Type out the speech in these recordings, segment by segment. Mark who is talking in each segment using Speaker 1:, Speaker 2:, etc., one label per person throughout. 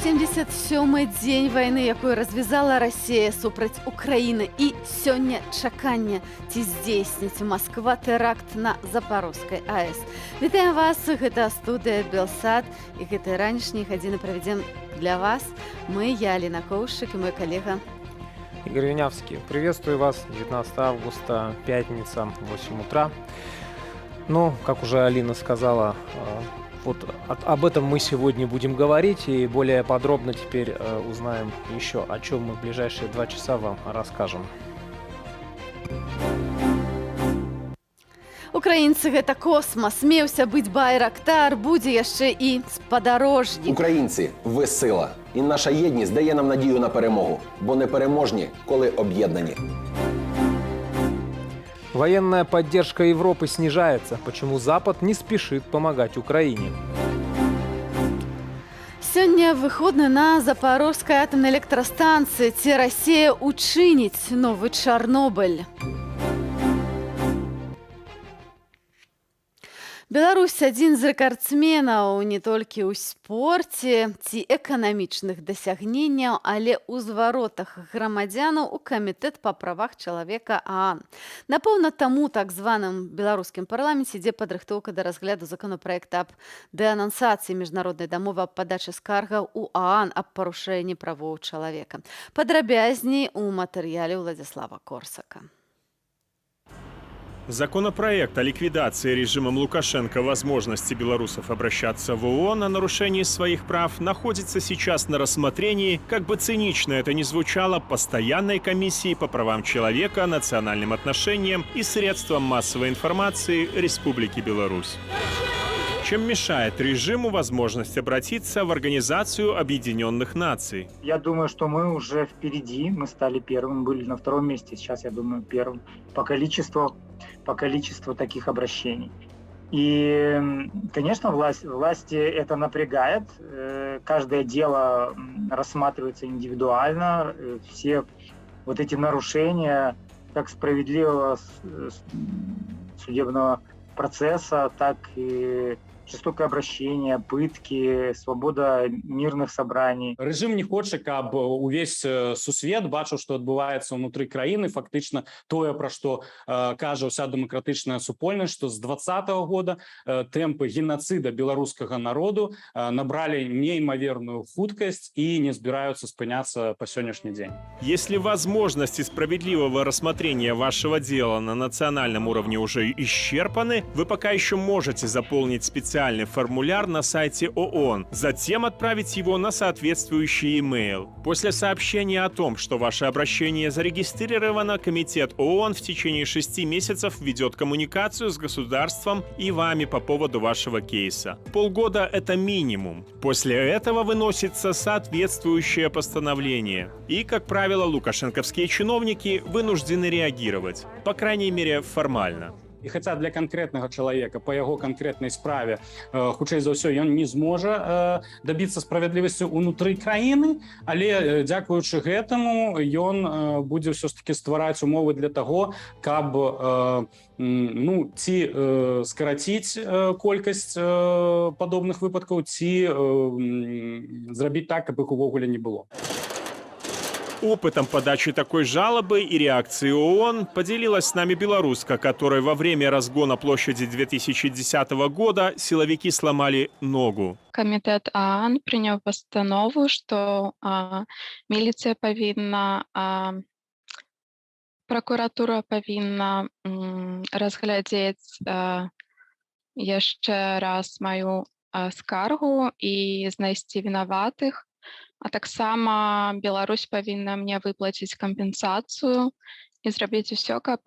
Speaker 1: 87-й дзень вайны, якую развязала Расія супраць Украіны, і сёння чаканне, ці здзейсніць Масква тэракт на Запорожскай АЭС. Вітаем вас, гэта студыя Белсат, і гэтай ранішняй гадзіны правядзем для вас. Я Алина Коушик, и мой коллега
Speaker 2: Игорь Винявский. Приветствую вас. 19 августа, пятница, 8 утра. Ну, как уже Алина сказала, вот об этом мы сегодня будем говорить, и более подробно теперь узнаем еще, о чем мы в ближайшие 2 часа вам расскажем.
Speaker 1: Украінцы гэта космас, меўся быць Байрактар, будзе яшчэ і спадарожнік.
Speaker 3: Українці, ви сила. І наша єдність дає нам надію на перемогу, бо непереможні, коли об'єднані.
Speaker 2: Военная поддержка Европы снижается. Почему Запад не спешит помогать Украине?
Speaker 1: Сёння выходны на Запорожской атомной электростанции. Ці Расія учыніць новы Чарнобыль. Беларусь адзін з рэкардсменаў не толькі ў спорце ці эканамічных дасягненняў, але ў зваротах грамадзянаў у камітэт па правах чалавека ААН. Напэўна, таму так званым беларускім парламенце ідзе падрыхтоўка да разгляду законапраекта аб дэанансацыі міжнароднай дамовы аб падачы скаргаў у ААН аб парушэнні правоў чалавека. Падрабязней у матэрыяле Владислава Корсака.
Speaker 4: Законопроект о ликвидации режимом Лукашенко возможности белорусов обращаться в ООН о нарушении своих прав находится сейчас на рассмотрении, как бы цинично это ни звучало, Постоянной комиссии по правам человека, национальным отношениям и средствам массовой информации Республики Беларусь. Чем мешает режиму возможность обратиться в Организацию Объединенных Наций?
Speaker 5: Я думаю, что мы уже впереди, мы стали первым, были на 2-м месте, сейчас, я думаю, первым по количеству таких обращений. И, конечно, власти это напрягает, каждое дело рассматривается индивидуально, все вот эти нарушения как справедливого судебного процесса, так и жестокое обращение, пытки, свобода мирных собраний.
Speaker 6: Рэжым не хоча, каб увесь сусвет бачыў, што адбываецца ўнутры краіны. Фактычна тое, пра што кажа ўся дэмакратычная супольнасць, што з 2020 года тэмпы геноцида беларускага народу набралі неймаверную хуткасць і не збіраюцца спыняцца па сённяшні дзень.
Speaker 4: Если возможности справедливого рассмотрения вашего дела на национальном уровне уже исчерпаны, вы пока еще можете заполнить специальный формуляр на сайте ООН, затем отправить его на соответствующий имейл. После сообщения о том, что ваше обращение зарегистрировано, Комитет ООН в течение 6 месяцев ведет коммуникацию с государством и вами по поводу вашего кейса. Полгода – это минимум. После этого выносится соответствующее постановление. И, как правило, лукашенковские чиновники вынуждены реагировать, по крайней мере, формально.
Speaker 6: І хаця для канкрэтнага чалавека па яго канкрэтнай справе хутчэй за ўсё ён не зможа дабіцца справядлівасці ўнутры краіны, але дзякуючы гэтаму ён будзе ўсё ж таки ствараць умовы для таго, каб ці скараціць колькасць падобных выпадкаў, ці зрабіць так, каб іх увогуле не было.
Speaker 4: Опытом подачи такой жалобы и реакции ООН поделилась с нами белоруска, которой во время разгона площади 2010 года силовики сломали ногу.
Speaker 7: Комитет ААН принял постанову, что милиция повинна, прокуратура повинна разглядеть еще раз мою скаргу и знайсці вінаватых. А таксама Беларусь павінна мне выплаціць кампенсацыю і зрабіць усё, каб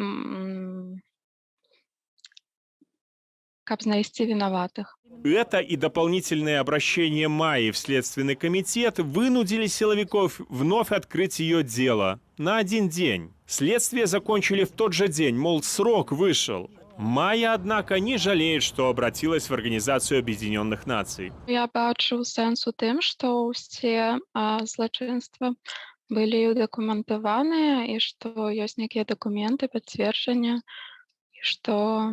Speaker 7: знайсці вінаватых.
Speaker 4: Это и дополнительные обращения Майи в Следственный комитет вынудили силовиков вновь открыть ее дело на 1 день. Следствие закончили в тот же день, мол, срок вышел. Майя, однако, не жалеет, что обратилась в Организацию Объединенных Наций.
Speaker 7: Я бачу сэнс у тым, што ўсе злачынствы былі дакументаваныя і што ёсць нейкія дакументы, пацверджання, і што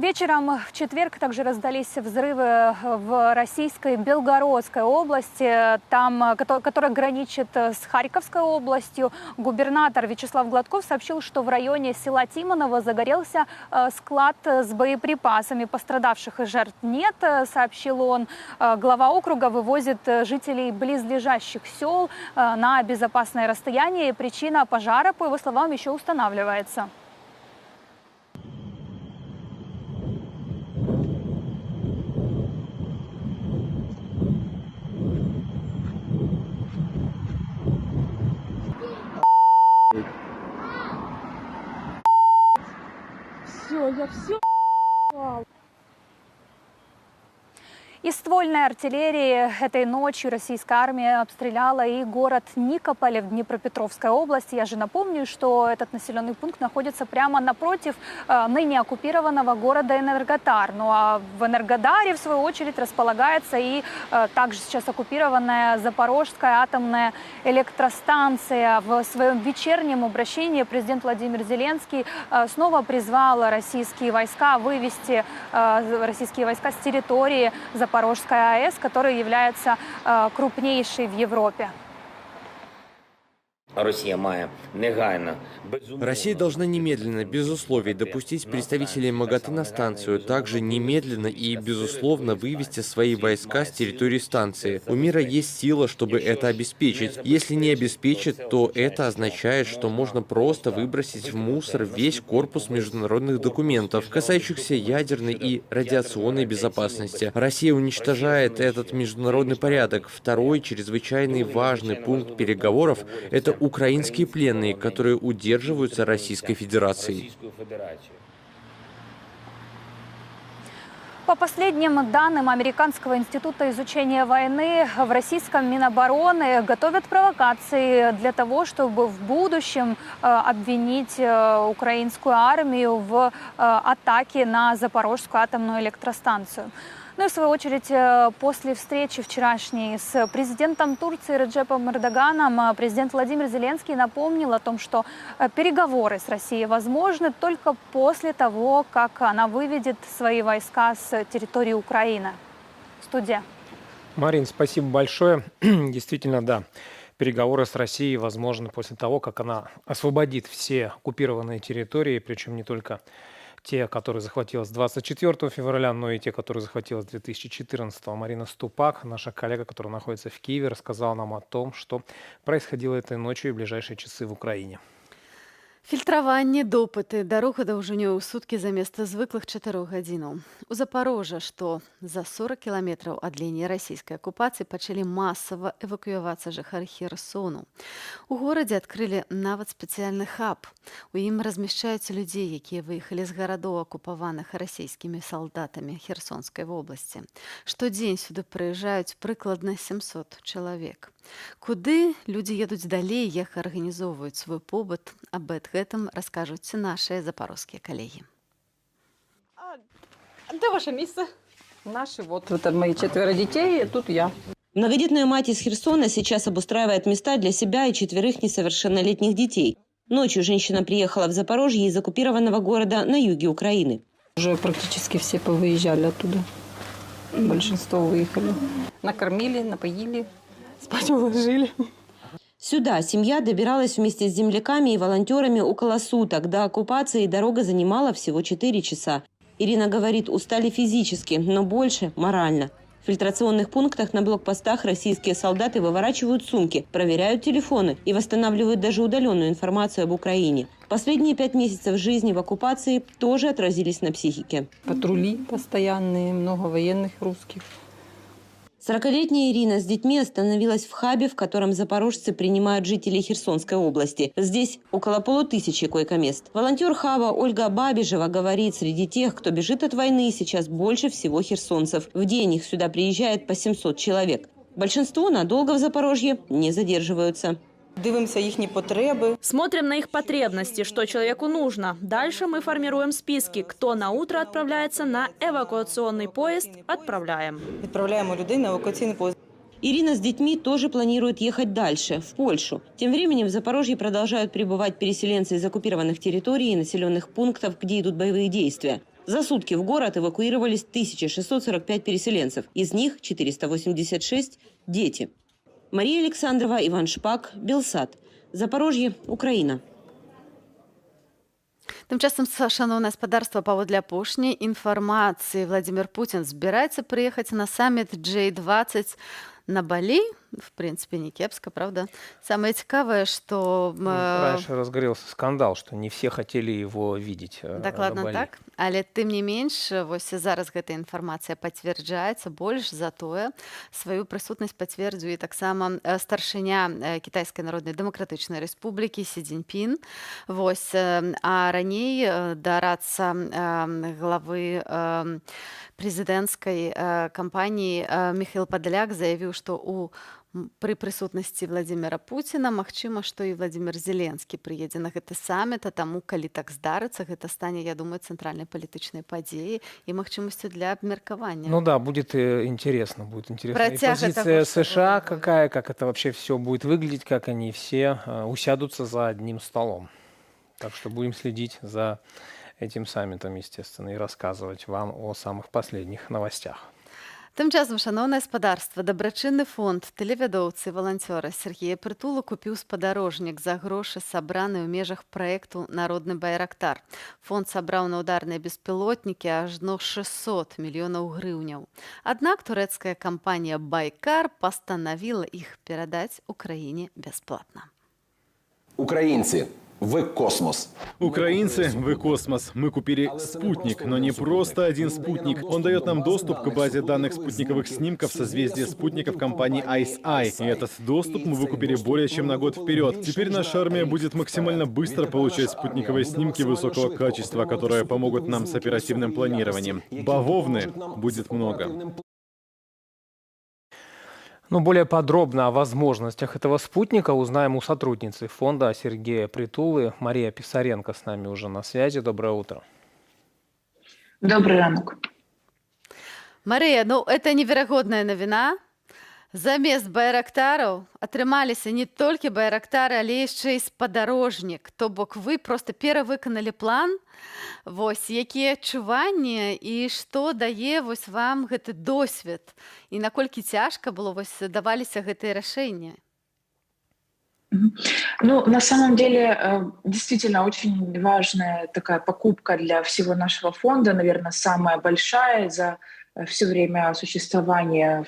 Speaker 8: Вечером в четверг также раздались взрывы в российской Белгородской области, которая граничит с Харьковской областью. Губернатор Вячеслав Гладков сообщил, что в районе села Тимоново загорелся склад с боеприпасами. Пострадавших и жертв нет, сообщил он. Глава округа вывозит жителей близлежащих сел на безопасное расстояние. Причина пожара, по его словам, еще устанавливается.
Speaker 9: Я все.
Speaker 8: Из ствольной артиллерии этой ночью российская армия обстреляла и город Никополь в Днепропетровской области. Я же напомню, что этот населенный пункт находится прямо напротив ныне оккупированного города Энергодар. Ну а в Энергодаре, в свою очередь, располагается и также сейчас оккупированная Запорожская атомная электростанция. В своем вечернем обращении президент Владимир Зеленский снова призвал российские войска вывести с территории Запорожская АЭС, которая является крупнейшей в Европе.
Speaker 10: Россия должна немедленно, без условий, допустить представителей МАГАТЭ на станцию, также немедленно и, безусловно, вывести свои войска с территории станции. У мира есть сила, чтобы это обеспечить. Если не обеспечит, то это означает, что можно просто выбросить в мусор весь корпус международных документов, касающихся ядерной и радиационной безопасности. Россия уничтожает этот международный порядок. Второй, чрезвычайно важный пункт переговоров – это украинские пленные, которые удерживаются Российской Федерацией.
Speaker 8: По последним данным Американского института изучения войны, в российском Минобороны готовят провокации для того, чтобы в будущем обвинить украинскую армию в атаке на Запорожскую атомную электростанцию. Ну и в свою очередь, после встречи вчерашней с президентом Турции Реджепом Эрдоганом, президент Владимир Зеленский напомнил о том, что переговоры с Россией возможны только после того, как она выведет свои войска с территории Украины. Студия.
Speaker 2: Марин, спасибо большое. Действительно, да. Переговоры с Россией возможны после того, как она освободит все оккупированные территории, причем не только те, которые захватила с 24 февраля, но и те, которые захватила с 2014. Марина Ступак, наша коллега, которая находится в Киеве, рассказала нам о том, что происходило этой ночью и в ближайшие часы в Украине.
Speaker 1: Фільтраванне, допыты, дарога даўжынёй у суткі замест звыклых 4 гадзінаў. У Запорожжа, што за 40 кіламетраў ад лініі расійскай акупацыі, пачалі масава эвакуявацца жыхары Херсону. У горадзе адкрылі нават спецыяльны хаб. У ім размяшчаюць людзей, якія выехалі з гарадоў, акупаваных расійскімі салдатамі Херсонскай вобласці. Штодзень сюды прыязджаюць прыкладна 700 чалавек. Куды людзі едуць далей, як арганізоўваюць свой побыт, аб гэтым раскажуць нашыя запорожскія калегі.
Speaker 11: Де ваше місце? Наши, вот это мои 4 детей, тут я.
Speaker 12: Многодетная мать из Херсона сейчас обустраивает места для себя и 4 несовершеннолетних детей. Ночью женщина приехала в Запорожье из оккупированного города на юге Украины.
Speaker 11: Уже практически все повыезжали оттуда. Большинство выехали. Накормили, напоили, спать уложили.
Speaker 12: Сюда семья добиралась вместе с земляками и волонтерами около суток. До оккупации дорога занимала всего 4 часа. Ирина говорит, устали физически, но больше морально. В фильтрационных пунктах на блокпостах российские солдаты выворачивают сумки, проверяют телефоны и восстанавливают даже удаленную информацию об Украине. Последние 5 месяцев жизни в оккупации тоже отразились на психике.
Speaker 11: Патрули постоянные, много военных русских.
Speaker 12: 40-летняя Ирина с детьми остановилась в хабе, в котором запорожцы принимают жителей Херсонской области. Здесь около 500 койко-мест. Волонтер хаба Ольга Бабижева говорит, среди тех, кто бежит от войны, сейчас больше всего херсонцев. В день их сюда приезжает по 700 человек. Большинство надолго в Запорожье не задерживаются.
Speaker 11: Дивимся їхні потреби.
Speaker 13: Смотрим на их потребности, что человеку нужно. Дальше мы формируем списки, кто на утро отправляется на эвакуационный поезд, отправляем.
Speaker 11: Відправляємо людей на евакуаційний поїзд.
Speaker 12: Ирина с детьми тоже планирует ехать дальше, в Польшу. Тем временем в Запорожье продолжают прибывать переселенцы из оккупированных территорий и населенных пунктов, где идут боевые действия. За сутки в город эвакуировались 1645 переселенцев. Из них 486 – дети. Мария Александрова, Иван Шпак, Белсат. Запорожье, Украина.
Speaker 1: Тым часам, шановнае спадарства, паводле апошняй інфармацыі, Владимир Путин збіраецца прыехаць на саммит G20 на Бали. В принципе, не кепско, правда? Самое цікавае, что...
Speaker 2: Раньше разгорелся скандал, что не все хотели его видеть.
Speaker 1: Дакладна
Speaker 2: на Бали.
Speaker 1: так. Але тым не менш, вось зараз гэта інфармацыя пацвярджаецца. Больш за тое, сваю прысутнасць пацвердзіў і таксама старшыня Кітайскай Народнай Дэмакратычнай Рэспублікі Сі Цзіньпін. Вось, а раней дарадца главы прэзідэнцкай кампаніі Михаил Падаляк заявіў, што пры прысутнасці Владимира Путина магчыма, што і Владимир Зеленскі прыедзе на гэты саммит, а таму, калі так здарыцца, гэта стане, я думаю, цэнтральнай палітычнай падзеяй і магчымасцю для абмеркавання.
Speaker 2: Ну да, будет интересно. Будет интересно. И
Speaker 1: Протяга
Speaker 2: позиция
Speaker 1: того, что
Speaker 2: США какая, как это вообще все будет выглядеть, как они все усядутся за одним столом. Так что будем следить за этим саммитом, естественно, и рассказывать вам о самых последних новостях.
Speaker 1: Тым часам, шановнае спадарства, дабрачынны фонд тэлевядоўцы і валанцёра Сергея Прытулы купіў спадарожнік за грошы, сабраныя ў межах праекту «Народны байрактар». Фонд сабраў на ударныя беспілотнікі ажно 600 мільёнаў грыўняў. Аднак турэцкая кампанія «Байкар» пастанавіла іх перадаць Украіне бясплатна.
Speaker 3: Украинцы, вы космос.
Speaker 14: Украинцы, вы космос. Мы купили спутник, но не просто один спутник. Он дает нам доступ к базе данных спутниковых снимков созвездия спутников компании ICEYE. И этот доступ мы выкупили более чем на год вперед. Теперь наша армия будет максимально быстро получать спутниковые снимки высокого качества, которые помогут нам с оперативным планированием. Бавовны будет много.
Speaker 2: Ну, более подробно о возможностях этого спутника узнаем у сотрудницы фонда Сергея Притулы. Мария Писаренко с нами уже на связи. Доброе утро.
Speaker 15: Добрый ранок.
Speaker 1: Мария, ну это неверагодная навіна. Замест байрактараў атрымаліся не толькі байрактары, але яшчэ і спадарожнік. То бок вы просто перавыканалі план. Вось, якія адчуванні і што дае вось вам гэты досвед? І наколькі цяжка было вось даваліся гэтыя рашэнні?
Speaker 15: Ну, на самом деле, действительно, очень важная такая покупка для всего нашего фонда, наверное, самая большая за все время существования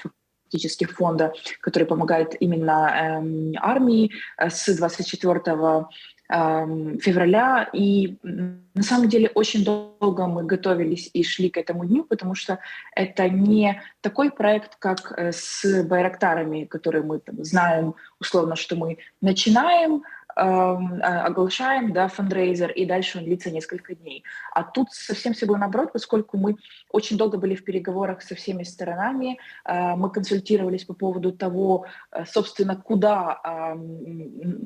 Speaker 15: фактически фонда, который помогает именно армии с 24 февраля. И на самом деле очень долго мы готовились и шли к этому дню, потому что это не такой проект, как с байрактарами, которые мы там знаем условно, что мы начинаем, оглашаем, да, фандрейзер, и дальше он длится несколько дней. А тут совсем все было наоборот, поскольку мы очень долго были в переговорах со всеми сторонами, мы консультировались по поводу того, собственно, куда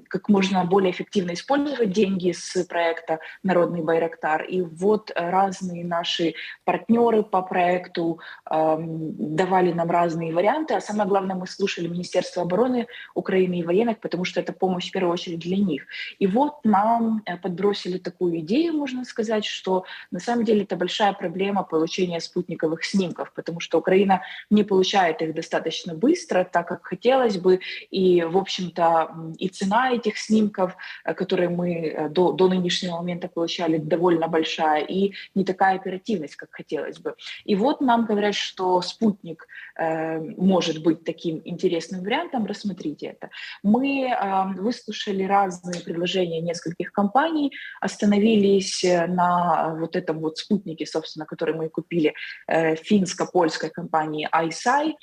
Speaker 15: как можно более эффективно использовать деньги с проекта «Народный байрактар». И вот разные наши партнеры по проекту давали нам разные варианты, а самое главное, мы слушали Министерство обороны Украины и военных, потому что это помощь в первую очередь для них. И вот нам подбросили такую идею, можно сказать, что на самом деле это большая проблема получения спутниковых снимков, потому что Украина не получает их достаточно быстро, так как хотелось бы, и, в общем-то, и цена этих снимков, которые мы до нынешнего момента получали, довольно большая, и не такая оперативность, как хотелось бы. И вот нам говорят, что спутник может быть таким интересным вариантом, рассмотрите это. Мы выслушали разные предложения нескольких компаний, остановились на вот этом вот спутнике, собственно, который мы купили, финско-польской компании ICEYE.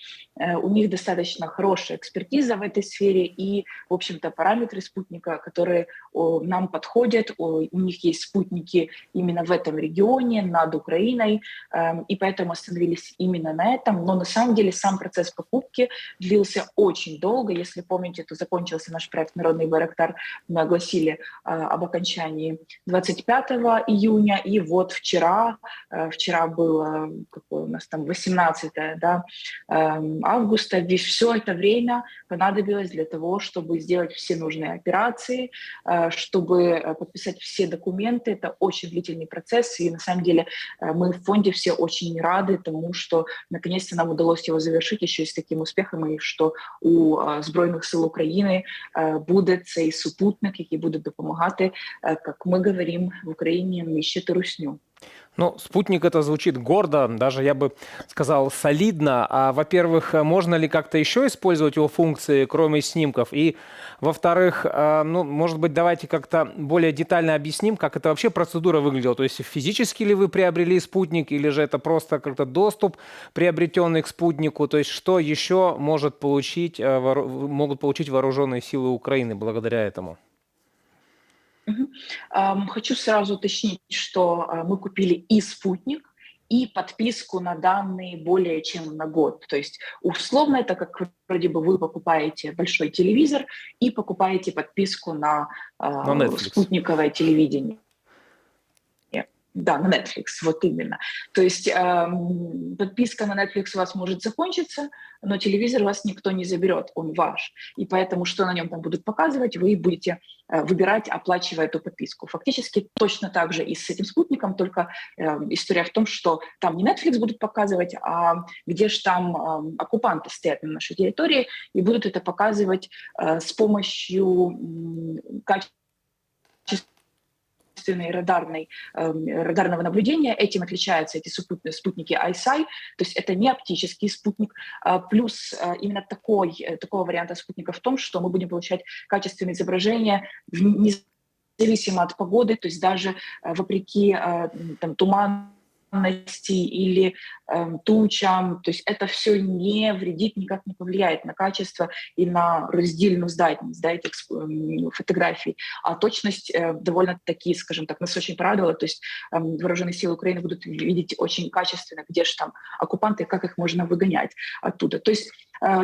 Speaker 15: У них достаточно хорошая экспертиза в этой сфере и, в общем-то, параметры спутника, которые нам подходят. У них есть спутники именно в этом регионе, над Украиной, и поэтому остановились именно на этом. Но на самом деле сам процесс покупки длился очень долго. Если помните, то закончился наш проект «Народный байрактар» мы огласили об окончании 25 июня, и вот вчера было, какое у нас там, 18 да, августа, все это время понадобилось для того, чтобы сделать все нужные операции, чтобы подписать все документы. Это очень длительный процесс, и на самом деле мы в фонде все очень рады тому, что наконец-то нам удалось его завершить еще и с таким успехом, и что у Збройних сил України буде цей супутник, який буде допомагати, як ми говоримо в Україні, нищити русню.
Speaker 2: Ну, спутник это звучит гордо, даже я бы сказал солидно. А, во-первых, можно ли как-то еще использовать его функции, кроме снимков? И, во-вторых, ну, может быть, давайте как-то более детально объясним, как это вообще процедура выглядела. То есть физически ли вы приобрели спутник, или же это просто как-то доступ, приобретенный к спутнику? То есть что еще могут получить вооруженные силы Украины благодаря этому?
Speaker 15: Хочу сразу уточнить, что мы купили и спутник, и подписку на данные более чем на год. То есть условно это как вроде бы вы покупаете большой телевизор и покупаете подписку на спутниковое телевидение. Да, на Netflix, вот именно. То есть подписка на Netflix у вас может закончиться, но телевизор у вас никто не заберет, он ваш. И поэтому, что на нем там будут показывать, вы будете выбирать, оплачивая эту подписку. Фактически точно так же и с этим спутником, только история в том, что там не Netflix будут показывать, а где же там оккупанты стоят на нашей территории, и будут это показывать с помощью радарного наблюдения. Этим отличаются эти спутники ICEYE, то есть это не оптический спутник. Плюс именно такого варианта спутника в том, что мы будем получать качественные изображения независимо от погоды, то есть даже вопреки туману или тучам, то есть это все не вредит, никак не повлияет на качество и на раздельную здатность этих фотографий. А точность довольно-таки, скажем так, нас очень порадовала, то есть вооруженные силы Украины будут видеть очень качественно, где же там оккупанты, как их можно выгонять оттуда. То есть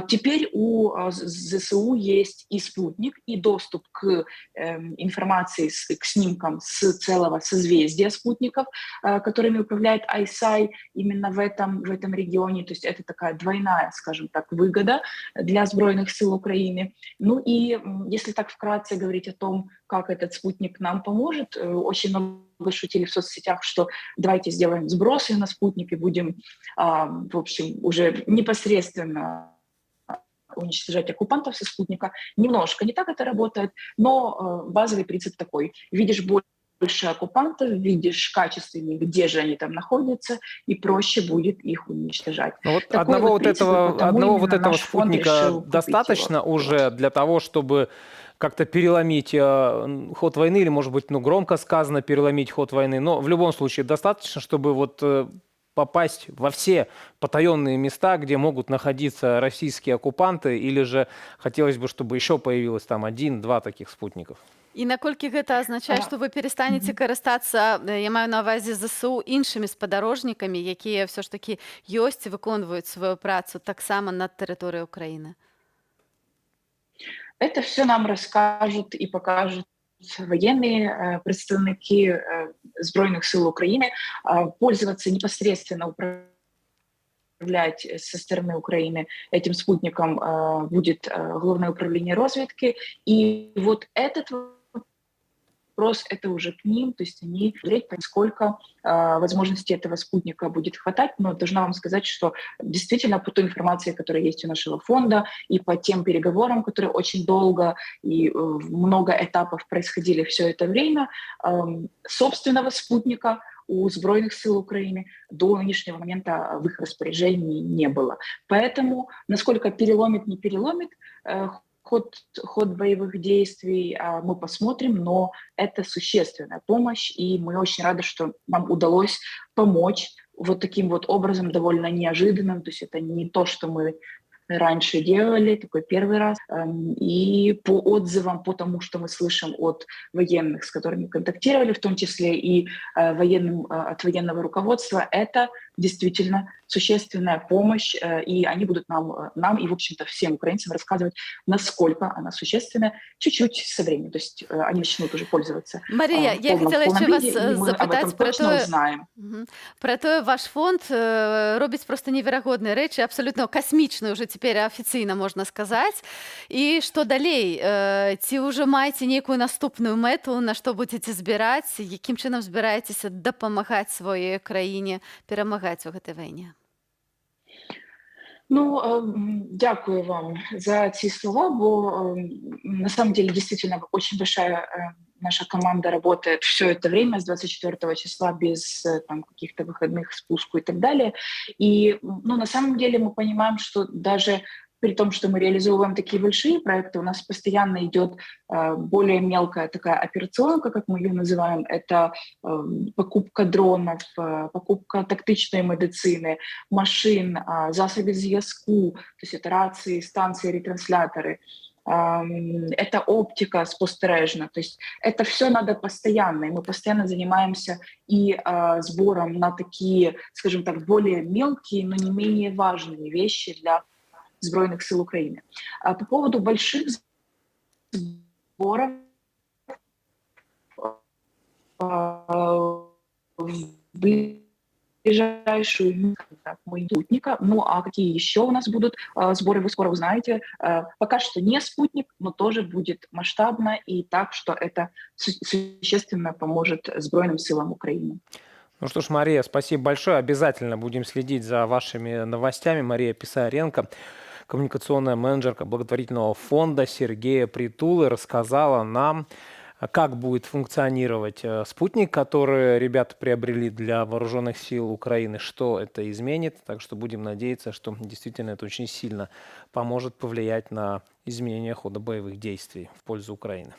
Speaker 15: теперь у ЗСУ есть и спутник, и доступ к информации, к снимкам с целого созвездия спутников, которыми управляет ICEYE именно в этом регионе. То есть это такая двойная, скажем так, выгода для Збройных сил Украины. Ну и если так вкратце говорить о том, как этот спутник нам поможет, очень много шутили в соцсетях, что давайте сделаем сбросы на спутник и будем, в общем, уже непосредственно уничтожать оккупантов со спутника. Немножко не так это работает, но базовый принцип такой. Видишь больше оккупантов, видишь качественнее, где же они там находятся, и проще будет их уничтожать.
Speaker 2: Ну, вот одного вот этого спутника достаточно уже для того, чтобы как-то переломить ход войны, или, может быть, громко сказано, переломить ход войны, но в любом случае достаточно, чтобы вот попасть во все потаенные места, где могут находиться российские оккупанты, или же хотелось бы, чтобы еще появилось там 1-2 таких спутников?
Speaker 1: І наколькі гэта азначае, што вы перастанеце карыстацца, я маю на ўвазе ЗСУ, іншымі спадарожнікамі, якія ўсё ж такі ёсць і выконваюць сваю працу таксама над тэрыторыяй Украіны?
Speaker 15: Это все нам расскажут и покажут военные представники Збройных сил Украины. Пользоваться непосредственно управлять со стороны Украины этим спутником будет Главное управление разведки. И вот этот вопрос, это уже к ним, то есть они говорят, сколько возможностей этого спутника будет хватать, но должна вам сказать, что действительно по той информации, которая есть у нашего фонда, и по тем переговорам, которые очень долго и много этапов происходили все это время, собственного спутника у Збройных сил Украины до нынешнего момента в их распоряжении не было. Поэтому, насколько переломит, не переломит ход боевых действий, мы посмотрим, но это существенная помощь, и мы очень рады, что нам удалось помочь вот таким вот образом, довольно неожиданным, то есть это не то, что мы раньше делали, такой первый раз. И по отзывам, по тому, что мы слышим от военных, с которыми контактировали, в том числе и от военного руководства, это действительно существенная помощь, и они будут нам и, в общем-то, всем украинцам рассказывать, насколько она существенная, чуть-чуть со временем. То есть они начнут уже пользоваться.
Speaker 1: Марія, я хотіла ще вас запитати про те,
Speaker 15: знаємо.
Speaker 1: Про те, ваш фонд робить просто неверагодные речи, абсолютно космічные уже теперь офіційно можна сказати. І що далі? Ці вже маєте нейкую наступную мету, на що будете збирати, яким чином збираєтеся допомагати своїй країні перемагати у гэтай війні?
Speaker 15: Ну, дякую вам за эти слова, бо на самом деле действительно очень большая наша команда работает все это время с 24 числа без там, каких-то выходных, спуску и так далее. И ну, на самом деле мы понимаем, что даже при том, что мы реализовываем такие большие проекты, у нас постоянно идет более мелкая такая операционка, как мы ее называем. Это покупка дронов, покупка тактичной медицины, машин, засоби зв'язку, то есть это рации, станции, ретрансляторы. Это оптика спостережна. То есть это все надо постоянно. И мы постоянно занимаемся и сбором на такие, скажем так, более мелкие, но не менее важные вещи для Збройных сил Украины. А по поводу больших сборов в ближайшую спутника. Ну а какие еще у нас будут сборы, вы скоро узнаете. Пока что не спутник, но тоже будет масштабно и так, что это существенно поможет Збройным силам Украины.
Speaker 2: Ну что ж, Мария, спасибо большое. Обязательно будем следить за вашими новостями. Мария Писаренко, коммуникационная менеджерка благотворительного фонда Сергея Притулы, рассказала нам, как будет функционировать спутник, который ребята приобрели для вооруженных сил Украины, что это изменит. Так что будем надеяться, что действительно это очень сильно поможет повлиять на изменение хода боевых действий в пользу Украины.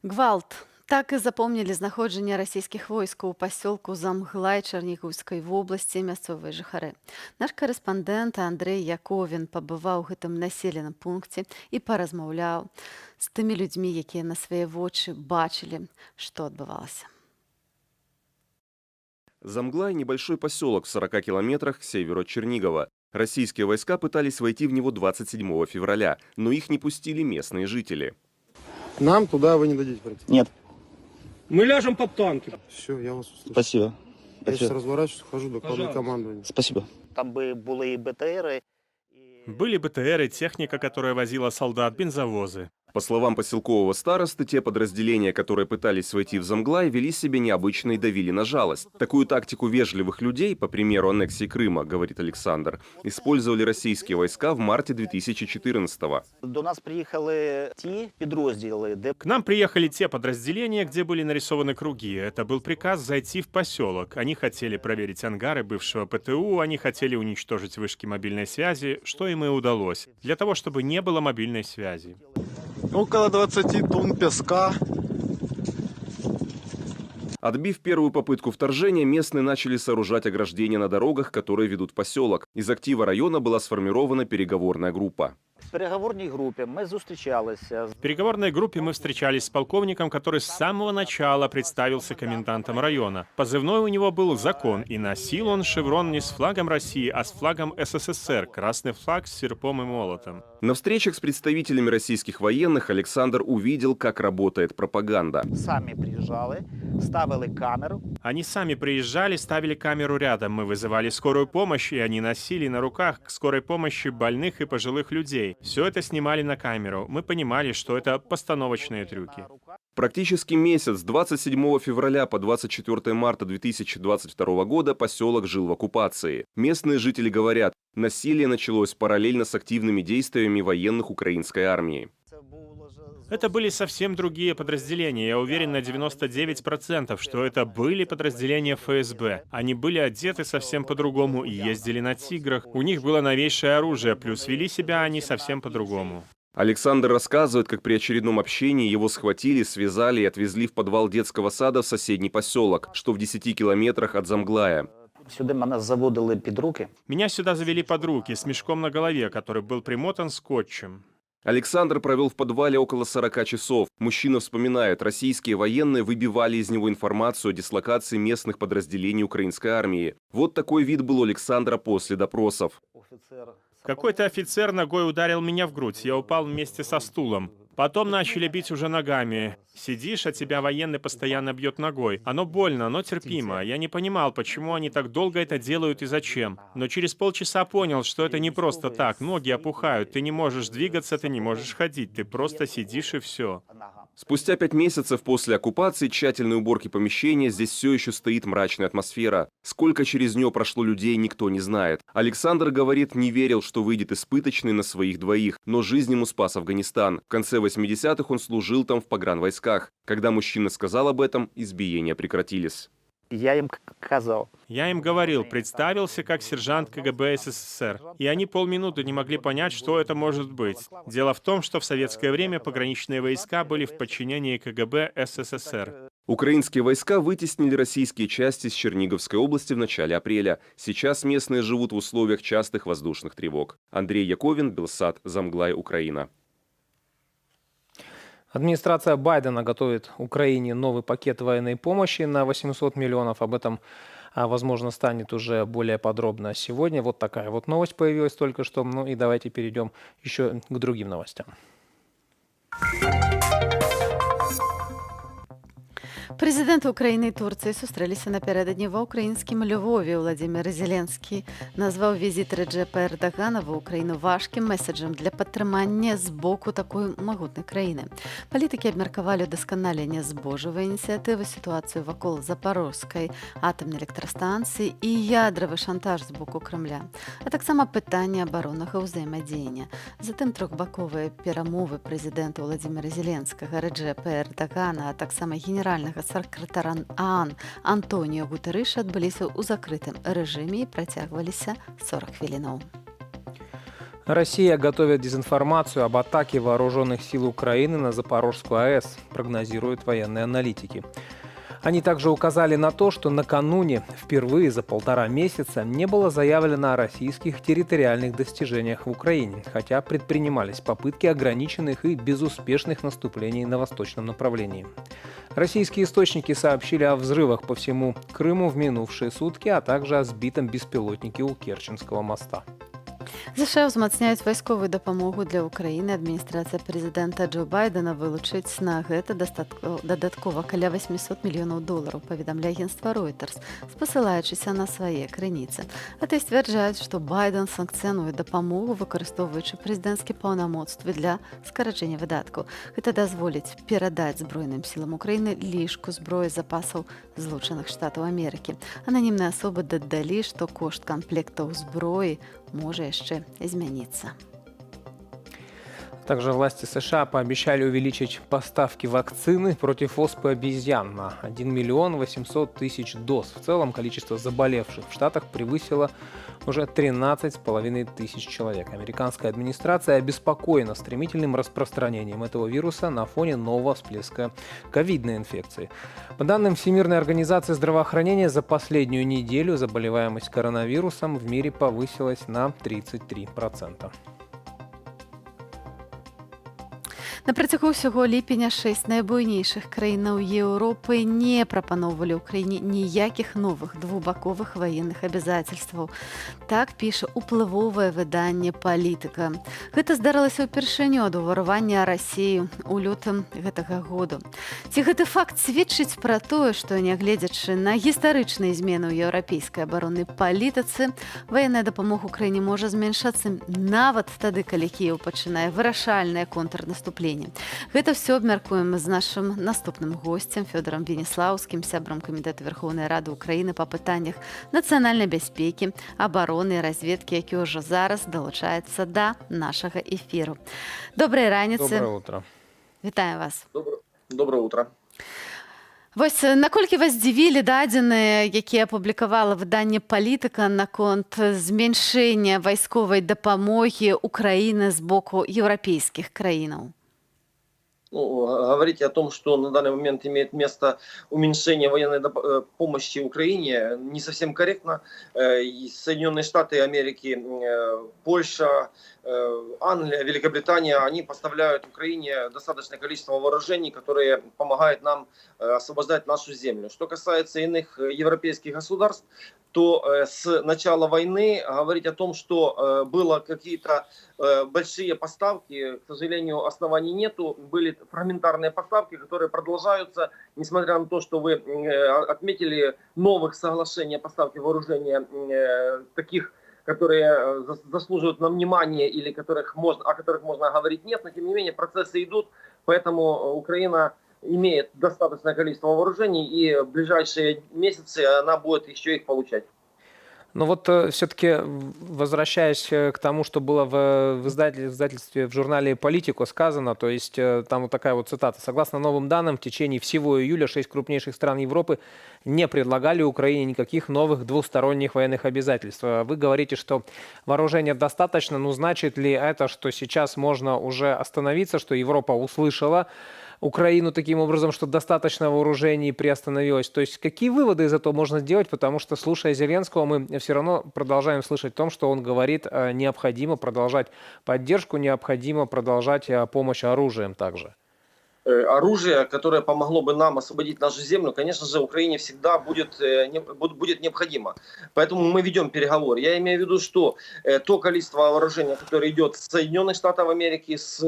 Speaker 1: Гвалт. Так і запомнілі знаходжання расійскіх войскаў у пасёлку Замглай Чарнігаўскай вобласці мясцовыя жыхары. Наш корэспандэнт Андрэй Яковін пабываў у гэтым населеным пункце і паразмаўляў з тымі людзьмі, якія на свае вочы бачылі, што адбывалася.
Speaker 16: Замглай – небольшой поселок в 40 километрах к северу от Чернигова. Российские войска пытались войти в него 27 февраля, но их не пустили местные жители.
Speaker 17: Нам туда вы не дадите пройти?
Speaker 18: Нет.
Speaker 17: Мы ляжем под танки. Все, я вас услышал.
Speaker 18: Спасибо.
Speaker 17: Я сейчас разворачиваюсь, хожу до командования.
Speaker 18: Спасибо. Там были БТРы.
Speaker 4: Были БТРы, техника, которая возила солдат, бензовозы.
Speaker 16: По словам поселкового старосты, те подразделения, которые пытались войти в Замглай, вели себя необычно и давили на жалость. Такую тактику вежливых людей, по примеру аннексии Крыма, говорит Александр, использовали российские войска в марте 2014-го.
Speaker 18: До нас приехали те подразделения.
Speaker 4: К нам приехали те подразделения, где были нарисованы круги. Это был приказ зайти в поселок. Они хотели проверить ангары бывшего ПТУ, они хотели уничтожить вышки мобильной связи, что им и удалось, для того, чтобы не было мобильной связи.
Speaker 17: Около 20 тонн песка.
Speaker 16: Отбив первую попытку вторжения, местные начали сооружать ограждения на дорогах, которые ведут в поселок. Из актива района была сформирована переговорная группа.
Speaker 18: В переговорной группе мы встречались.
Speaker 4: В переговорной группе мы встречались с полковником, который с самого начала представился комендантом района. Позывной у него был «Закон», и носил он шеврон не с флагом России, а с флагом СССР, красный флаг с серпом и молотом.
Speaker 16: На встречах с представителями российских военных Александр увидел, как работает пропаганда.
Speaker 18: Сами приезжали, ставили камеру.
Speaker 4: Они сами приезжали, ставили камеру рядом. Мы вызывали скорую помощь, и они носили на руках к скорой помощи больных и пожилых людей. Все это снимали на камеру. Мы понимали, что это постановочные трюки.
Speaker 16: Практически месяц, с 27 февраля по 24 марта 2022 года поселок жил в оккупации. Местные жители говорят, насилие началось параллельно с активными действиями военных украинской армии.
Speaker 4: Это были совсем другие подразделения. Я уверен на 99%, что это были подразделения ФСБ. Они были одеты совсем по-другому и ездили на «Тиграх». У них было новейшее оружие, плюс вели себя они совсем по-другому.
Speaker 16: Александр рассказывает, как при очередном общении его схватили, связали и отвезли в подвал детского сада в соседний поселок, что в 10 километрах от Замглая.
Speaker 18: Сюди мене заводили під руки.
Speaker 4: Меня сюда завели под руки с мешком на голове, который был примотан скотчем.
Speaker 16: Александр провел в подвале около 40 часов. Мужчина вспоминает, российские военные выбивали из него информацию о дислокации местных подразделений украинской армии. Вот такой вид был у Александра после допросов.
Speaker 4: Какой-то офицер ногой ударил меня в грудь. Я упал вместе со стулом. Потом начали бить уже ногами. Сидишь, а тебя военный постоянно бьет ногой. Оно больно, но терпимо. Я не понимал, почему они так долго это делают и зачем. Но через полчаса понял, что это не просто так. Ноги опухают, ты не можешь двигаться, ты не можешь ходить. Ты просто сидишь и все.
Speaker 16: Спустя 5 месяцев после оккупации и тщательной уборки помещения здесь все еще стоит мрачная атмосфера. Сколько через нее прошло людей, никто не знает. Александр говорит, не верил, что выйдет из пыточной на своих двоих, но жизнь ему спас Афганистан. В конце 80-х он служил там в погранвойсках. Когда мужчина сказал об этом, избиения прекратились.
Speaker 18: Я им казав.
Speaker 4: Я им говорил, представился как сержант КГБ СССР. И они полминуты не могли понять, что это может быть. Дело в том, что в советское время пограничные войска были в подчинении КГБ СССР.
Speaker 16: Украинские войска вытеснили российские части с Черниговской области в начале апреля. Сейчас местные живут в условиях частых воздушных тревог. Андрей Яковин, Белсат, Замглай, Украина.
Speaker 2: Администрация Байдена готовит Украине новый пакет военной помощи на 800 миллионов. Об этом, возможно, станет уже более подробно сегодня. Вот такая вот новость появилась только что. Ну и давайте перейдем еще к другим новостям.
Speaker 1: Президенты України і Турції зустрілися напередодні в українському Львові. Владимир Зеленський назвав візит Реджепа Ердогана в Україну важким меседжем для підтримання з боку такої могутної країни. Політики обміркували удосконалення збожевої ініціативи, ситуацію вокруг Запорізької атомної електростанції і ядровий шантаж з боку Кремля, а так само питання оборонного взаємодіяння. Затим трьохбакові перемови президента Володимира Зеленського, Реджепа Ердогана, а так само генерального секретара ООН Антоніо Гутерриша адбыліся ў закрытым рэжыме і працягваліся 40 хвілінаў.
Speaker 2: Россия готовит дезинформацию об атаке вооруженных сил Украины на Запорожскую АЭС, прогнозируют военные аналитики. Они также указали на то, что накануне впервые за 1,5 месяца не было заявлено о российских территориальных достижениях в Украине, хотя предпринимались попытки ограниченных и безуспешных наступлений на восточном направлении. Российские источники сообщили о взрывах по всему Крыму в минувшие сутки, а также о сбитом беспилотнике у Керченского моста.
Speaker 1: США ўзмацняюць вайсковую дапамогу для Украіны. Адміністрацыя прэзідэнта Джо Байдена вылучыць на гэта дадаткова каля $800 мільёнаў, паведамляе агенцтва Reuters, спасылаючыся на свае крыніцы. А то сцвярджаюць, што Байден санкцыянуе дапамогу, выкарыстоўваючы прэзідэнцкія паўнамоцтвы для скарачэння выдаткаў. Гэта дазволіць перадаць збройным сілам Украіны лішку зброі запасаў Злучаных Штатаў Амерыкі. Ананімныя асобы дадалі, што кошт камплектаў зброі может еще измениться.
Speaker 2: Также власти США пообещали увеличить поставки вакцины против оспы обезьян на 1 800 000 доз. В целом количество заболевших в Штатах превысило уже 13,5 тысяч человек. Американская администрация обеспокоена стремительным распространением этого вируса на фоне нового всплеска ковидной инфекции. По данным Всемирной организации здравоохранения, за последнюю неделю заболеваемость коронавирусом в мире повысилась на 33%.
Speaker 1: На працягу ўсяго ліпеня 6 найбуйнейшых краінаў Еўропы не прапаноўвалі ўкраіне ніякіх новых двухбаковых ваенных абязательстваў. Так піша уплывовае выданне «Палітыка». Гэта здарылася ўпершыню ад уварвання Расіі ў лютым гэтага году. Ці гэты факт сведчыць пра тое, што, нягледзячы на гістарычныя змены ў еўрапейскай абароннай палітыцы, ваенная дапамога Украіне можа змяншацца нават тады, калі Кіеў пачынае вырашальнае контрнаступленне. Гэта все абмяркуем з нашым наступным госцем Фёдорам Веніслаўскім, сябрам Камітэта Верховнай Рады Украіны па пытаннях нацыянальнай бяспекі, абароны і разведкі, які ўжо зараз далучаецца да нашага эфіру. Добрай раніцы.
Speaker 2: Доброе утро.
Speaker 1: Вітаю вас.
Speaker 3: Доброе утро.
Speaker 1: Вось наколькі вас здзівілі дадзеныя, якія апублікавала выданне «Палітыка» наконт зменшэння вайсковай дапамогі Украіны з боку еўрапейскіх краінаў?
Speaker 19: Говорить о том, что на данный момент имеет место уменьшение военной помощи Украине, не совсем корректно. И Соединенные Штаты Америки, Польша, Англия, Великобритания, они поставляют Украине достаточное количество вооружений, которые помогают нам освобождать нашу землю. Что касается иных европейских государств, то с начала войны говорить о том, что было какие-то большие поставки, к сожалению, оснований нету. Были фрагментарные поставки, которые продолжаются, несмотря на то, что вы отметили новых соглашений о поставке вооружения, таких, которые заслуживают нам внимания или о которых можно говорить нет, но тем не менее процессы идут, поэтому Украина имеет достаточное количество вооружений, и в ближайшие месяцы она будет еще их получать.
Speaker 2: Но вот все-таки, возвращаясь к тому, что было в издательстве, в журнале «Политико» сказано, то есть там вот такая вот цитата. Согласно новым данным, в течение всего июля 6 крупнейших стран Европы не предлагали Украине никаких новых двусторонних военных обязательств. Вы говорите, что вооружения достаточно, но значит ли это, что сейчас можно уже остановиться, что Европа услышала Украину таким образом, что достаточно вооружений приостановилось? То есть какие выводы из этого можно сделать? Потому что, слушая Зеленского, мы все равно продолжаем слышать о том, что он говорит, необходимо продолжать поддержку, необходимо продолжать помощь оружием также.
Speaker 19: Оружие, которое помогло бы нам освободить нашу землю, конечно же, Украине всегда будет необходимо. Поэтому мы ведем переговоры. Я имею в виду, что то количество вооружения, которое идет с Соединенных Штатов Америки, с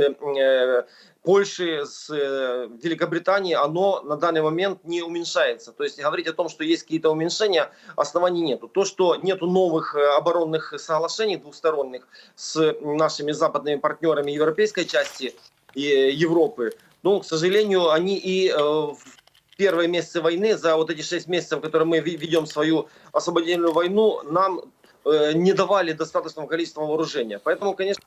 Speaker 19: Польши, с Великобритании, оно на данный момент не уменьшается. То есть говорить о том, что есть какие-то уменьшения, оснований нету. То, что нету новых оборонных соглашений двусторонних с нашими западными партнерами европейской части и Европы, ну, к сожалению, они и в первые месяцы войны, за вот эти 6 месяцев, в которые мы ведем свою освободительную войну, нам не давали достаточного количества вооружения. Поэтому, конечно,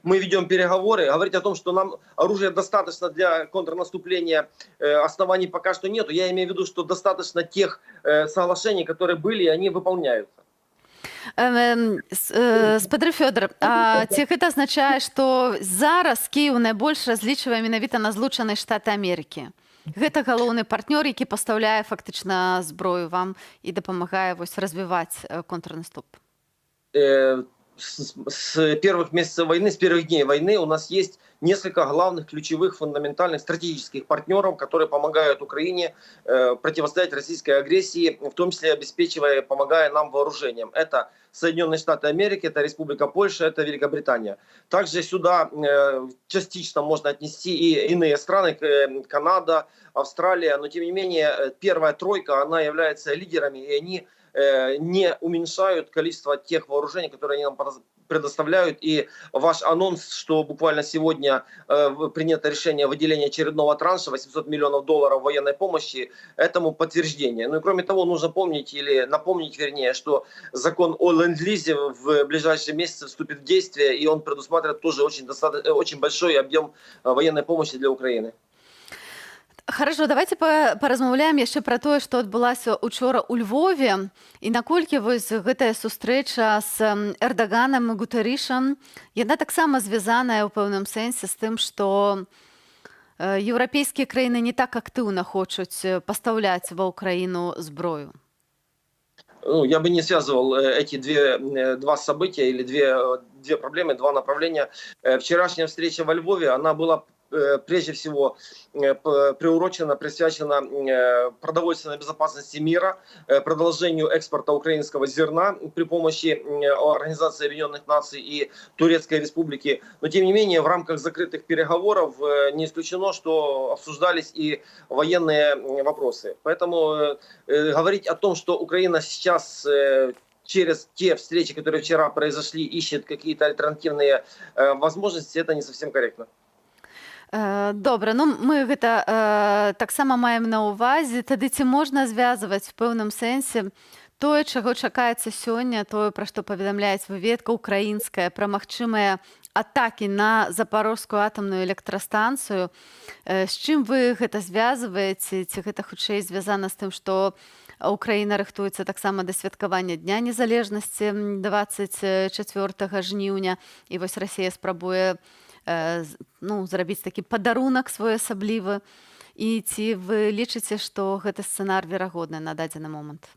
Speaker 19: мы ведем переговоры. Говорить о том, что нам оружия достаточно для контрнаступления, оснований пока что нету. Я имею в виду, что достаточно тех соглашений, которые были, и они выполняются.
Speaker 1: Спадар Фёдор, а ці гэта азначае, што зараз Кіеў найбольш разлічвае менавіта на Злучаныя Штаты Амерыкі? Гэта галоўны партнёр, які пастаўляе фактычна зброю вам і дапамагае развіваць контрнаступ?
Speaker 19: С первых месяцев войны, с первых дней войны у нас есть несколько главных, ключевых, фундаментальных, стратегических партнеров, которые помогают Украине противостоять российской агрессии, в том числе обеспечивая, помогая нам вооружением. Это Соединенные Штаты Америки, это Республика Польша, это Великобритания. Также сюда частично можно отнести и иные страны, Канада, Австралия, но тем не менее первая тройка, она является лидерами, и они не уменьшают количество тех вооружений, которые они нам предоставляют. И ваш анонс, что буквально сегодня принято решение о выделении очередного транша $800 миллионов военной помощи, этому подтверждение. Ну и кроме того, нужно помнить или напомнить, вернее, что закон о ленд-лизе в ближайшие месяцы вступит в действие, и он предусматривает тоже очень большой объем военной помощи для Украины.
Speaker 1: Хорошо, давайте паразмаўляем яшчэ пра тое, што адбылася учора ў Львове і наколькі вось гэтая сустрэча з Эрдаганам і Гутэрышам, яна таксама звязаная ў пэўным сэнсе з тым, што еўрапейскія краіны не так актыўна хочуць пастаўляць ва ўкраіну зброю.
Speaker 19: Ну, я бы не связывал эти два события или две проблемы, два направления. Вчерашняя встреча во Львове, она была прежде всего приурочена, присвящена продовольственной безопасности мира, продолжению экспорта украинского зерна при помощи Организации Объединенных Наций и Турецкой Республики. Но тем не менее в рамках закрытых переговоров не исключено, что обсуждались и военные вопросы. Поэтому говорить о том, что Украина сейчас через те встречи, которые вчера произошли, ищет какие-то альтернативные возможности, это не совсем корректно.
Speaker 1: Добра, ну мы гэта таксама маем на ўвазе. Тады ці можна звязваць в пэўным сэнсе тое, чаго чакаецца сёння, тое, пра што паведамляецца выведка украінская, пра магчымыя атакі на Запорожскую атамную электрастанцыю. З чым вы гэта звязваеце? Ці гэта хутчэй звязана з тым, што Украіна рыхтуецца таксама да святкавання Дня незалежнасці 24 жніўня, і вось Расія спрабуе ну, зрабіць такі падарунак своеасаблівы. І ці вы лічыце, што гэты сцэнар верагодны на дадзены момант?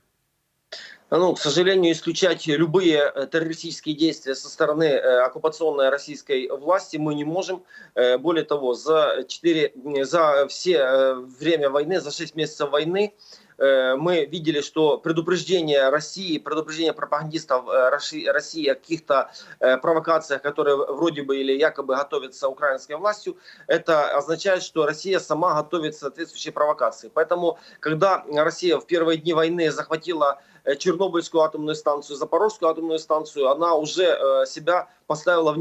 Speaker 19: Ну, к сожалению, исключать любые террористические действия со стороны оккупационной российской власти мы не можем. Более того, за все время войны, за 6 месяцев войны, мы видели, что предупреждение России, предупреждение пропагандистов России о каких-то провокациях, которые вроде бы или якобы готовятся украинской властью, это означает, что Россия сама готовит соответствующие провокации. Поэтому, когда Россия в первые дни войны захватила Чернобыльскую атомную станцию, Запорожскую атомную станцию, она уже себя поставила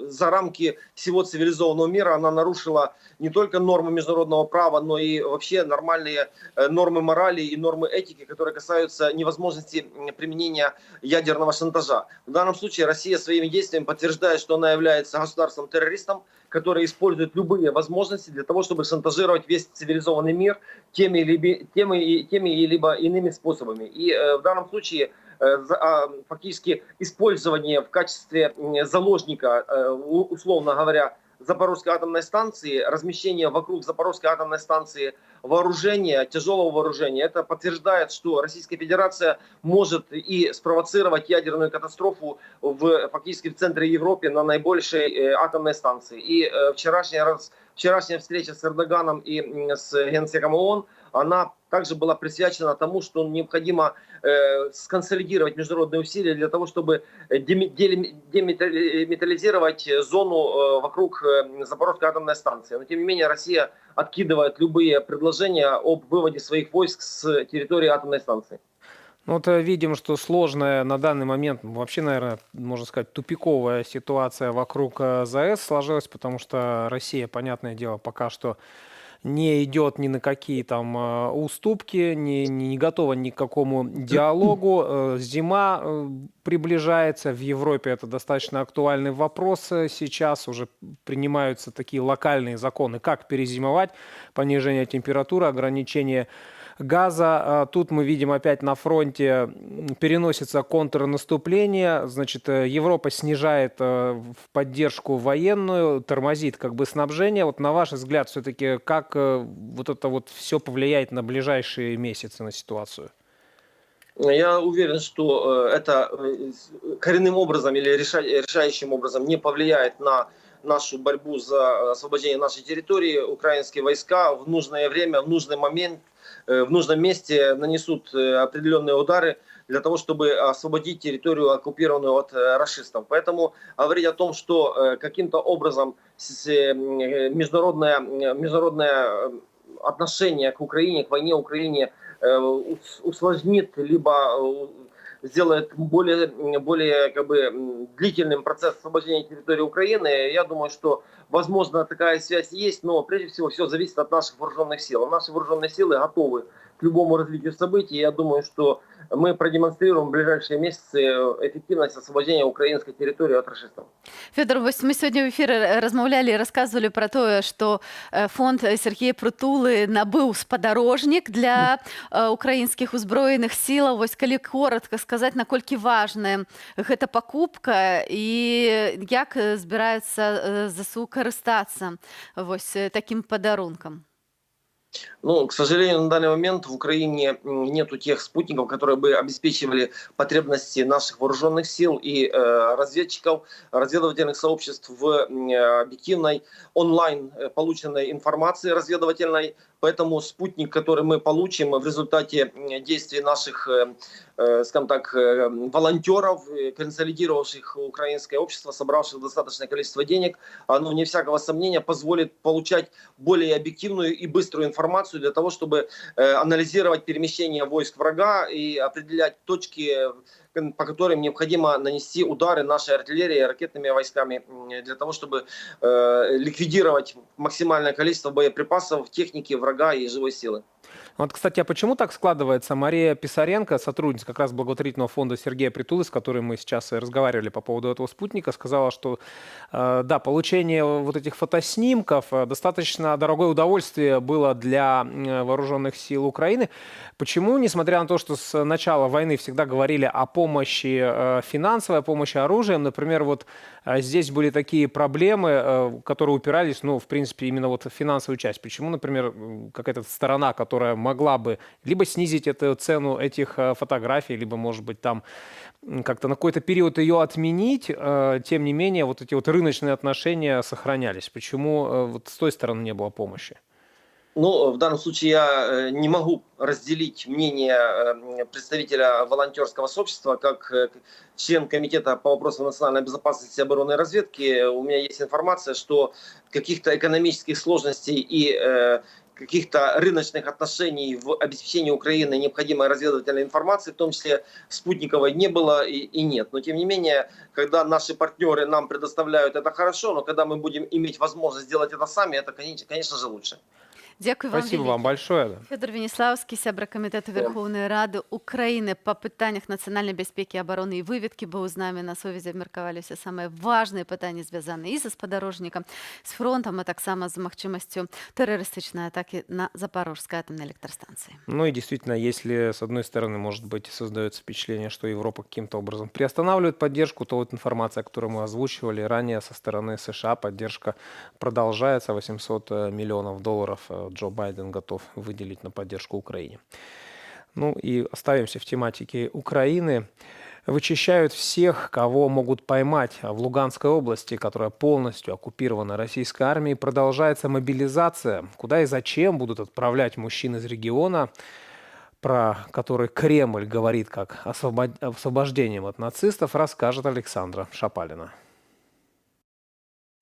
Speaker 19: за рамки всего цивилизованного мира. Она нарушила не только нормы международного права, но и вообще нормальные нормы морали и нормы этики, которые касаются невозможности применения ядерного шантажа. В данном случае Россия своими действиями подтверждает, что она является государством-террористом, который использует любые возможности для того, чтобы шантажировать весь цивилизованный мир теми либо иными способами. И в данном случае фактически использование в качестве заложника, условно говоря, Запорожской атомной станции, размещение вокруг Запорожской атомной станции вооружения, тяжелого вооружения, это подтверждает, что Российская Федерация может и спровоцировать ядерную катастрофу фактически в центре Европы на наибольшей атомной станции. И вчерашняя встреча с Эрдоганом и с генсеком ООН, она также была присвячена тому, что необходимо сконсолидировать международные усилия для того, чтобы демилитаризировать зону вокруг Запорожской атомной станции. Но тем не менее Россия откидывает любые предложения об выводе своих войск с территории атомной станции.
Speaker 2: Ну, вот видим, что сложная на данный момент, вообще, наверное, можно сказать, тупиковая ситуация вокруг ЗАЭС сложилась, потому что Россия, понятное дело, пока что не идет ни на какие там уступки, не готова ни к какому диалогу. Зима приближается, в Европе это достаточно актуальный вопрос. Сейчас уже принимаются такие локальные законы, как перезимовать, понижение температуры, ограничение газа. Тут мы видим опять на фронте переносится контрнаступление. Значит, Европа снижает в поддержку военную, тормозит как бы снабжение. Вот на ваш взгляд, все-таки как вот это вот все повлияет на ближайшие месяцы на ситуацию?
Speaker 19: Я уверен, что это коренным образом или решающим образом не повлияет на нашу борьбу за освобождение нашей территории. Украинские войска в нужное время, в нужный момент, в нужном месте нанесут определенные удары для того, чтобы освободить территорию, оккупированную от рашистов. Поэтому говорить о том, что каким-то образом международное отношение к Украине, к войне Украине усложнит, либо сделает более как бы длительным процесс освобождения территории Украины, я думаю, что, возможно, такая связь есть, но прежде всего все зависит от наших вооруженных сил. Наши вооруженные силы готовы к любому развитию событий. Я думаю, что мы продемонстрируем в ближайшие месяцы эффективность освобождения украинской территории от рашистов.
Speaker 1: Федор, вось мы сегодня в эфире размаўлялі і расказвалі пра тое, што фонд Сергея Прытулы набыў спадарожнік для украінскіх узброеных сілаў. Вось калі коротка сказаць, наколькі важная гэта пакупка і як збіраюцца ЗСУ карыстацца вось такім падарункам?
Speaker 19: Ну, к сожалению, на данный момент в Украине нету тех спутников, которые бы обеспечивали потребности наших вооруженных сил и разведчиков, разведывательных сообществ в объективной онлайн полученной информации разведывательной. Поэтому спутник, который мы получим в результате действий наших, скажем так, волонтеров, консолидировавших украинское общество, собравших достаточное количество денег, оно, вне всякого сомнения, позволит получать более объективную и быструю информацию для того, чтобы анализировать перемещение войск врага и определять точки, по которым необходимо нанести удары нашей артиллерии, ракетными войсками, для того, чтобы ликвидировать максимальное количество боеприпасов, техники врага и живой силы.
Speaker 2: Вот, кстати, а почему так складывается? Мария Писаренко, сотрудница как раз благотворительного фонда Сергея Притулы, с которой мы сейчас и разговаривали по поводу этого спутника, сказала, что да, получение вот этих фотоснимков достаточно дорогое удовольствие было для вооруженных сил Украины. Почему, несмотря на то, что с начала войны всегда говорили о помощи финансовой, о помощи оружием, например, вот здесь были такие проблемы, которые упирались, ну, в принципе, именно вот в финансовую часть. Почему, например, какая-то сторона, которая могла бы либо снизить эту цену этих фотографий, либо, может быть, там как-то на какой-то период ее отменить, тем не менее, вот эти вот рыночные отношения сохранялись. Почему вот с той стороны не было помощи?
Speaker 19: Ну, в данном случае я не могу разделить мнение представителя волонтерского сообщества, как член комитета по вопросам национальной безопасности, обороны и разведки. У меня есть информация, что каких-то экономических сложностей и каких-то рыночных отношений в обеспечении Украины необходимой разведывательной информации, в том числе спутниковой, не было и нет. Но тем не менее, когда наши партнеры нам предоставляют, это хорошо, но когда мы будем иметь возможность сделать это сами, это, конечно же, лучше.
Speaker 1: Дякую вам
Speaker 2: Спасибо
Speaker 1: велике.
Speaker 2: вам большое.
Speaker 1: Федор Веніславський, сябра Комітету Верховної Ради України по питаннях національної безпеки, оборони і вивідки, бо з нами на совісті обміркувалися саме важні питання, зв'язані і з спадарожником, з фронтом, а так само з можливістю терористичної атаки на Запорожской атомной электростанции.
Speaker 2: Ну и действительно, если с одной стороны, может быть, создается впечатление, что Европа каким-то образом приостанавливает поддержку, то вот информация, которую мы озвучивали ранее со стороны США, поддержка продолжается. $800 миллионов Джо Байден готов выделить на поддержку Украине. Ну и оставимся в тематике Украины. Вычищают всех, кого могут поймать. В Луганской области, которая полностью оккупирована российской армией, продолжается мобилизация. Куда и зачем будут отправлять мужчин из региона, про который Кремль говорит как освобождением от нацистов, расскажет Александра Шапалина.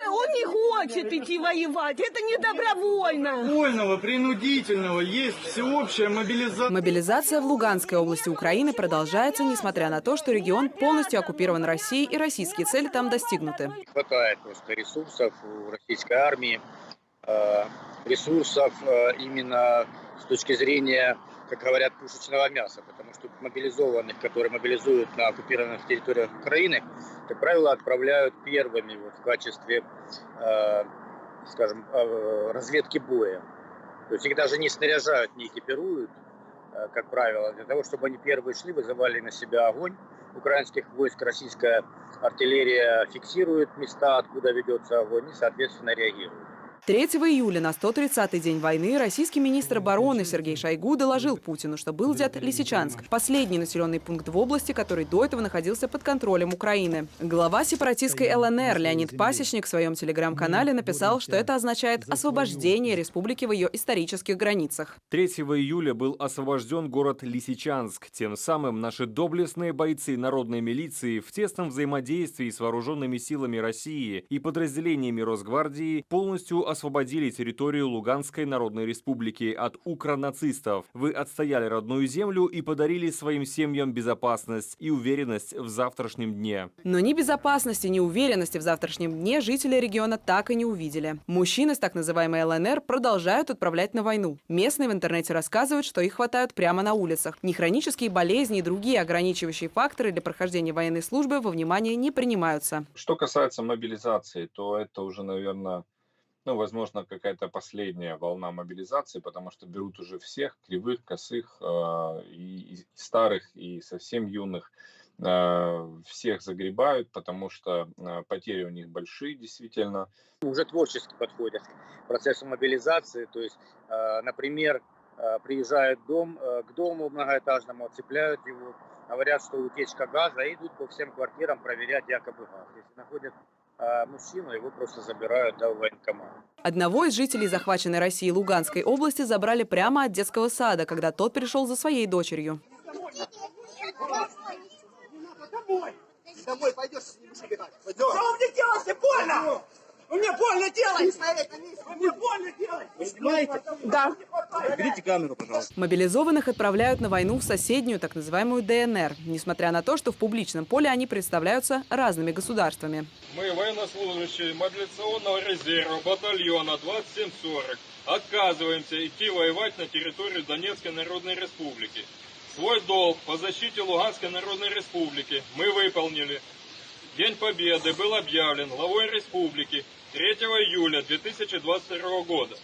Speaker 20: Он не хочет идти воевать, это не добровольно.
Speaker 17: Добровольного, принудительного, есть всеобщая мобилизация.
Speaker 21: Мобилизация в Луганской области Украины продолжается, несмотря на то, что регион полностью оккупирован Россией и российские цели там достигнуты.
Speaker 22: Не хватает просто ресурсов у российской армии, ресурсов именно с точки зрения, как говорят, пушечного мяса, потому что мобилизованных, которые мобилизуют на оккупированных территориях Украины, как правило, отправляют первыми вот в качестве, скажем, разведки боя. То есть их даже не снаряжают, не экипируют, как правило, для того, чтобы они первые шли, вызывали на себя огонь украинских войск. Российская артиллерия фиксирует места, откуда ведется огонь, и, соответственно, реагирует.
Speaker 21: 3 июля, на 130-й день войны, российский министр обороны Сергей Шойгу доложил Путину, что был взят Лисичанск, последний населенный пункт в области, который до этого находился под контролем Украины. Глава сепаратистской ЛНР Леонид Пасечник в своем телеграм-канале написал, что это означает освобождение республики в ее исторических границах.
Speaker 23: 3 июля был освобожден город Лисичанск. Тем самым наши доблестные бойцы народной милиции в тесном взаимодействии с вооруженными силами России и подразделениями Росгвардии полностью освободили территорию Луганской Народной Республики от укронацистов. Вы отстояли родную землю и подарили своим семьям безопасность и уверенность в завтрашнем дне.
Speaker 21: Но ни безопасности, ни уверенности в завтрашнем дне жители региона так и не увидели. Мужчин из так называемой ЛНР продолжают отправлять на войну. Местные в интернете рассказывают, что их хватают прямо на улицах. Ни хронические болезни и другие ограничивающие факторы для прохождения военной службы во внимание не принимаются.
Speaker 24: Что касается мобилизации, то это уже, наверное, возможно, какая-то последняя волна мобилизации, потому что берут уже всех, кривых, косых, и старых, и совсем юных. Всех загребают, потому что потери у них большие, действительно.
Speaker 22: Уже творчески подходят к процессу мобилизации. То есть, например, приезжают к дому многоэтажному, оцепляют его, говорят, что утечка газа, и идут по всем квартирам проверять якобы газ. Если находят мужчину, его просто забирают в военкомат.
Speaker 21: Одного из жителей захваченной России Луганской области забрали прямо от детского сада, когда тот пришел за своей дочерью.
Speaker 20: Домой пойдешь, не будешь играть. Что вы делаете? Больно! Мне больно делать! Мне больно делать! Вы снимаете? Да.
Speaker 21: Уберите камеру, пожалуйста. Мобилизованных отправляют на войну в соседнюю, так называемую ДНР, несмотря на то, что в публичном поле они представляются разными государствами.
Speaker 23: Мы, военнослужащие мобилизационного резерва батальона 2740, отказываемся идти воевать на территорию Донецкой Народной Республики. Свой долг по защите Луганской Народной Республики мы выполнили. День Победы был объявлен главой республики 3 июля 2022 года.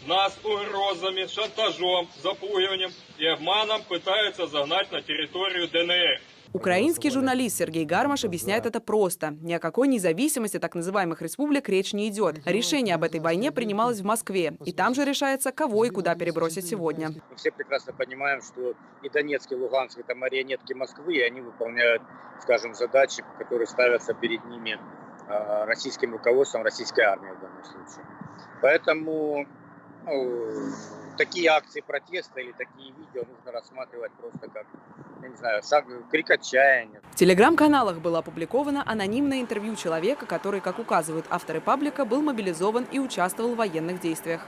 Speaker 23: Нас угрозами, шантажом, запугиванием и обманом пытаются загнать на территорию ДНР.
Speaker 21: Украинский журналист Сергей Гармаш объясняет это просто. Ни о какой независимости так называемых республик речь не идет. Решение об этой войне принималось в Москве. И там же решается, кого и куда перебросить сегодня.
Speaker 22: Мы все прекрасно понимаем, что и Донецк, и Луганск – это марионетки Москвы, и они выполняют, скажем, задачи, которые ставятся перед ними российским руководством, российской армией в данном случае. Поэтому такие акции протеста или такие видео нужно рассматривать просто как, я не знаю, крик отчаяния.
Speaker 21: В телеграм-каналах было опубликовано анонимное интервью человека, который, как указывают авторы паблика, был мобилизован и участвовал в военных действиях.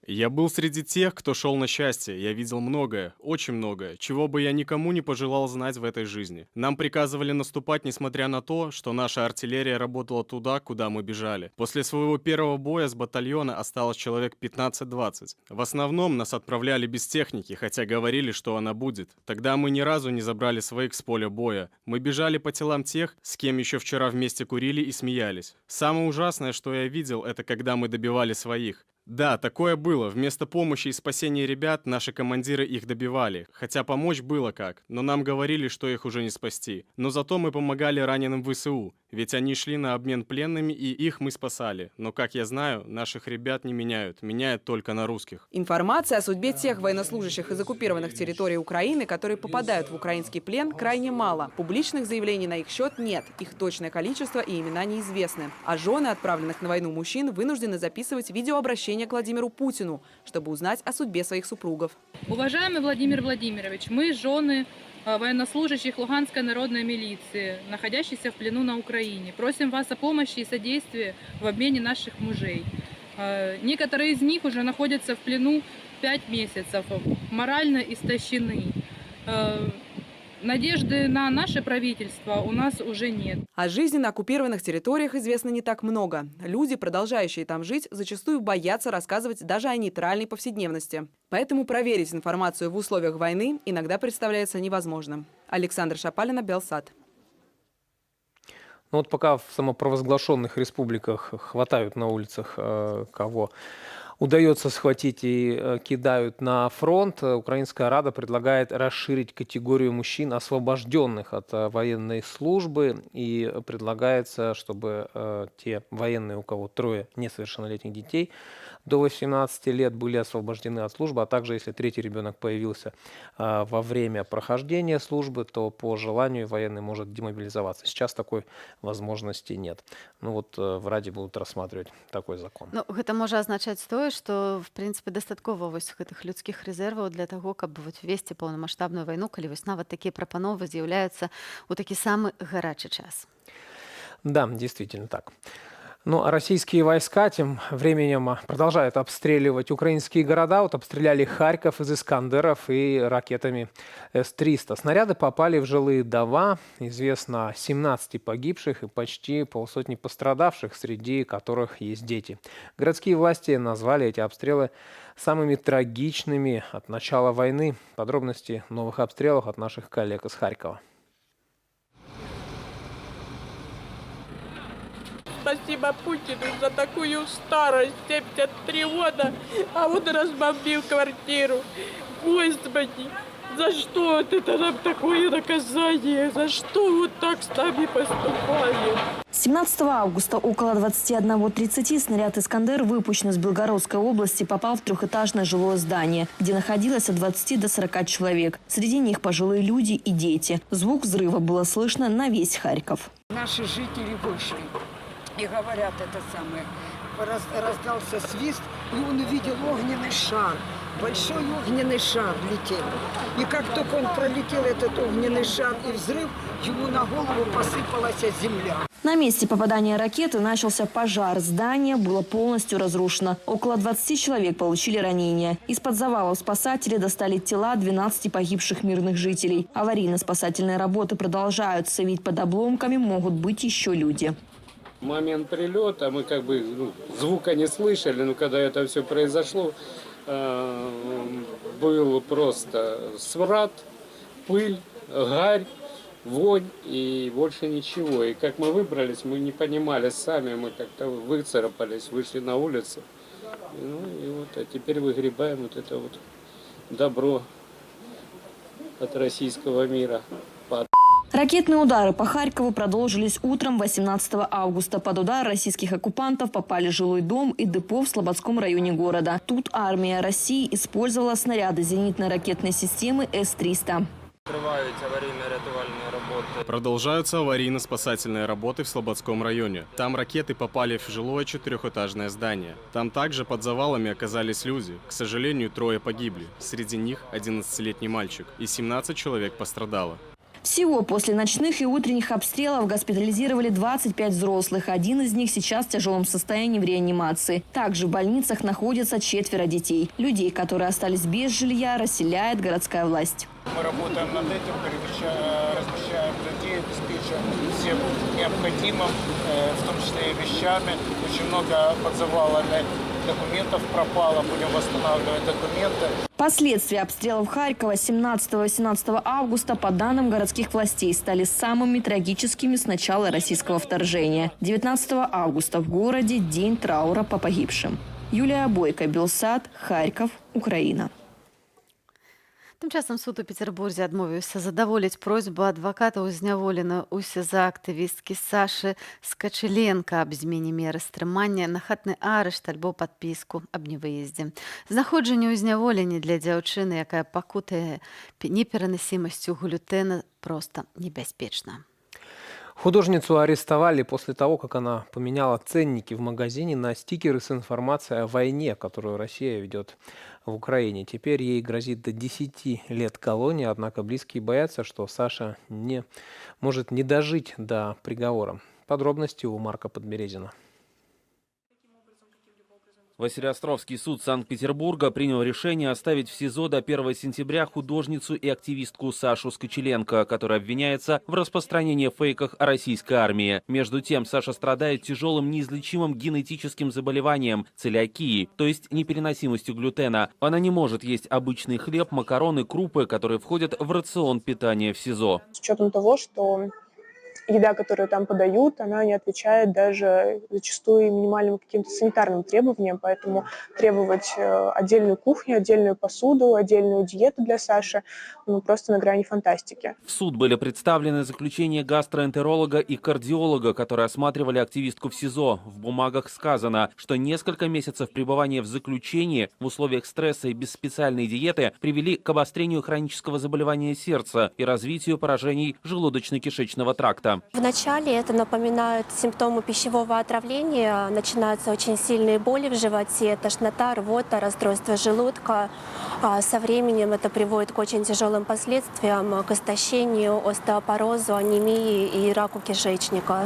Speaker 5: Я был среди тех, кто шел на счастье. Я видел многое, очень многое, чего бы я никому не пожелал знать в этой жизни. Нам приказывали наступать, несмотря на то, что наша артиллерия работала туда, куда мы бежали. После своего первого боя с батальона осталось человек 15-20. В основном нас отправляли без техники, хотя говорили, что она будет. Тогда мы ни разу не забрали своих с поля боя. Мы бежали по телам тех, с кем еще вчера вместе курили и смеялись. Самое ужасное, что я видел, это когда мы добивали своих. Да, такое было. Вместо помощи и спасения ребят наши командиры их добивали. Хотя помочь было как, но нам говорили, что их уже не спасти. Но зато мы помогали раненым в ВСУ, ведь они шли на обмен пленными, и их мы спасали. Но, как я знаю, наших ребят не меняют. Меняют только на русских.
Speaker 21: Информация о судьбе тех военнослужащих из оккупированных территорий Украины, которые попадают в украинский плен, крайне мало. Публичных заявлений на их счет нет. Их точное количество и имена неизвестны. А жены отправленных на войну мужчин вынуждены записывать видеообращение к Владимиру Путину, чтобы узнать о судьбе своих супругов.
Speaker 6: Уважаемый Владимир Владимирович, мы жены военнослужащих Луганской народной милиции, находящихся в плену на Украине. Просим вас о помощи и содействии в обмене наших мужей. Некоторые из них уже находятся в плену 5 месяцев, морально истощены. Надежды на наше правительство у нас уже нет.
Speaker 21: О жизни на оккупированных территориях известно не так много. Люди, продолжающие там жить, зачастую боятся рассказывать даже о нейтральной повседневности. Поэтому проверить информацию в условиях войны иногда представляется невозможным. Александр Шапалина, Белсат.
Speaker 2: Ну вот пока в самопровозглашенных республиках хватают на улицах кого удается схватить и кидают на фронт, Украинская Рада предлагает расширить категорию мужчин, освобожденных от военной службы, и предлагается, чтобы те военные, у кого 3 несовершеннолетних детей до 18 лет, были освобождены от службы, а также если 3-й ребенок появился во время прохождения службы, то по желанию военный может демобилизоваться. Сейчас такой возможности нет. Ну вот в Раде будут рассматривать такой закон.
Speaker 1: Ну, это может означать то, что в принципе дастаткова вось гэтых людскіх рэзерваў для того, каб вот весці паўнамасштабную вайну, калі вось нават такія прапановы з'яўляюцца ў такі самы гарачы час.
Speaker 2: Да, действительно так. Ну, а российские войска тем временем продолжают обстреливать украинские города. Вот обстреляли Харьков из «Искандеров» и ракетами С-300. Снаряды попали в жилые дома. Известно 17 погибших и почти полсотни пострадавших, среди которых есть дети. Городские власти назвали эти обстрелы самыми трагичными от начала войны. Подробности в новых обстрелах от наших коллег из Харькова.
Speaker 7: Спасибо Путину за такую старость, 73 года, а он разбомбил квартиру. Господи, за что это нам такое наказание? За что вот так с нами поступали?
Speaker 9: 17 августа около 21:30 снаряд «Искандер», выпущенный из Белгородской области, попал в 3-этажное жилое здание, где находилось от 20 до 40 человек. Среди них пожилые люди и дети. Звук взрыва было слышно на весь Харьков.
Speaker 25: Наши жители вышли и говорят это самое. Раздался свист, и он увидел огненный шар. Большой огненный шар летел. И как только он пролетел, этот огненный шар и взрыв, ему на голову посыпалась земля.
Speaker 9: На месте попадания ракеты начался пожар. Здание было полностью разрушено. Около 20 человек получили ранения. Из-под завалов спасатели достали тела 12 погибших мирных жителей. Аварийно-спасательные работы продолжаются, ведь под обломками могут быть еще люди.
Speaker 8: В момент прилета мы звука не слышали, но когда это все произошло, был просто смрад, пыль, гарь, вонь и больше ничего. И как мы выбрались, мы не понимали сами, мы как-то выцарапались, вышли на улицу. А теперь выгребаем вот это вот добро от российского мира.
Speaker 9: Ракетные удары по Харькову продолжились утром 18 августа. Под удар российских оккупантов попали жилой дом и депо в Слободском районе города. Тут армия России использовала снаряды зенитной ракетной системы С-300.
Speaker 5: Продолжаются аварийно-спасательные работы в Слободском районе. Там ракеты попали в жилое 4-этажное здание. Там также под завалами оказались люди. К сожалению, 3 погибли. Среди них 11-летний мальчик. И 17 человек пострадало.
Speaker 9: Всего после ночных и утренних обстрелов госпитализировали 25 взрослых. Один из них сейчас в тяжелом состоянии в реанимации. Также в больницах находятся 4 детей. Людей, которые остались без жилья, расселяет городская власть.
Speaker 22: Мы работаем над этим, размещаем людей, обеспечиваем всем необходимым, в том числе и вещами. Очень много под завалами документов пропало, будем восстанавливать документы.
Speaker 9: Последствия обстрелов Харькова 17-18 августа, по данным городских властей, стали самыми трагическими с начала российского вторжения. 19 августа в городе день траура по погибшим. Юлия Бойко, Белсад, Харьков, Украина.
Speaker 1: Тим часам суд у Петербурзі адмовіўся задаволіць просьбу адваката ўзняволенай у СІЗА актывісткі Сашы Скачыленка аб змене меры стрымання на хатны арышт альбо падпіску аб невыездзе. Знаходжанне ў зняволенні для дзяўчыны, якая пакутае непераносімасцю глютэна, проста небяспечна.
Speaker 2: Художницу арестовали после того, как она поменяла ценники в магазине на стикеры с информацией о войне, которую Россия ведет в Украине. Теперь ей грозит до 10 лет колонии, однако близкие боятся, что Саша может не дожить до приговора. Подробности у Марка Подберезина.
Speaker 23: Василеостровский суд Санкт-Петербурга принял решение оставить в СИЗО до 1 сентября художницу и активистку Сашу Скочеленко, которая обвиняется в распространении фейков о российской армии. Между тем, Саша страдает тяжелым неизлечимым генетическим заболеванием – целиакией, то есть непереносимостью глютена. Она не может есть обычный хлеб, макароны, крупы, которые входят в рацион питания в СИЗО.
Speaker 10: С учетом того, что еда, которую там подают, она не отвечает даже зачастую минимальным каким-то санитарным требованиям, поэтому требовать отдельную кухню, отдельную посуду, отдельную диету для Саши просто на грани фантастики.
Speaker 23: В суд были представлены заключения гастроэнтеролога и кардиолога, которые осматривали активистку в СИЗО. В бумагах сказано, что несколько месяцев пребывания в заключении в условиях стресса и без специальной диеты привели к обострению хронического заболевания сердца и развитию поражений желудочно-кишечного тракта.
Speaker 11: Вначале это напоминает симптомы пищевого отравления. Начинаются очень сильные боли в животе, тошнота, рвота, расстройство желудка. Со временем это приводит к очень тяжелым последствиям, к истощению, остеопорозу, анемии и раку кишечника,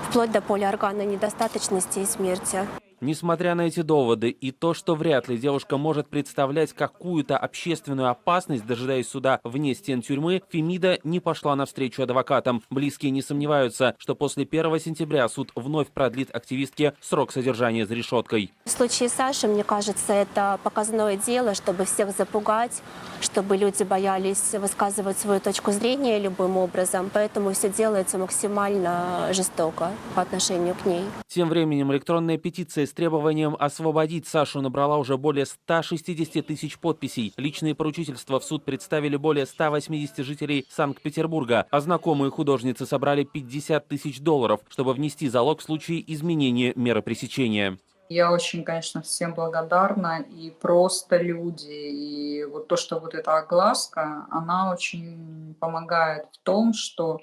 Speaker 11: вплоть до полиорганной недостаточности и смерти.
Speaker 23: Несмотря на эти доводы и то, что вряд ли девушка может представлять какую-то общественную опасность, дожидаясь суда вне стен тюрьмы, Фемида не пошла навстречу адвокатам. Близкие не сомневаются, что после 1 сентября суд вновь продлит активистке срок содержания за решеткой.
Speaker 11: В случае Саши, мне кажется, это показное дело, чтобы всех запугать, чтобы люди боялись высказывать свою точку зрения любым образом. Поэтому все делается максимально жестоко по отношению к ней.
Speaker 23: Тем временем электронная петиция с требованием освободить Сашу набрала уже более 160 тысяч подписей. Личные поручительства в суд представили более 180 жителей Санкт-Петербурга, а знакомые художницы собрали $50 тысяч, чтобы внести залог в случае изменения меры пресечения.
Speaker 12: Я очень, конечно, всем благодарна, и просто люди, и вот то, что вот эта огласка, она очень помогает в том, что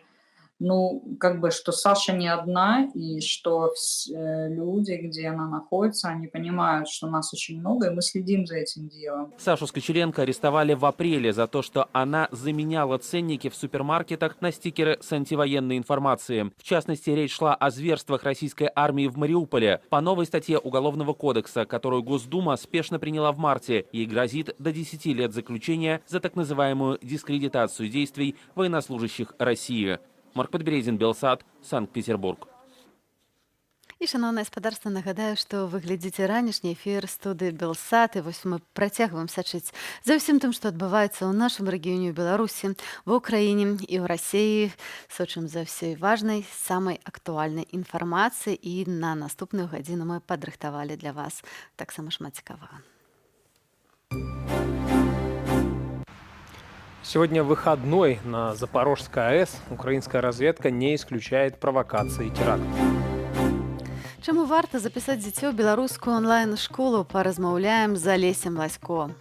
Speaker 12: ну, как бы, что Саша не одна, и что люди, где она находится, они понимают, что нас очень много, и мы следим за этим делом.
Speaker 4: Сашу Скочеленко арестовали в апреле за то, что она заменяла ценники в супермаркетах на стикеры с антивоенной информацией. В частности, речь шла о зверствах российской армии в Мариуполе. По новой статье Уголовного кодекса, которую Госдума спешно приняла в марте, ей грозит до 10 лет заключения за так называемую дискредитацию действий военнослужащих России. Марк Подберезин, Белсат, Санкт-Петербург.
Speaker 1: І, шановне господарство, нагадаю, што вы глядзіце ранішні эфір студыі Белсат, і вось мы працягваем сачыць за ўсім тым, што адбываецца ў нашым рэгіёне, ў Беларусі, ва ўкраіне і ў Расіі. Сочым за ўсёй важнай, самай актуальнай інфармацыі, і на наступную гадзіну мы падрыхтавалі для вас таксама шмат цікавага.
Speaker 2: Сегодня выходной на Запорожской АЭС. Украинская разведка не исключает провокации и теракт.
Speaker 1: Чаму варта запісаць дзіцё ў беларускую онлайн-школу, паразмаўляем з Алесем Ласько.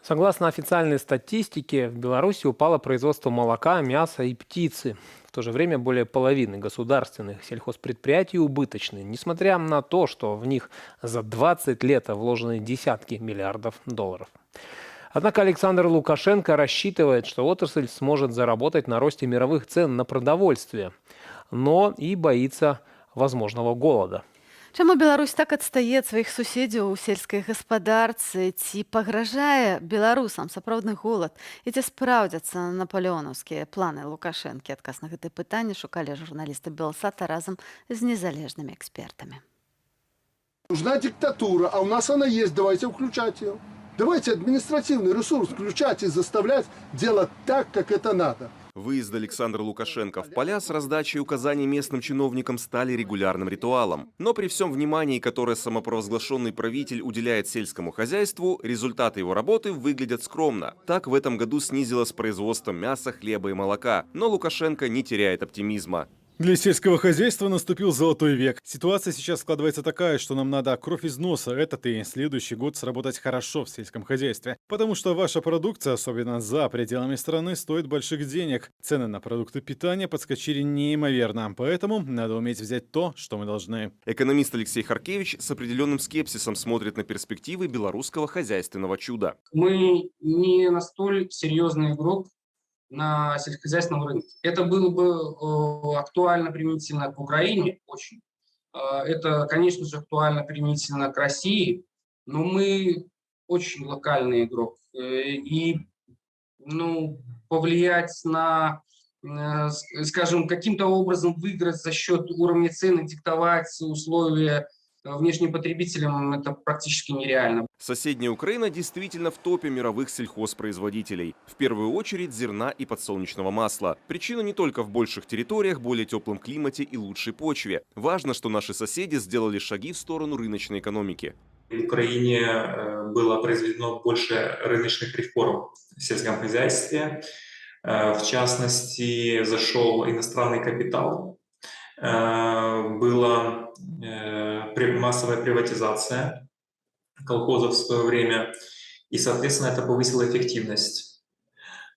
Speaker 2: Согласно официальной статистике, в Беларуси упало производство молока, мяса и птицы. В то же время более половины государственных сельхозпредприятий убыточны, несмотря на то, что в них за 20 лет вложены десятки миллиардов долларов. Однако Александр Лукашенко рассчитывает, что отрасль сможет заработать на росте мировых цен на продовольствие, но и боится возможного голода.
Speaker 1: Чаму Беларусь так адстае ад сваіх суседзяў у сельскай гаспадарцы? Ці пагражае беларусам сапраўдны голад? І ці спраўдзяцца напалеонаўскія планы Лукашэнкі? Адказ на гэтае пытанне шукалі журналісты Белсата разам з незалежнымі экспертамі.
Speaker 13: Нужна диктатура, а у нас она есть, давайте включать ее. Давайте административный ресурс включать и заставлять делать так, как это надо.
Speaker 16: Выезд Александра Лукашенко в поля с раздачей указаний местным чиновникам стали регулярным ритуалом. Но при всем внимании, которое самопровозглашенный правитель уделяет сельскому хозяйству, результаты его работы выглядят скромно. Так в этом году снизилось производство мяса, хлеба и молока. Но Лукашенко не теряет оптимизма.
Speaker 14: Для сельского хозяйства наступил золотой век. Ситуация сейчас складывается такая, что нам надо кровь из носа этот и следующий год сработать хорошо в сельском хозяйстве. Потому что ваша продукция, особенно за пределами страны, стоит больших денег. Цены на продукты питания подскочили неимоверно. Поэтому надо уметь взять то, что мы должны.
Speaker 16: Экономист Алексей Харкевич с определенным скепсисом смотрит на перспективы белорусского хозяйственного чуда.
Speaker 15: Мы не настолько серьезный игрок на сельскохозяйственном рынке. Это было бы актуально применительно к Украине, очень. Это, конечно же, актуально применительно к России, но мы очень локальный игрок. И повлиять на, скажем, каким-то образом выиграть за счет уровня цен и диктовать условия внешним потребителям, это практически нереально.
Speaker 16: Соседняя Украина действительно в топе мировых сельхозпроизводителей. В первую очередь зерна и подсолнечного масла. Причина не только в больших территориях, более теплом климате и лучшей почве. Важно, что наши соседи сделали шаги в сторону рыночной экономики.
Speaker 18: В Украине было произведено больше рыночных реформ в сельском хозяйстве. В частности, зашел иностранный капитал. Была массовая приватизация колхозов в свое время, и, соответственно, это повысило эффективность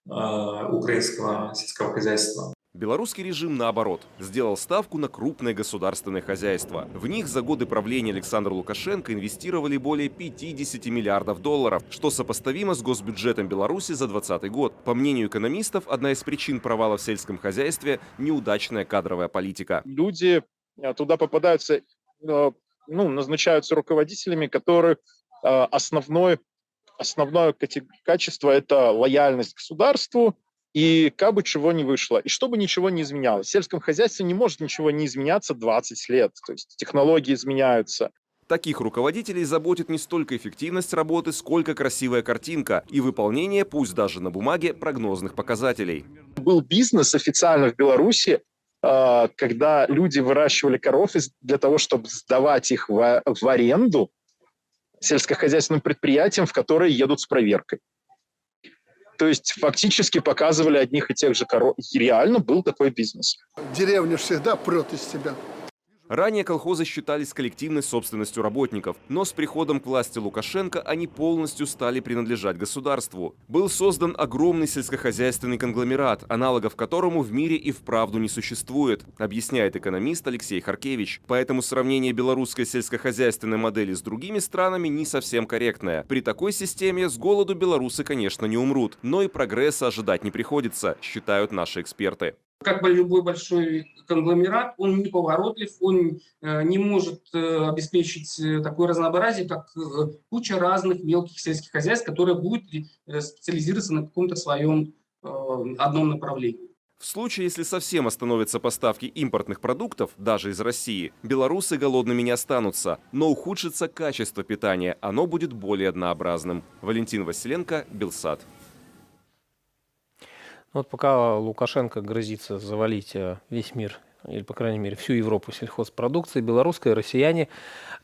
Speaker 18: украинского сельского хозяйства.
Speaker 16: Белорусский режим, наоборот, сделал ставку на крупное государственное хозяйство. В них за годы правления Александра Лукашенко инвестировали более 50 миллиардов долларов, что сопоставимо с госбюджетом Беларуси за 2020 год. По мнению экономистов, одна из причин провала в сельском хозяйстве – неудачная кадровая политика.
Speaker 26: Люди туда попадаются, назначаются руководителями, которых основное качество – это лояльность государству, и как бы чего не вышло, и чтобы ничего не изменялось. В сельском хозяйстве не может ничего не изменяться 20 лет, то есть технологии изменяются.
Speaker 16: Таких руководителей заботит не столько эффективность работы, сколько красивая картинка и выполнение, пусть даже на бумаге, прогнозных показателей.
Speaker 26: Был бизнес официально в Беларуси, когда люди выращивали коров для того, чтобы сдавать их в аренду сельскохозяйственным предприятиям, в которые едут с проверкой. То есть фактически показывали одних и тех же коров. И реально был такой бизнес.
Speaker 13: Деревня всегда прет из себя.
Speaker 16: Ранее колхозы считались коллективной собственностью работников, но с приходом к власти Лукашенко они полностью стали принадлежать государству. Был создан огромный сельскохозяйственный конгломерат, аналогов которому в мире и вправду не существует, объясняет экономист Алексей Харкевич. Поэтому сравнение белорусской сельскохозяйственной модели с другими странами не совсем корректное. При такой системе с голоду белорусы, конечно, не умрут, но и прогресса ожидать не приходится, считают наши эксперты.
Speaker 15: Как бы любой большой конгломерат, он неповоротлив, он не может обеспечить такое разнообразие, как куча разных мелких сельских хозяйств, которые будут специализироваться на каком-то своем одном направлении.
Speaker 16: В случае, если совсем остановятся поставки импортных продуктов, даже из России, белорусы голодными не останутся, но ухудшится качество питания, оно будет более однообразным. Валентин Василенко, Белсат.
Speaker 2: Вот пока Лукашенко грозится завалить весь мир, или, по крайней мере, всю Европу сельхозпродукцией, белорусские россияне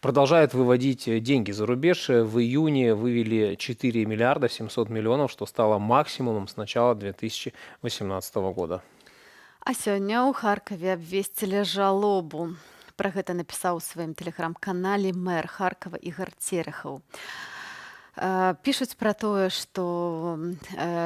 Speaker 2: продолжают выводить деньги за рубеж. В июне вывели 4 миллиарда 700 миллионов, что стало максимумом с начала 2018 года.
Speaker 1: А сёння ў Харкаве абвесцілі жалобу. Пра гэта напісаў у сваім тэлеграм-канале мэр Харкава Ігор Терехаў. Пішуць пра тое, што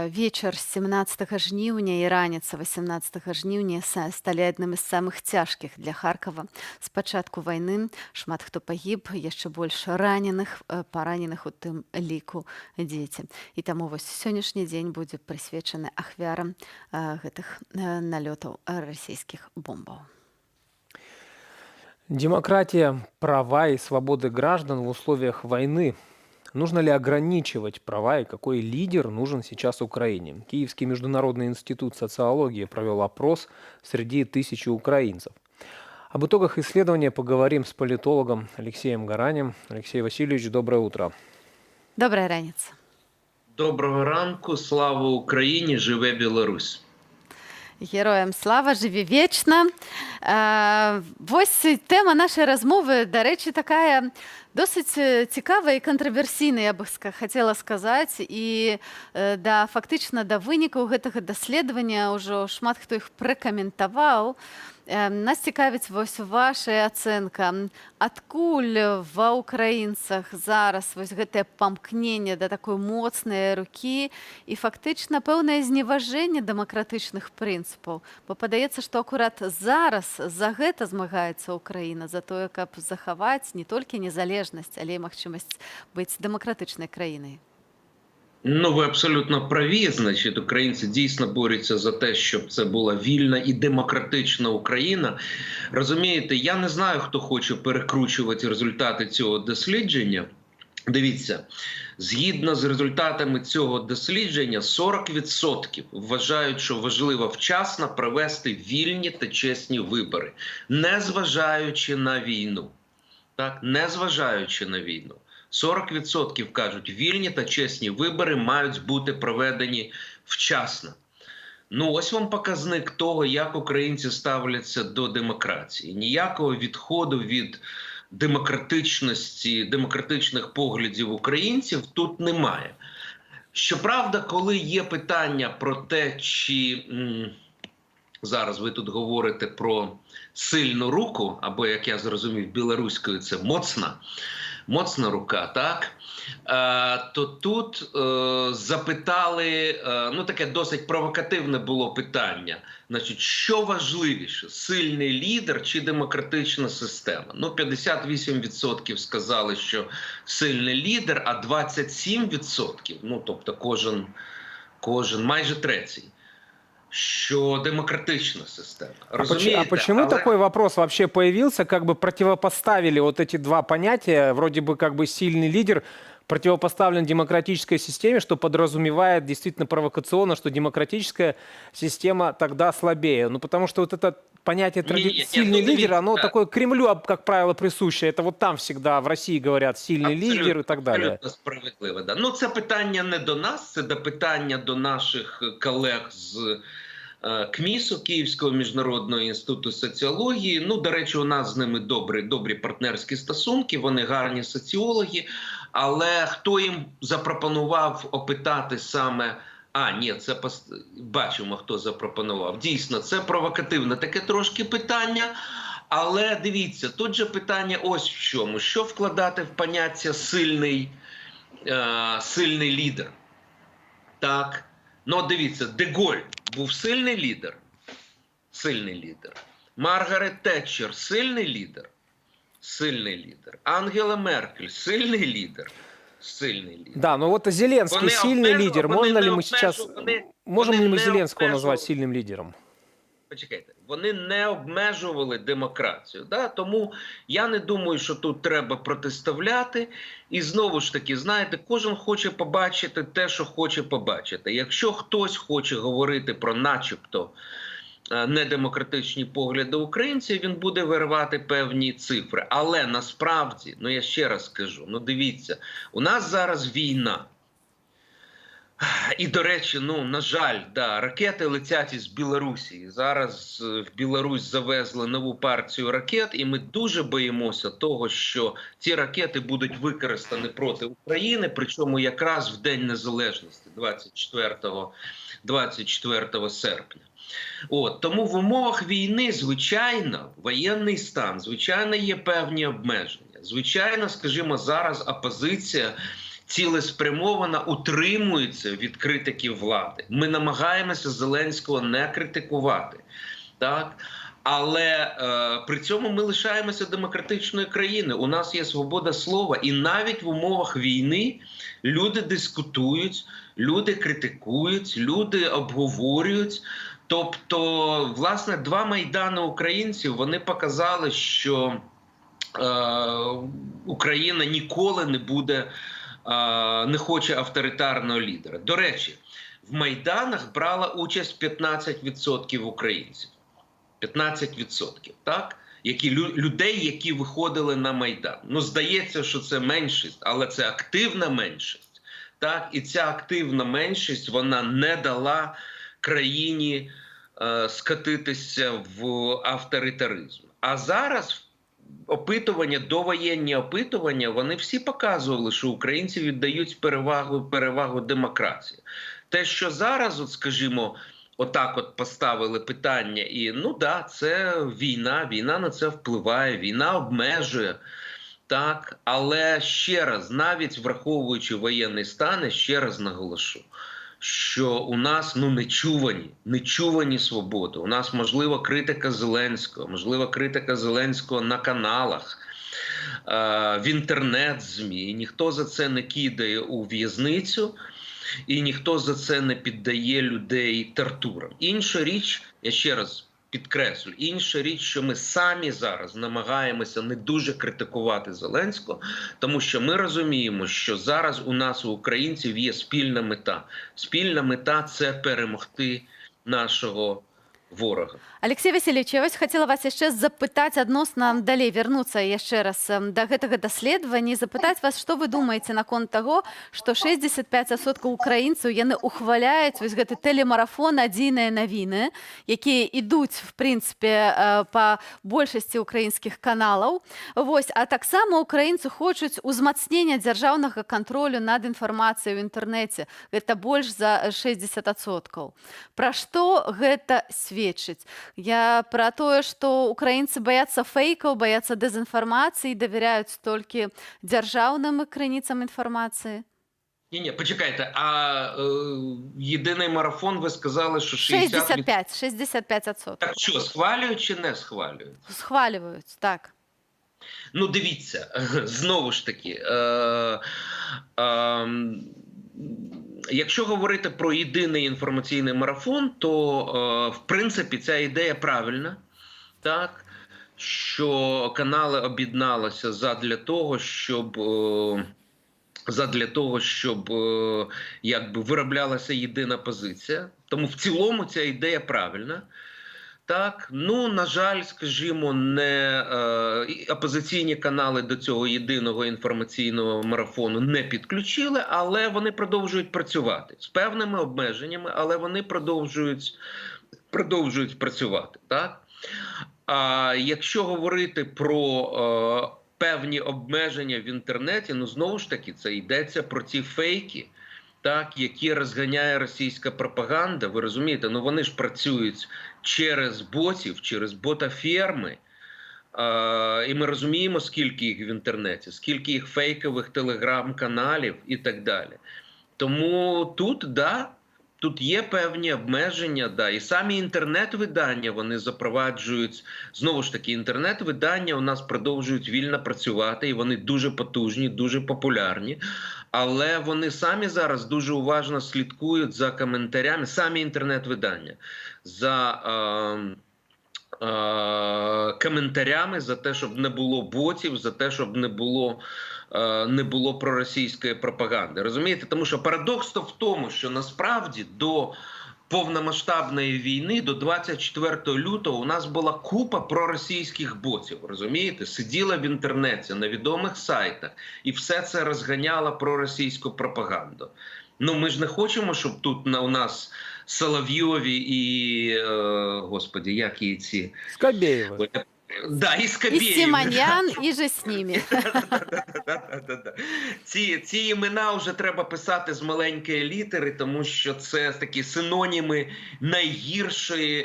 Speaker 1: вечар 17 жніўня і раніца 18 жніўня сталі адным з самых цяжкіх для Харкава. З пачатку вайны шмат хто пагіб, яшчэ больш раненых, параненых у тым ліку дзеці. І таму вось сённяшні дзень будзе прысвечаны ахвярам гэтых налётаў расійскіх бомбаў.
Speaker 2: Демократия, права и свободы граждан в условиях войны. Нужно ли ограничивать права и какой лидер нужен сейчас Украине? Киевский международный институт социологии провел опрос среди 1000 украинцев. Об итогах исследования поговорим с политологом Алексеем Гаранем. Алексей Васильевич, доброе утро.
Speaker 1: Добрая раніца.
Speaker 3: Доброго ранку, слава Україні, живе Білорусь.
Speaker 1: Героям слава, жыві вечна. Вось тэма нашай размовы, дарэчы, такая досыць цікавая і кантраверсійная, я бы хацела сказаць. І фактычна да вынікаў гэтага даследавання ўжо шмат хто іх прэкаментаваў. Нас цікавіць вось ваша ацэнка. Адкуль ва ўкраінцах зараз вось гэтае памкненне да такой моцнай рукі і фактычна пэўнае зневажэнне дэмакратычных прынцыпаў? Бо падаецца, што акурат зараз за гэта змагаецца Украіна, за тое, каб захаваць не толькі незалежнасць, але і магчымасць быць дэмакратычнай краінай.
Speaker 3: Ну, ви абсолютно праві. Значить, українці дійсно борються за те, щоб це була вільна і демократична Україна. Розумієте, я не знаю, хто хоче перекручувати результати цього дослідження. Дивіться, згідно з результатами цього дослідження, 40% вважають, що важливо вчасно провести вільні та чесні вибори, незважаючи на війну. Так, незважаючи на війну. 40% кажуть, вільні та чесні вибори мають бути проведені вчасно. Ну, ось вам показник того, як українці ставляться до демократії. Ніякого відходу від демократичності, демократичних поглядів українців тут немає. Щоправда, коли є питання про те, чи зараз ви тут говорите про сильну руку, або, як я зрозумів, білоруською це моцна рука, так? То тут запитали, ну таке досить провокативне було питання, значить, що важливіше, сильний лідер чи демократична система? Ну, 58% сказали, що сильний лідер, а 27%, ну тобто кожен майже третій, что демократичная система.
Speaker 2: А почему такой вопрос вообще появился? Как бы противопоставили вот эти два понятия, вроде бы как бы сильный лидер противопоставлен демократической системе, что подразумевает действительно провокационно, что демократическая система тогда слабее. Ну потому что вот это понятие сильный лидер, оно такое Кремлю, как правило, присуще. Это вот там всегда в России говорят сильный лидер и так далее.
Speaker 3: Абсолютно справедливо, да. Ну це питання не до нас, це питання до наших колег з КМІСу, Київського міжнародного інституту соціології. Ну, до речі, у нас з ними добрі партнерські стосунки, вони гарні соціологи, але хто їм запропонував опитати саме ні, це бачимо, хто запропонував. Дійсно, це провокативне таке трошки питання, Але дивіться, тут же питання ось в чому. Що вкладати в поняття сильний лідер? Так. Ну, дивіться, Де-Голь був сильний лідер? Сильний лідер. Маргарет Тетчер – сильний лідер? Сильний лідер. Ангела Меркель – сильний лідер? Сильный лидер.
Speaker 2: Да, но вот Зеленский сильный лидер. Можно ли мы сейчас... Можем ли мы Зеленского назвать сильным лидером?
Speaker 3: Почекайте, вони не обмежували демократію. Да? Тому я не думаю, що тут треба протиставляти. І знову ж таки, знаєте, кожен хоче побачити те, що хоче побачити. Якщо хтось хоче говорити про начебто недемократичні погляди українців, він буде виривати певні цифри. Але насправді, ну я ще раз скажу, ну дивіться, у нас зараз війна. І, до речі, ну, на жаль, да, ракети летять із Білорусі. Зараз в Білорусь завезли нову партію ракет, і ми дуже боїмося того, що ці ракети будуть використані проти України, причому якраз в День Незалежності, 24 серпня. От, тому в умовах війни, звичайно, воєнний стан, звичайно, є певні обмеження. Звичайно, скажімо, зараз опозиція цілеспрямовано утримується від критиків влади. Ми намагаємося Зеленського не критикувати. Так? Але при цьому ми лишаємося демократичною країною. У нас є свобода слова. І навіть в умовах війни люди дискутують, люди критикують, люди обговорюють. Тобто, власне, два майдани українців, вони показали, що Україна ніколи не буде, не хоче авторитарного лідера. До речі, в майданах брала участь 15% українців. 15%, так? Людей, які виходили на Майдан. Ну, здається, що це меншість, але це активна меншість. Так? І ця активна меншість, вона не дала країні скотитися в авторитаризм. А зараз опитування, довоєнні опитування, вони всі показували, що українці віддають перевагу демократії. Те, що зараз, от, скажімо, отак от поставили питання, і ну да, це війна, війна на це впливає, війна обмежує, так, але ще раз, навіть враховуючи воєнний стан, ще раз наголошу, що у нас нечувані свободи. У нас можлива критика Зеленського на каналах, в інтернет-ЗМІ. І ніхто за це не кидає у в'язницю, і ніхто за це не піддає людей тортурам. Інша річ, я ще раз підкреслю, інша річ, що ми самі зараз намагаємося не дуже критикувати Зеленського, тому що ми розуміємо, що зараз у нас, у українців, є спільна мета. Спільна мета – це перемогти нашого ворога.
Speaker 1: Алексей Васильевич, я хотела вас яшчэ запытаць адносна далей вернуцца яшчэ раз да гэтага даследавання, запытаць вас, што вы думаеце наконт таго, што 65% украінцаў яны ухваляюць вось гэты тэлемарафон «Адзіныя навіны», якія ідуць в прынцыпе па большасці украінскіх каналаў. Вось, а таксама украінцы хочуць узмацнення дзяржаўнага кантролю над інфармацыяй у інтэрнэце. Гэта больш за 60%. Пра што гэта сведчыць? Я про тое, што украінцы баяцца фэйкаў, баяцца дэзінфармацыі, давяряюць толькі дзяржаўным крыніцам інфармацыі.
Speaker 3: Ні, почекайте, а єдиний марафон, ви сказали, що
Speaker 1: 65%.
Speaker 3: Так що, схвалюють чи не схвалюють?
Speaker 1: Схвалюють, так.
Speaker 3: Ну, дивіться, знову ж таки, якщо говорити про єдиний інформаційний марафон, то, в принципі, ця ідея правильна, так, що канали об'єдналися задля того, щоб якби вироблялася єдина позиція. Тому в цілому ця ідея правильна. Так, ну, на жаль, скажімо, опозиційні канали до цього єдиного інформаційного марафону не підключили, але вони продовжують працювати. З певними обмеженнями, але вони продовжують працювати. Так? А якщо говорити про певні обмеження в інтернеті, ну, знову ж таки, це йдеться про ці фейки, так, які розганяє російська пропаганда. Ви розумієте, ну вони ж працюють через ботів, через ботаферми, І ми розуміємо, скільки їх в інтернеті, скільки їх фейкових телеграм-каналів і так далі. Тому тут, да, тут є певні обмеження, да, і самі інтернет-видання вони запроваджують, знову ж таки, інтернет-видання у нас продовжують вільно працювати, і вони дуже потужні, дуже популярні, але вони самі зараз дуже уважно слідкують за коментарями, самі інтернет-видання, за коментарями, за те, щоб не було ботів, за те, щоб не було проросійської пропаганди. Розумієте? Тому що парадокс то в тому, що насправді до повномасштабної війни, до 24 лютого, у нас була купа проросійських ботів, розумієте? Сиділа в інтернеті, на відомих сайтах, і все це розганяло проросійську пропаганду. Ну, ми ж не хочемо, щоб тут у нас Соловйові і, господи, як і ці...
Speaker 2: Скобеєви.
Speaker 3: Да, і Скобеєви.
Speaker 1: И Симоньян, и же с ними.
Speaker 3: Ці імена вже треба писати з маленької літери, тому що це такі синоніми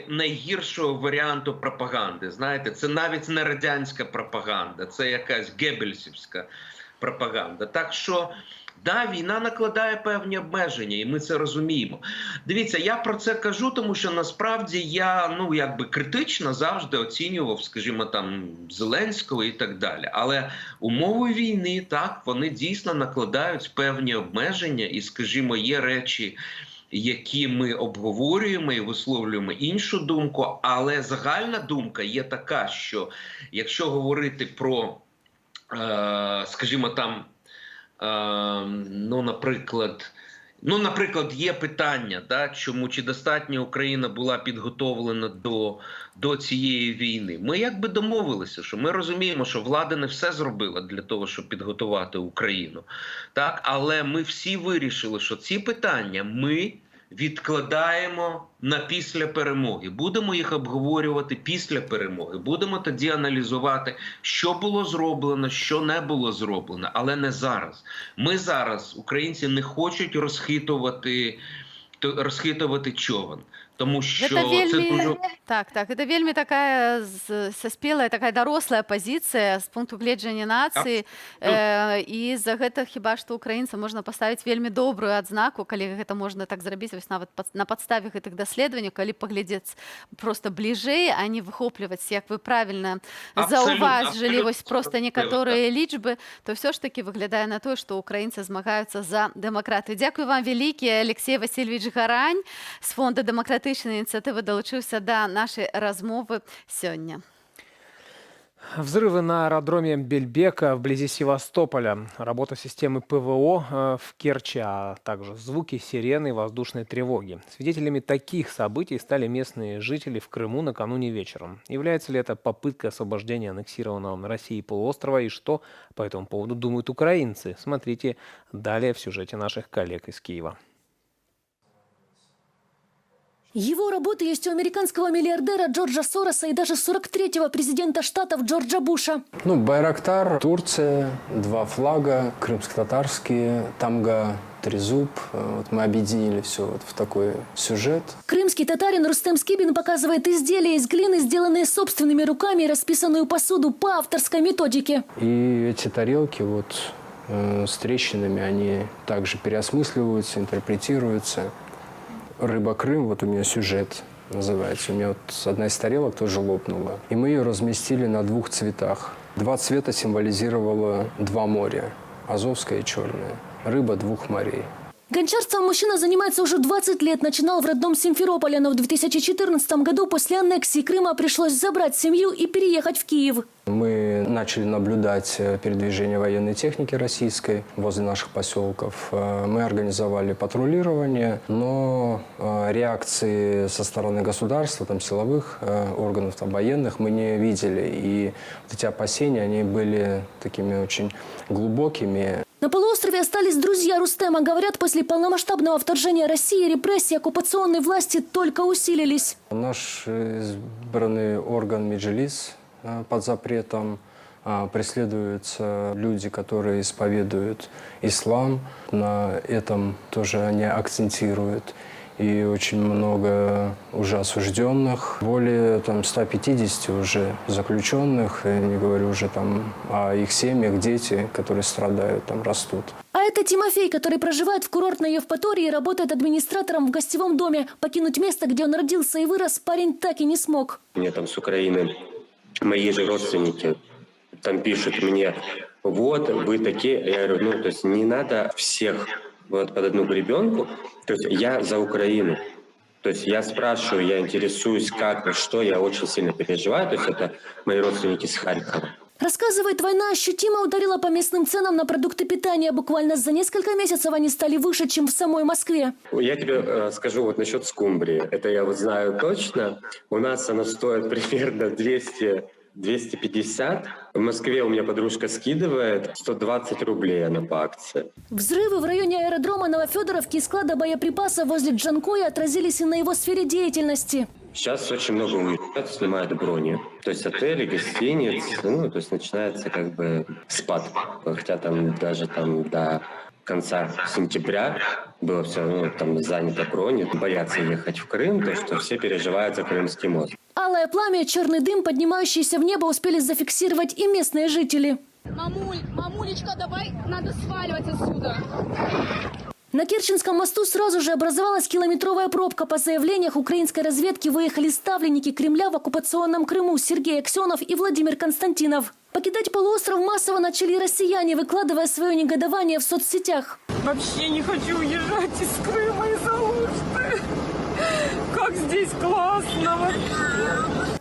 Speaker 3: найгіршого варіанту пропаганди. Знаєте, це навіть не радянська пропаганда, це якась геббельсівська пропаганда. Так що, да, війна накладає певні обмеження, і ми це розуміємо. Дивіться, я про це кажу, тому що насправді я, ну, якби критично завжди оцінював, скажімо, там, Зеленського і так далі. Але умови війни, так, вони дійсно накладають певні обмеження, і, скажімо, є речі, які ми обговорюємо і висловлюємо іншу думку, але загальна думка є така, що якщо говорити про, скажімо, там, наприклад, є питання, да, чому, чи достатньо Україна була підготовлена до цієї війни. Ми якби домовилися, що ми розуміємо, що влада не все зробила для того, щоб підготувати Україну. Так? Але ми всі вирішили, що ці питання ми відкладаємо на після перемоги. Будемо їх обговорювати після перемоги. Будемо тоді аналізувати, що було зроблено, що не було зроблено, але не зараз. Ми зараз, українці, не хочуть розхитувати човен. Тому що
Speaker 1: Это
Speaker 3: це
Speaker 1: вельми,
Speaker 3: дуже...
Speaker 1: так, это вельми такая саспелая, такая дарослая позиция з пункту гледжання нації. І за гэта хіба што украінцам можна паставіць вельмі добрую адзнаку, калі гэта можна так зрабіць, вось нават на падставе гэтых даследаванняў, калі паглядзець просто бліжэй, а не выхопліваць, як вы правільна заўважылі, вось просто некаторыя лічбы, то ўсё ж таки выглядае на тое, што украінцы змагаюцца за дэмакратыю. Дзякуй вам вялікі, Алексей Васильевич Гарань з фонда дэмакратычнай инициативы долучился до нашей размовы сегодня.
Speaker 2: Взрывы на аэродроме Бельбека вблизи Севастополя, работа системы ПВО в Керчи, а также звуки сирены и воздушной тревоги. Свидетелями таких событий стали местные жители в Крыму накануне вечером. Является ли это попыткой освобождения аннексированного Россией полуострова и что по этому поводу думают украинцы? Смотрите далее в сюжете наших коллег из Киева.
Speaker 6: Его работа есть у американского миллиардера Джорджа Сороса и даже 43-го президента Штатов Джорджа Буша.
Speaker 17: Байрактар, Турция, 2 флага, крымско-татарские, тамга, трезуб. Вот мы объединили все вот в такой сюжет.
Speaker 6: Крымский татарин Рустем Скибин показывает изделия из глины, сделанные собственными руками, и расписанную посуду по авторской методике.
Speaker 17: И эти тарелки с трещинами, они также переосмысливаются, интерпретируются. «Рыба Крым», вот у меня сюжет называется. У меня одна из тарелок тоже лопнула. И мы ее разместили на 2 цветах. 2 цвета символизировало 2 моря. Азовское и Черное. Рыба 2 морей.
Speaker 6: Гончарством мужчина занимается уже 20 лет. Начинал в родном Симферополе, но в 2014 году после аннексии Крыма пришлось забрать семью и переехать в Киев.
Speaker 17: Мы начали наблюдать передвижение военной техники российской возле наших поселков. Мы организовали патрулирование, но реакции со стороны государства, силовых органов, военных мы не видели. И вот эти опасения, они были такими очень глубокими.
Speaker 6: На полуострове остались друзья Рустема. Говорят, после полномасштабного вторжения России репрессии оккупационной власти только усилились.
Speaker 17: Наш избранный орган Меджлис под запретом, преследуются люди, которые исповедуют ислам. На этом тоже они акцентируют. и очень много уже осужденных, более 150 уже заключенных, я не говорю уже там о их семьях, дети, которые страдают, там растут.
Speaker 6: А это Тимофей, который проживает в курортной Евпатории и работает администратором в гостевом доме. Покинуть место, где он родился и вырос, парень так и не смог.
Speaker 7: Мне там с Украины мои же родственники там пишут мне: вот, вы такие. Я говорю, то есть не надо всех вот под одну гребенку. То есть я за Украину. То есть я спрашиваю, я интересуюсь, как, что, я очень сильно переживаю. То есть это мои родственники с Харькова.
Speaker 6: Рассказывает, война ощутимо ударила по местным ценам на продукты питания. Буквально за несколько месяцев они стали выше, чем в самой Москве.
Speaker 7: Я тебе скажу вот насчет скумбрии. Это я вот знаю точно. У нас она стоит примерно 200-250. В Москве у меня подружка скидывает 120 рублей она по акции.
Speaker 6: Взрывы в районе аэродрома Новофедоровки и склада боеприпасов возле Джанкоя отразились и на его сфере деятельности.
Speaker 7: Сейчас очень много уезжают, снимают брони. То есть отели, гостиницы, то есть начинается как бы спад. Хотя там даже до конца сентября было все равно там занято брони. Боятся ехать в Крым, то что все переживают за Крымский мост.
Speaker 6: Алое пламя, черный дым, поднимающийся в небо, успели зафиксировать и местные жители.
Speaker 19: Мамулечка, давай, надо сваливать отсюда.
Speaker 6: На Керченском мосту сразу же образовалась километровая пробка. По заявлениях украинской разведки выехали ставленники Кремля в оккупационном Крыму Сергей Аксенов и Владимир Константинов. Покидать полуостров массово начали и россияне, выкладывая свое негодование в соцсетях.
Speaker 19: Вообще не хочу уезжать из Крыма из-за Алушты. Как здесь классно вообще.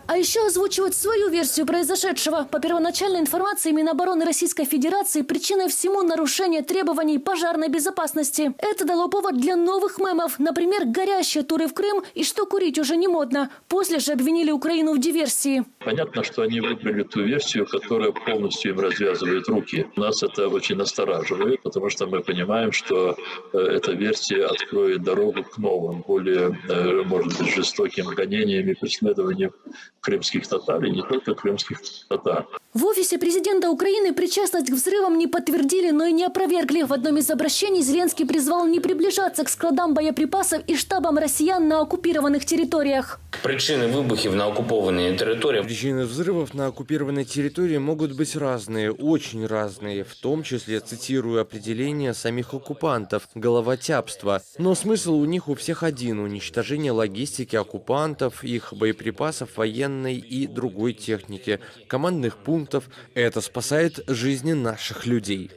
Speaker 6: А еще озвучивают свою версию произошедшего. По первоначальной информации Минобороны Российской Федерации, причиной всему нарушение требований пожарной безопасности. Это дало повод для новых мемов. Например, горящие туры в Крым и что курить уже не модно. После же обвинили Украину в диверсии.
Speaker 20: Понятно, что они выбрали ту версию, которая полностью им развязывает руки. Нас это очень настораживает, потому что мы понимаем, что эта версия откроет дорогу к новым, более, может быть, жестоким гонениям и преследованиям крымских татар, и не только крымских татар.
Speaker 6: В офисе президента Украины причастность к взрывам не подтвердили, но и не опровергли. В одном из обращений Зеленский призвал не приближаться к складам боеприпасов и штабам россиян на оккупированных территориях.
Speaker 21: Причины выбухов на оккупированной территории.
Speaker 24: Причины взрывов на оккупированной территории могут быть разные, очень разные. В том числе, цитирую определение самих оккупантов – головотяпство. Но смысл у них у всех один – уничтожение логистики оккупантов, их боеприпасов, военной и другой техники, командных пунктов. Это спасает жизни наших людей.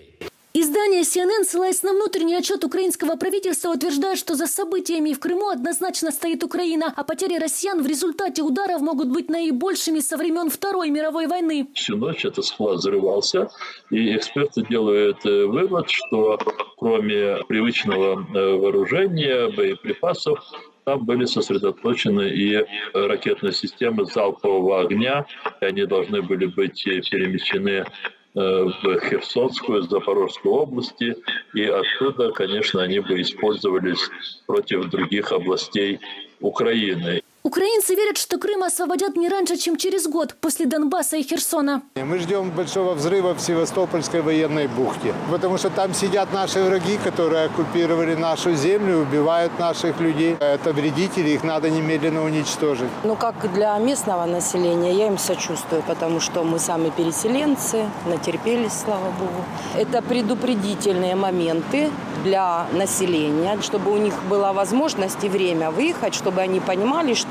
Speaker 6: Издание CNN, ссылаясь на внутренний отчет украинского правительства, утверждает, что за событиями в Крыму однозначно стоит Украина, а потери россиян в результате ударов могут быть наибольшими со времен Второй мировой войны.
Speaker 20: Всю ночь этот склад взрывался, и эксперты делают вывод, что кроме привычного вооружения, боеприпасов, там были сосредоточены и ракетные системы залпового огня, и они должны были быть перемещены в Херсонскую, Запорожскую области, и оттуда, конечно, они бы использовались против других областей Украины.
Speaker 6: Украинцы верят, что Крым освободят не раньше, чем через год, после Донбасса и Херсона.
Speaker 25: Мы ждем большого взрыва в Севастопольской военной бухте, потому что там сидят наши враги, которые оккупировали нашу землю, убивают наших людей. Это вредители, их надо немедленно уничтожить.
Speaker 27: Как для местного населения, я им сочувствую, потому что мы сами переселенцы, натерпелись, слава богу. Это предупредительные моменты для населения, чтобы у них была возможность и время выехать, чтобы они понимали, что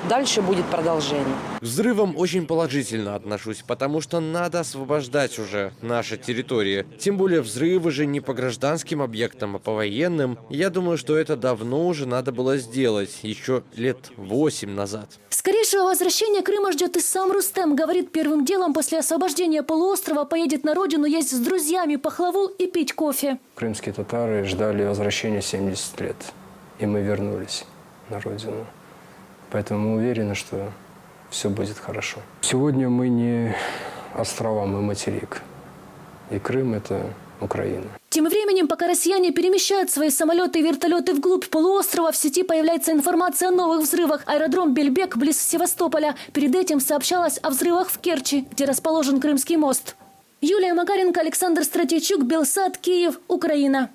Speaker 27: дальше будет продолжение.
Speaker 24: К взрывам очень положительно отношусь, потому что надо освобождать уже наши территории. Тем более взрывы же не по гражданским объектам, а по военным. Я думаю, что это давно уже надо было сделать, еще лет 8 назад.
Speaker 6: Скорейшего возвращения Крыма ждет и сам Рустем. Говорит, первым делом после освобождения полуострова поедет на родину есть с друзьями пахлаву и пить кофе.
Speaker 17: Крымские татары ждали возвращения 70 лет, и мы вернулись на родину. Поэтому мы уверены, что все будет хорошо. Сегодня мы не острова, мы материк. И Крым – это Украина.
Speaker 6: Тем временем, пока россияне перемещают свои самолеты и вертолеты вглубь полуострова, в сети появляется информация о новых взрывах. Аэродром Бельбек близ Севастополя. Перед этим сообщалось о взрывах в Керчи, где расположен Крымский мост. Юлия Макаренко, Александр Стратейчук, Белсат, Киев, Украина.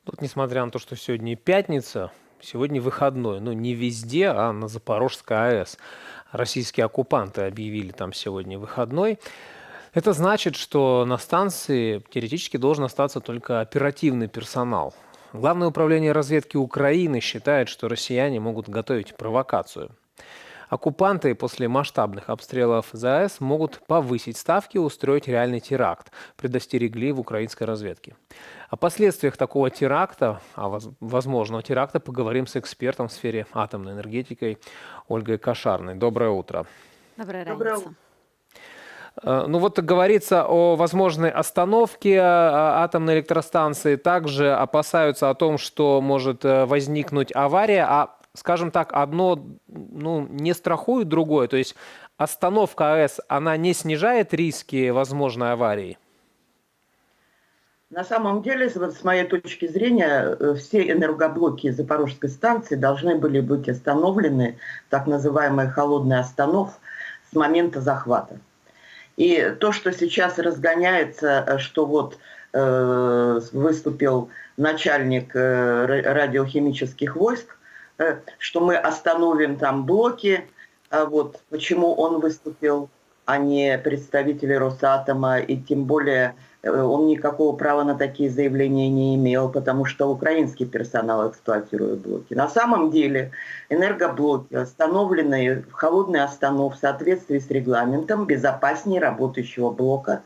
Speaker 2: Вот несмотря на то, что сегодня пятница, сегодня выходной. Ну, не везде, а на Запорожской АЭС. Российские оккупанты объявили там сегодня выходной. Это значит, что на станции теоретически должен остаться только оперативный персонал. Главное управление разведки Украины считает, что россияне могут готовить провокацию. Оккупанты после масштабных обстрелов ЗАЭС могут повысить ставки и устроить реальный теракт, предостерегли в украинской разведке. О последствиях такого теракта, возможного теракта, поговорим с экспертом в сфере атомной энергетики Ольгой Кошарной. Доброе утро.
Speaker 1: Доброе
Speaker 5: утро.
Speaker 2: Ну вот говорится о возможной остановке атомной электростанции. Также опасаются о том, что может возникнуть авария, скажем так, одно не страхует другое. То есть остановка АЭС, она не снижает риски возможной аварии?
Speaker 5: На самом деле, с моей точки зрения, все энергоблоки Запорожской станции должны были быть остановлены, так называемая холодная остановка, с момента захвата. И то, что сейчас разгоняется, что вот выступил начальник радиохимических войск, что мы остановим там блоки, вот почему он выступил, а не представители Росатома, и тем более он никакого права на такие заявления не имел, потому что украинский персонал эксплуатирует блоки. На самом деле энергоблоки, остановленные в холодной остановке в соответствии с регламентом, безопаснее работающего блока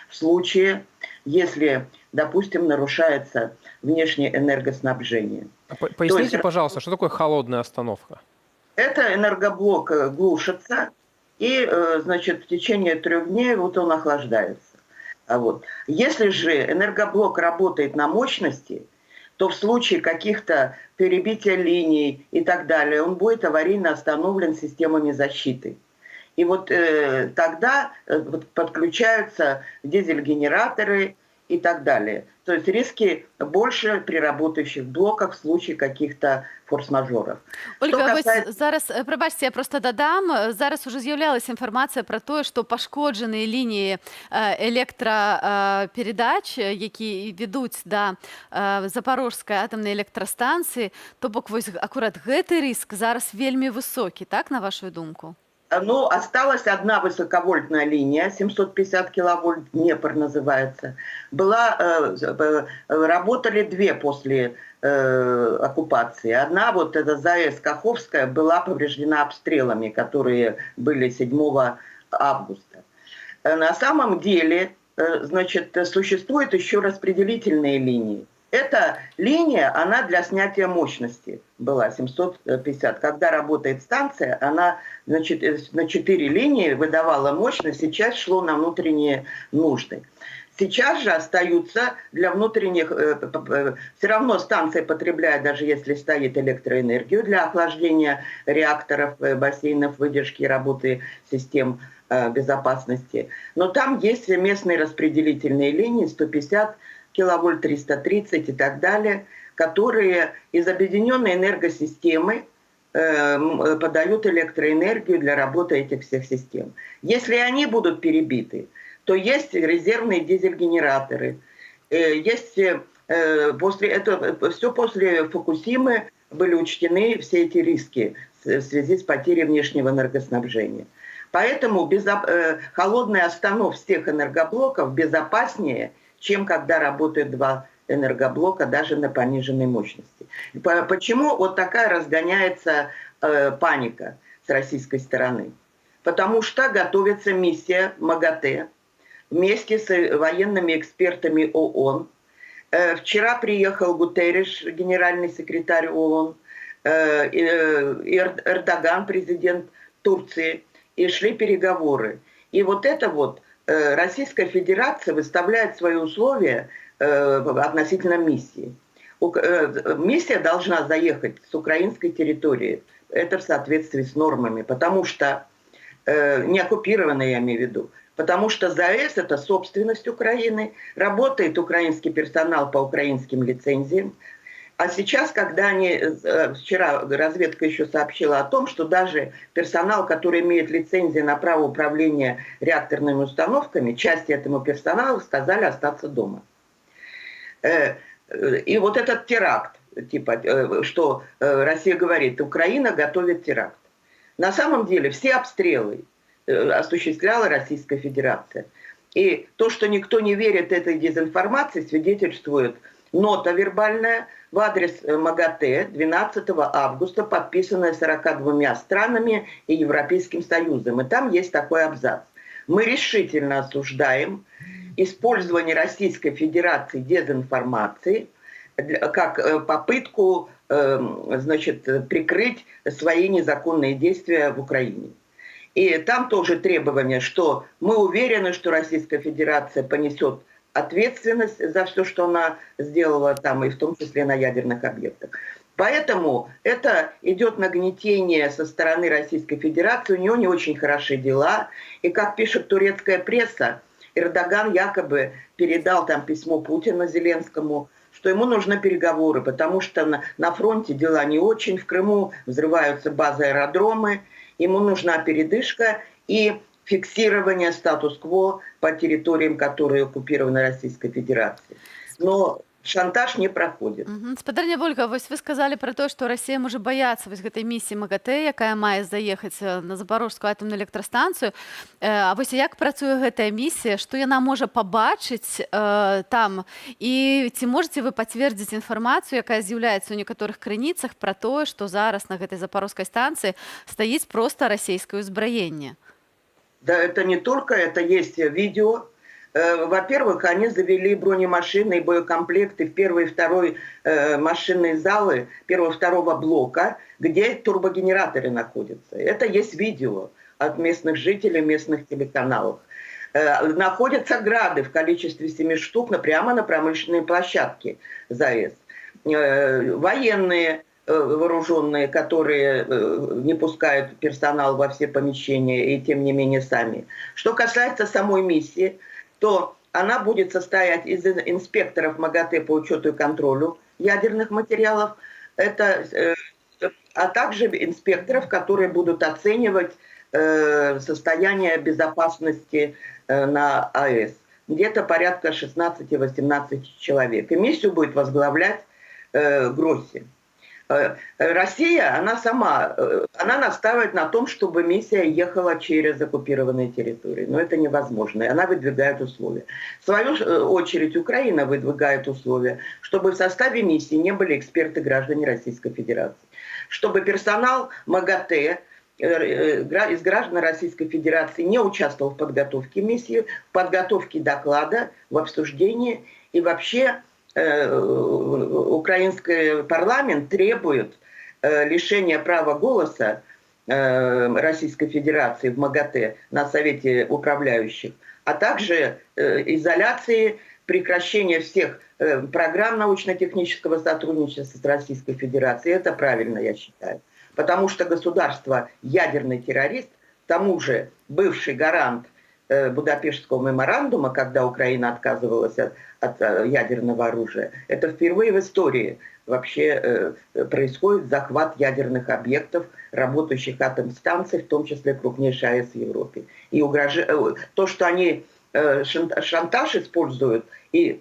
Speaker 5: в случае, если, допустим, нарушается внешнее энергоснабжение.
Speaker 2: Поясните, пожалуйста, что такое холодная остановка?
Speaker 5: Это энергоблок глушится, и, значит, в течение 3 дней вот он охлаждается. Вот. Если же энергоблок работает на мощности, то в случае каких-то перебития линий и так далее, он будет аварийно остановлен системами защиты. И вот тогда подключаются дизель-генераторы и так далее. То есть риски больше при работающих блоках в случае каких-то форс-мажоров.
Speaker 1: Ольга, ось зараз, пробачте, я просто додам, зараз уже з'являлася інформація про те, що пошкоджені лінії електропередач, які ведуть до Запорожської атомної електростанції, то бок вось акурат гэты риск зараз вельмі высокі, так, на вашу думку?
Speaker 5: Ну, осталась одна высоковольтная линия, 750 киловольт, Днепр называется. Работали 2 после оккупации. Одна, вот эта ЗАЭС Каховская, была повреждена обстрелами, которые были 7 августа. На самом деле, значит, существуют еще распределительные линии. Эта линия, она для снятия мощности была 750. Когда работает станция, она, значит, на 4 линии выдавала мощность, сейчас шло на внутренние нужды. Сейчас же остаются для внутренних... Все равно станция потребляет, даже если стоит электроэнергию, для охлаждения реакторов, бассейнов, выдержки и работы систем безопасности. Но там есть местные распределительные линии, 150 киловольт, 330 и так далее, которые из объединенной энергосистемы подают электроэнергию для работы этих всех систем. Если они будут перебиты, то есть резервные дизель-генераторы. Есть после Фукусимы были учтены все эти риски в связи с потерей внешнего энергоснабжения. Поэтому холодная остановка всех энергоблоков безопаснее, чем когда работают 2 энергоблока даже на пониженной мощности. Почему вот такая разгоняется паника с российской стороны? Потому что готовится миссия МАГАТЭ вместе с военными экспертами ООН. Вчера приехал Гутерриш, генеральный секретарь ООН, Эрдоган, президент Турции, и шли переговоры. И вот это вот Российская Федерация выставляет свои условия относительно миссии. Миссия должна заехать с украинской территории. Это в соответствии с нормами, потому что, не оккупированной я имею в виду, потому что ЗАЭС – это собственность Украины, работает украинский персонал по украинским лицензиям. А сейчас, когда вчера разведка еще сообщила о том, что даже персонал, который имеет лицензию на право управления реакторными установками, части этому персонала сказали остаться дома. И вот этот теракт, типа, что Россия говорит, Украина готовит теракт. На самом деле все обстрелы осуществляла Российская Федерация. И то, что никто не верит этой дезинформации, свидетельствует нота вербальная в адрес МАГАТЭ 12 августа, подписанная 42 странами и Европейским Союзом. И там есть такой абзац. Мы решительно осуждаем использование Российской Федерации дезинформации как попытку, значит, прикрыть свои незаконные действия в Украине. И там тоже требование, что мы уверены, что Российская Федерация понесет ответственность за все, что она сделала там, и в том числе на ядерных объектах. Поэтому это идет нагнетение со стороны Российской Федерации, у нее не очень хорошие дела. И как пишет турецкая пресса, Эрдоган якобы передал там письмо Путина Зеленскому, что ему нужны переговоры, потому что на фронте дела не очень, в Крыму взрываются базы, аэродромы, ему нужна передышка и фиксирование статус-кво по территориям, которые оккупированы Российской Федерацией. Но шантаж не проходит.
Speaker 1: Спадарня Вольга, вось вы сказали про то, что Россия можа баяцца вось гэтай місіі МАГАТЭ, якая мае заехаць на Запорожскую атомную электрастанцыю. А вось як працуе гэтая місія, што яна можа пабачыць там? І ці можаце вы пацвердзіць інфармацыю, якая з'яўляецца ў некаторых крыніцах пра тое, што зараз на гэтай запорожскай станцыі стаіць проста расійскае ўзбраенне?
Speaker 5: Да, это не только, это есть видео. Во-первых, они завели бронемашины и боекомплекты в первый и второй машинные залы первого и второго блока, где турбогенераторы находятся. Это есть видео от местных жителей, местных телеканалов. Находятся грады в количестве 7 штук прямо на промышленной площадке ЗАЭС. Военные вооруженные, которые не пускают персонал во все помещения и тем не менее сами. Что касается самой миссии, то она будет состоять из инспекторов МАГАТЭ по учету и контролю ядерных материалов, а также инспекторов, которые будут оценивать состояние безопасности на АЭС. Где-то порядка 16-18 человек. И миссию будет возглавлять Гросси. Россия, она настаивает на том, чтобы миссия ехала через оккупированные территории. Но это невозможно, и она выдвигает условия. В свою очередь Украина выдвигает условия, чтобы в составе миссии не были эксперты-граждане Российской Федерации. Чтобы персонал МАГАТЭ из граждан Российской Федерации не участвовал в подготовке миссии, в подготовке доклада, в обсуждении и вообще украинский парламент требует лишения права голоса Российской Федерации в МАГАТЭ на Совете управляющих, а также изоляции, прекращения всех программ научно-технического сотрудничества с Российской Федерацией. Это правильно, я считаю. Потому что государство ядерный террорист, к тому же бывший гарант Будапештского меморандума, когда Украина отказывалась от ядерного оружия, это впервые в истории вообще происходит захват ядерных объектов, работающих атомстанций, в том числе крупнейшей АЭС в Европе. И то, что они шантаж используют и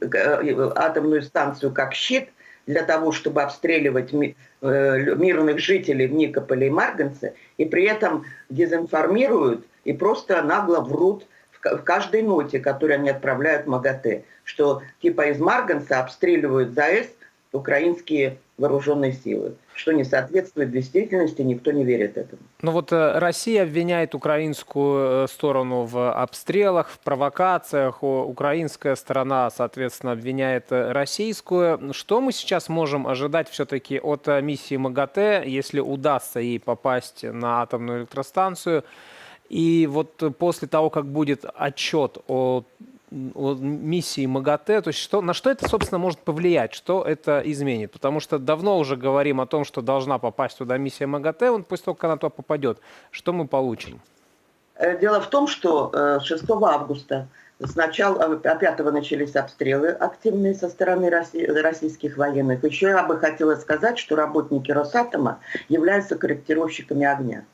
Speaker 5: атомную станцию как щит для того, чтобы обстреливать мирных жителей в Никополе и Марганце, и при этом дезинформируют и просто нагло врут в каждой ноте, которую они отправляют в МАГАТЭ, что типа из Марганца обстреливают ЗАЭС украинские вооруженные силы, что не соответствует действительности, никто не верит этому.
Speaker 2: Ну вот Россия обвиняет украинскую сторону в обстрелах, в провокациях, украинская сторона, соответственно, обвиняет российскую. Что мы сейчас можем ожидать все-таки от миссии МАГАТЭ, если удастся ей попасть на атомную электростанцию? И вот после того, как будет отчет о миссии МАГАТЭ, то есть на что это, собственно, может повлиять, что это изменит? Потому что давно уже говорим о том, что должна попасть туда миссия МАГАТЭ, после того, как она туда попадет, что мы получим?
Speaker 5: Дело в том, что 6 августа сначала, 5-го начались обстрелы активные со стороны российских военных. Еще я бы хотела сказать, что работники Росатома являются корректировщиками огня.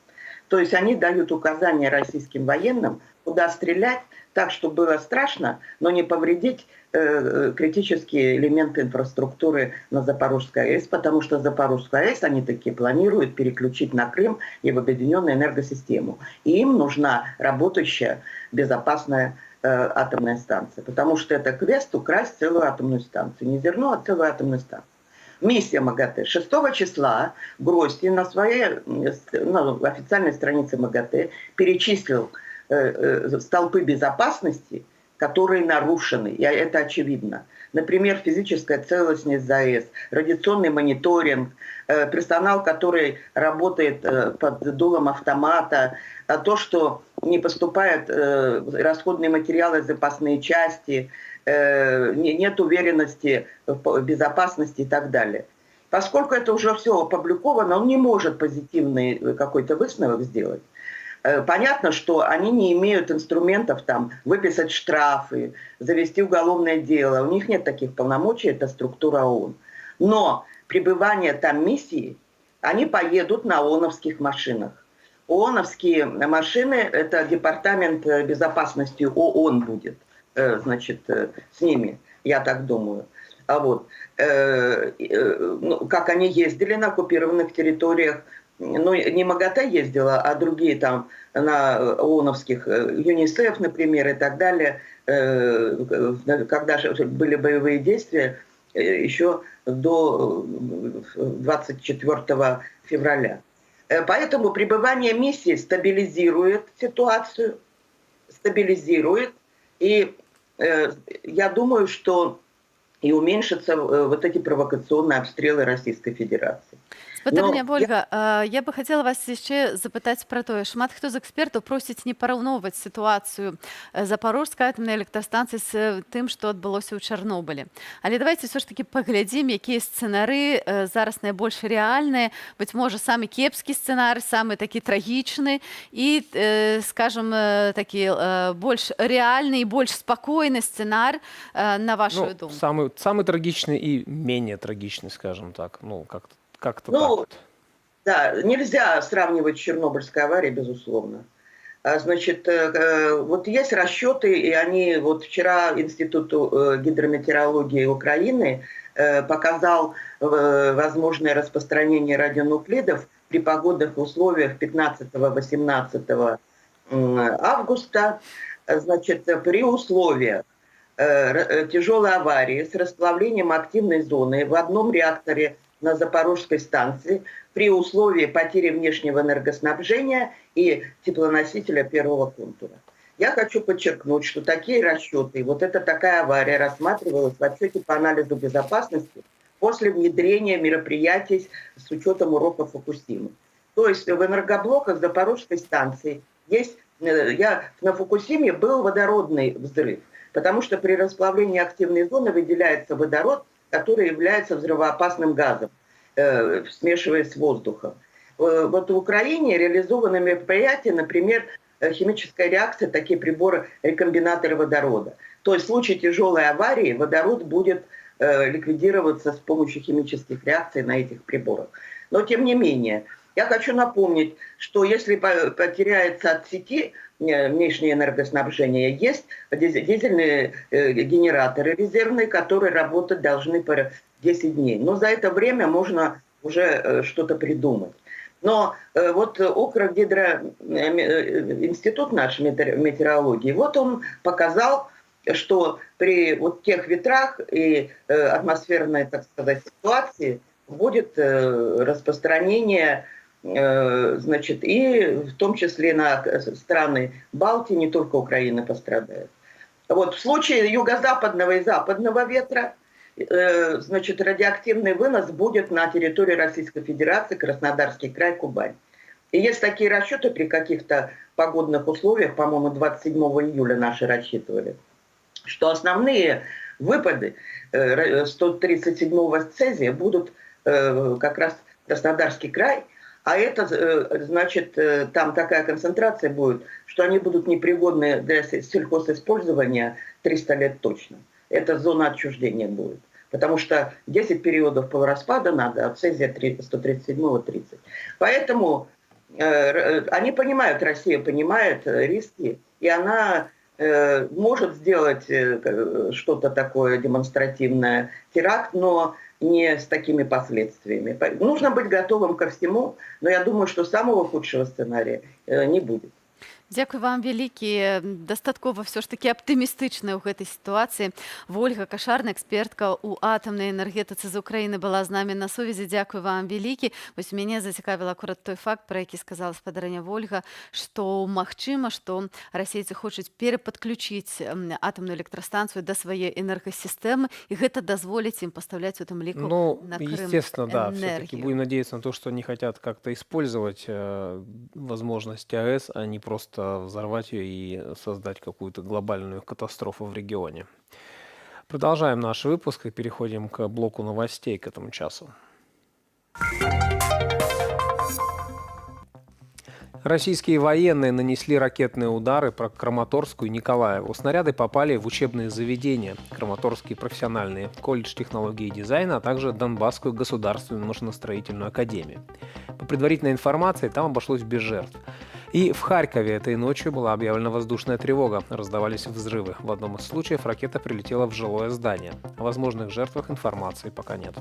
Speaker 5: То есть они дают указания российским военным куда стрелять, так, чтобы было страшно, но не повредить критические элементы инфраструктуры на Запорожской АЭС, потому что Запорожскую АЭС они таки планируют переключить на Крым и в объединенную энергосистему. И им нужна работающая, безопасная атомная станция, потому что это квест украсть целую атомную станцию. Не зерно, а целую атомную станцию. Миссия МАГАТЭ. 6 числа Гройсман на своей официальной странице МАГАТЭ перечислил столпы безопасности, которые нарушены, и это очевидно. Например, физическая целостность ЗАЭС, радиационный мониторинг, персонал, который работает под дулом автомата, то, что не поступают расходные материалы, запасные части, нет уверенности в безопасности и так далее. Поскольку это уже все опубликовано, он не может позитивный какой-то высновок сделать. Понятно, что они не имеют инструментов там выписать штрафы, завести уголовное дело. У них нет таких полномочий, это структура ООН. Но пребывание там миссии, они поедут на ООНовских машинах. ООНовские машины, это департамент безопасности ООН будет, значит, с ними, я так думаю. А вот, как они ездили на оккупированных территориях, ну, не МАГАТЭ ездила, а другие там на ООНовских, ЮНИСЕФ, например, и так далее, когда были боевые действия еще до 24 февраля. Поэтому пребывание миссии стабилизирует ситуацию, и я думаю, что и уменьшатся вот эти провокационные обстрелы Российской Федерации.
Speaker 1: Спадарня Вольга, я бы хотела вас яшчэ запытаць пра тое. Шмат хто з экспертаў просіць не параўноўваць сітуацыю Запорожскай атамнай электрастанцыі з тым, што адбылося ў Чарнобылі. Але давайте ўсё ж такі паглядзім, якія сцэнары зараз найбольш рэальныя, быць можа, самы кепскі сцэнар, самы такі трагічны і, скажам, такі больш рэальны і больш спакойны сцэнар, на вашу думку.
Speaker 2: Самый трагичный и менее трагичный, скажем так. Ну, как-то так вот.
Speaker 5: Да, нельзя сравнивать с Чернобыльской аварией, безусловно. Значит, вот есть расчеты, и они вот вчера Институт гидрометеорологии Украины показал возможное распространение радионуклидов при погодных условиях 15-18 августа, значит, при условиях тяжелой аварии с расплавлением активной зоны в одном реакторе на Запорожской станции при условии потери внешнего энергоснабжения и теплоносителя первого контура. Я хочу подчеркнуть, что такие расчеты, вот эта такая авария рассматривалась в отчете по анализу безопасности после внедрения мероприятий с учетом уроков Фукусимы. То есть в энергоблоках Запорожской станции есть, на Фукусиме был водородный взрыв, потому что при расплавлении активной зоны выделяется водород, который является взрывоопасным газом, смешиваясь с воздухом. Вот в Украине реализованы мероприятия, например, химическая реакция, такие приборы, рекомбинаторы водорода. То есть в случае тяжелой аварии водород будет ликвидироваться с помощью химических реакций на этих приборах. Но тем не менее, я хочу напомнить, что если потеряется от сети внешнее энергоснабжение, есть дизельные генераторы резервные, которые работать должны по 10 дней. Но за это время можно уже что-то придумать. Но вот Укргидроинститут наш метеорологии, вот он показал, что при вот тех ветрах и атмосферной, так сказать, ситуации будет распространение, значит, и в том числе на страны Балтии, не только Украина пострадает. Вот в случае юго-западного и западного ветра, значит, радиоактивный вынос будет на территории Российской Федерации, Краснодарский край, Кубань. И есть такие расчеты при каких-то погодных условиях, по-моему, 27 июля наши рассчитывали, что основные выпады 137-го цезия будут как раз Краснодарский край, а это, значит, там такая концентрация будет, что они будут непригодны для сельхозиспользования 300 лет точно. Это зона отчуждения будет. Потому что 10 периодов полураспада надо, а цезия 137-го 30. Поэтому они понимают, Россия понимает риски, и она может сделать что-то такое демонстративное, теракт, но не с такими последствиями. Нужно быть готовым ко всему, но я думаю, что самого худшего сценария не будет.
Speaker 1: Дзякуй вам вялікі, дастаткова ўсё ж такі аптымістычная ў гэтай сітуацыі. Вольга Кашарна, экспертка ў атамнай энергетыцы з Украіны, была з намі на сувязі. Дзякуй вам вялікі. Вось мяне зацікавіла акурат той факт, пра які сказала спадарыня Вольга, што магчыма, што расейцы хочуць перападключыць атамную электрастанцыю да сваёй энергасістэмы, і гэта дазволіць ім пастаўляць у тым ліку на Крым
Speaker 2: естественно, да. Все-таки
Speaker 1: энергію.
Speaker 2: будем надеяться на то, что они хотят как-то использовать возможности АЭС, а не просто взорвать ее и создать какую-то глобальную катастрофу в регионе. Продолжаем наш выпуск и переходим к блоку новостей к этому часу. Российские военные нанесли ракетные удары по Краматорску и Николаеву. Снаряды попали в учебные заведения, Краматорский профессиональный колледж технологии и дизайна, а также Донбасскую государственную машиностроительную академию. По предварительной информации, там обошлось без жертв. И в Харькове этой ночью была объявлена воздушная тревога. Раздавались взрывы. В одном из случаев ракета прилетела в жилое здание. О возможных жертвах информации пока нет.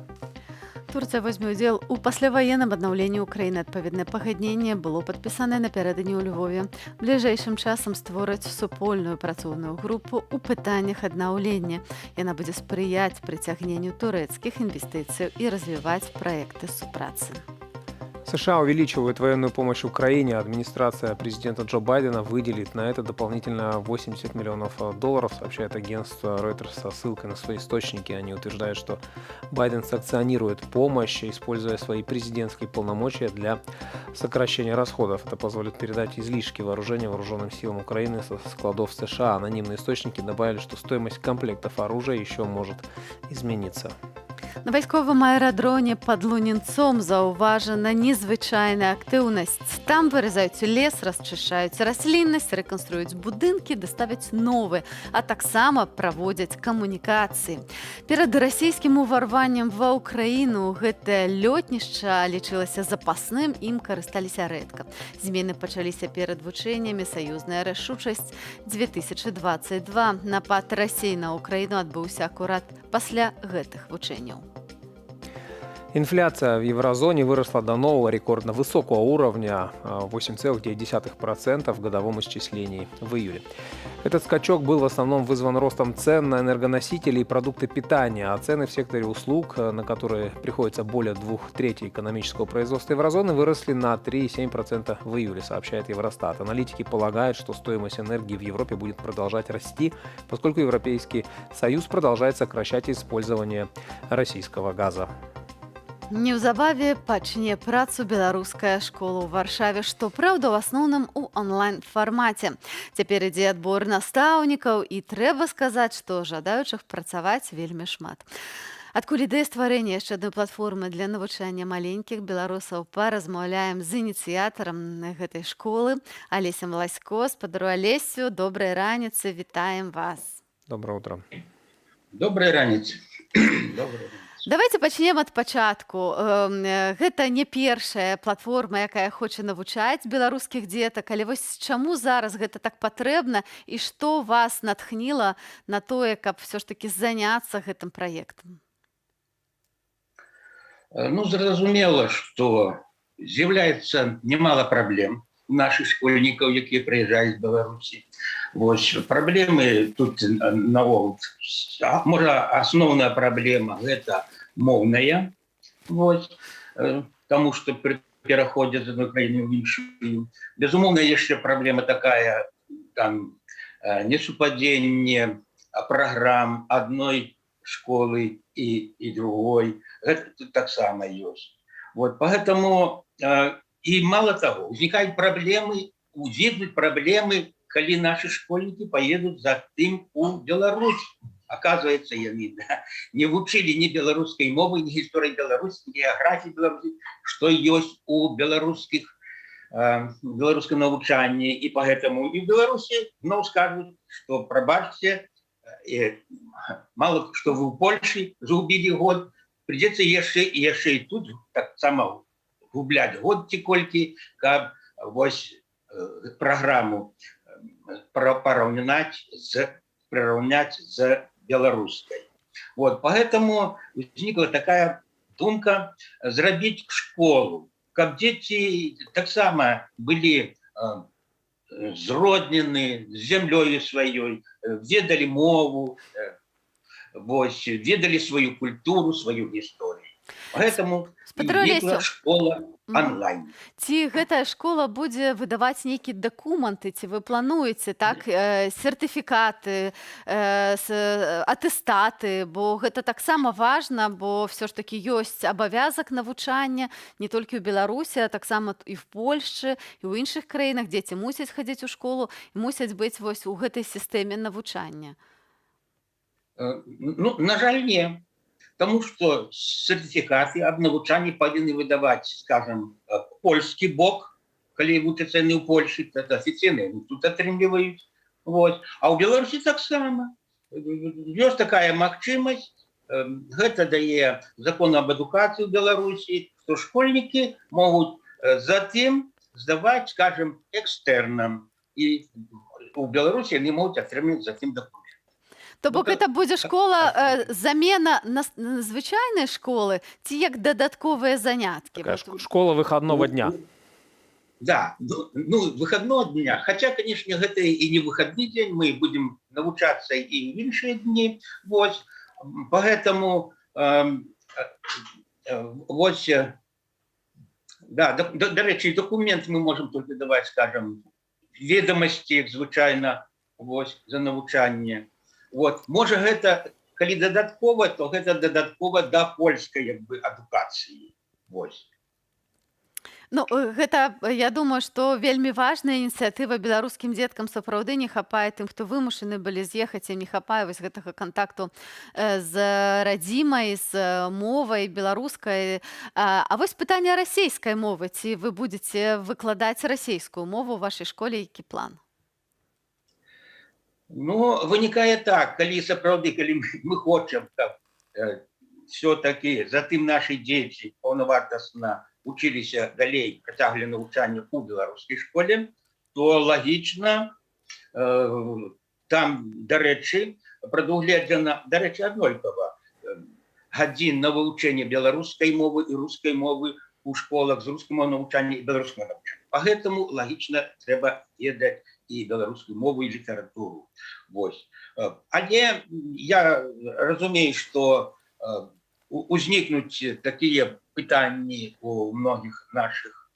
Speaker 1: Турцыя возьме ўдзел у пасляваенным аднаўленні ўкраіны. Адпаведнае пагадненне было падпісанае напярэдадні ў Львове. Бліжэйшым часам створаць супольную працоўную групу ў пытаннях аднаўлення. Яна будзе спрыяць прыцягненню турэцкіх інвестыцый і развіваць праекты супрацы.
Speaker 2: США увеличивают военную помощь Украине. Администрация президента Джо Байдена выделит на это дополнительно $80 миллионов, сообщает агентство Reuters со ссылкой на свои источники. Они утверждают, что Байден санкционирует помощь, используя свои президентские полномочия для сокращения расходов. Это позволит передать излишки вооружения вооруженным силам Украины со складов США. Анонимные источники добавили, что стоимость комплектов оружия еще может измениться.
Speaker 1: На вайсковым аэрадроме пад Лунінцом заўважана незвычайная актыўнасць. Там вырезаюць лес, расчышаюць расліннасць, рэканструюць будынкі, даставяць новы, а таксама праводзяць камунікацыі. Перад расійскім уварваннем ва Ўкраіну гэтае лётнішча лічылася запасным, ім карысталіся рэдка. Змены пачаліся перад вучэннямі «Саюзная рашучасць 2022». Напад Расіі на Ўкраіну адбыўся акурат пасля гэтых вучэнняў.
Speaker 2: Инфляция в еврозоне выросла до нового рекордно высокого уровня 8,9% в годовом исчислении в июле. Этот скачок был в основном вызван ростом цен на энергоносители и продукты питания, а цены в секторе услуг, на которые приходится более 2/3 экономического производства еврозоны, выросли на 3,7% в июле, сообщает Евростат. Аналитики полагают, что стоимость энергии в Европе будет продолжать расти, поскольку Европейский Союз продолжает сокращать использование российского газа.
Speaker 1: Неўзабаве пачне працу беларуская школа ў Варшаве, што праўда, у асноўным у онлайн-фармаце. Цяпер ідзе адбор настаўнікаў, і трэба сказаць, што жадаючых працаваць вельмі шмат. Адкуль ідэя стварэння яшчэ адной платформы для навучання маленькіх беларусаў, паразмаўляем з ініцыятарам гэтай школы Алесем Ласько. Спадару Алесю, добрай раніцы, вітаем вас.
Speaker 2: Доброе утро.
Speaker 8: Добрай раніцы.
Speaker 1: Давайте пачнем ад пачатку. Гэта не першая платформа, якая хоча навучаць беларускіх дзетак, але вось чаму зараз гэта так патрэбна і што вас натхніла на тое, каб все ж таки заняцца гэтым праектам?
Speaker 8: Ну, зразумела, што з'яўляецца немало праблем у наших школьнікаў, якія прыязджаюць з Беларусі. Вось праблемы тут наогул. Можа, асноўная праблема гэта моўная, вось, таму што пераходзяць з адной краіны ў іншую. Безумоўна, яшчэ праблема такая, там несупадзенне праграм адной школы і другой. Гэта тут таксама ёсць. Вот, поэтому і мало того, узнікаюць праблемы, узнікнуць праблемы, калі наши школьники поедут за тым у Беларусь. Оказывается, яны не вучылі ни беларускай мовы, ни гісторыі Беларусі, ни геаграфіі Беларусі, што ёсць у беларускім навучанні. І поэтому і в Беларусі зноў скажуць, што прабачце, мало што вы ў Польшы загубілі год, придется яшчэ і тут так само губляць год ці колькі, каб вось программу порівняти з белорусской. Вот, поэтому возникла такая думка зробити школу, каб дети так само были зроднены з землей своей, ведали мову, вось, ведали свою культуру, свою историю. Поэтому возникла школа онлайн.
Speaker 1: Ці гэтая школа будзе выдаваць нейкія дакументы, ці вы плануеце так сертыфікаты, атэстаты, бо гэта таксама важна, бо все ж таки ёсць абавязак навучання не толькі ў Беларусі, а таксама і в Польшчы, і ў іншых краінах дзеці мусяць хадзіць у школу і мусяць быць вось у гэтай сістэме навучання.
Speaker 8: Ну, на жаль, не. Потому что сертификаты об навучании повинны выдавать, скажем, польский бок, коли вучатся не в Польше, это официально тут отрымливают. Вот. А у Беларуси так само. Есть такая махчимость, это дает закон об эдукации в Беларуси, что школьники могут затем сдавать, скажем, экстерном. И у Беларуси они могут отрымливать затем документы.
Speaker 1: То бок гэта будзе школа замена на звычайнай школы ці як дадатковыя заняткі?
Speaker 2: Школа выходного дня.
Speaker 8: Да, ну, выходного дня. Хотя, конечно, это и не выходный день, мы будем навучаться и в іншие дни. Вот. Поэтому вот, да, до речі, документ мы можем только давать, скажем, ведомости, звычайно, вот, за навучание. Вот. Може, гэта, калі дадаткова, то гэта дадаткова да польскай як бы адукацыі. Вось.
Speaker 1: Ну, гэта, я думаю, што вельмі важная ініцыятыва беларускім дзеткам сапраўды не хапае тым, хто вымушаны былі з'ехаць, і не хапае вось гэтага кантакту з радзімай, з мовай беларускай. А вось пытанне расейскай мовы. Ці вы будзеце выкладаць расейскую мову ў вашай школе, які план?
Speaker 8: Ну, виникає так, коли сапраўды, коли мы хочем, каб все-таки затым наши дети повновартасно училися далей, працягвалі навучанне у беларускай школе, то логично там, до речі, прадугледжана, до речі, аднолькава гадзін на вывучэнне беларускай мовы і рускай мовы у школах з рускага навучання і беларускага навучання. Поэтому логично трэба ведаць і беларускую мову і літаратуру. Вось. Але я разумею, што узнікнуць такія пытанні у многіх наших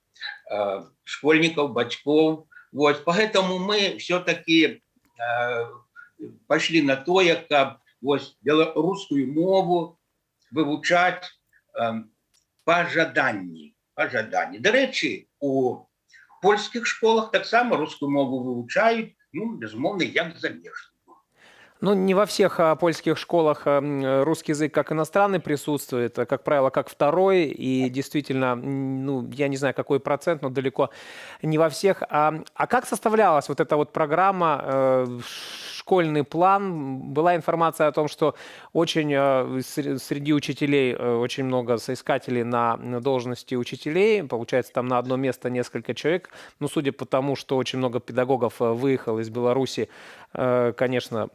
Speaker 8: школьников, бацькоў. Вось. Поэтому мы все-таки пошли на тое, каб вось беларускую мову вывучаць па жаданні. До речі, у польских школах так само русскую мову вывучают, ну, безумовно, як замежную.
Speaker 2: Ну, не во всех польских школах русский язык как иностранный присутствует, как правило, как второй, и действительно, ну, я не знаю, какой процент, но далеко не во всех. А как составлялась вот эта вот программа, школьный план? Была информация о том, что очень среди учителей очень много соискателей на должности учителей, получается, там на одно место несколько человек. Ну, судя по тому, что очень много педагогов выехало из Беларуси, конечно,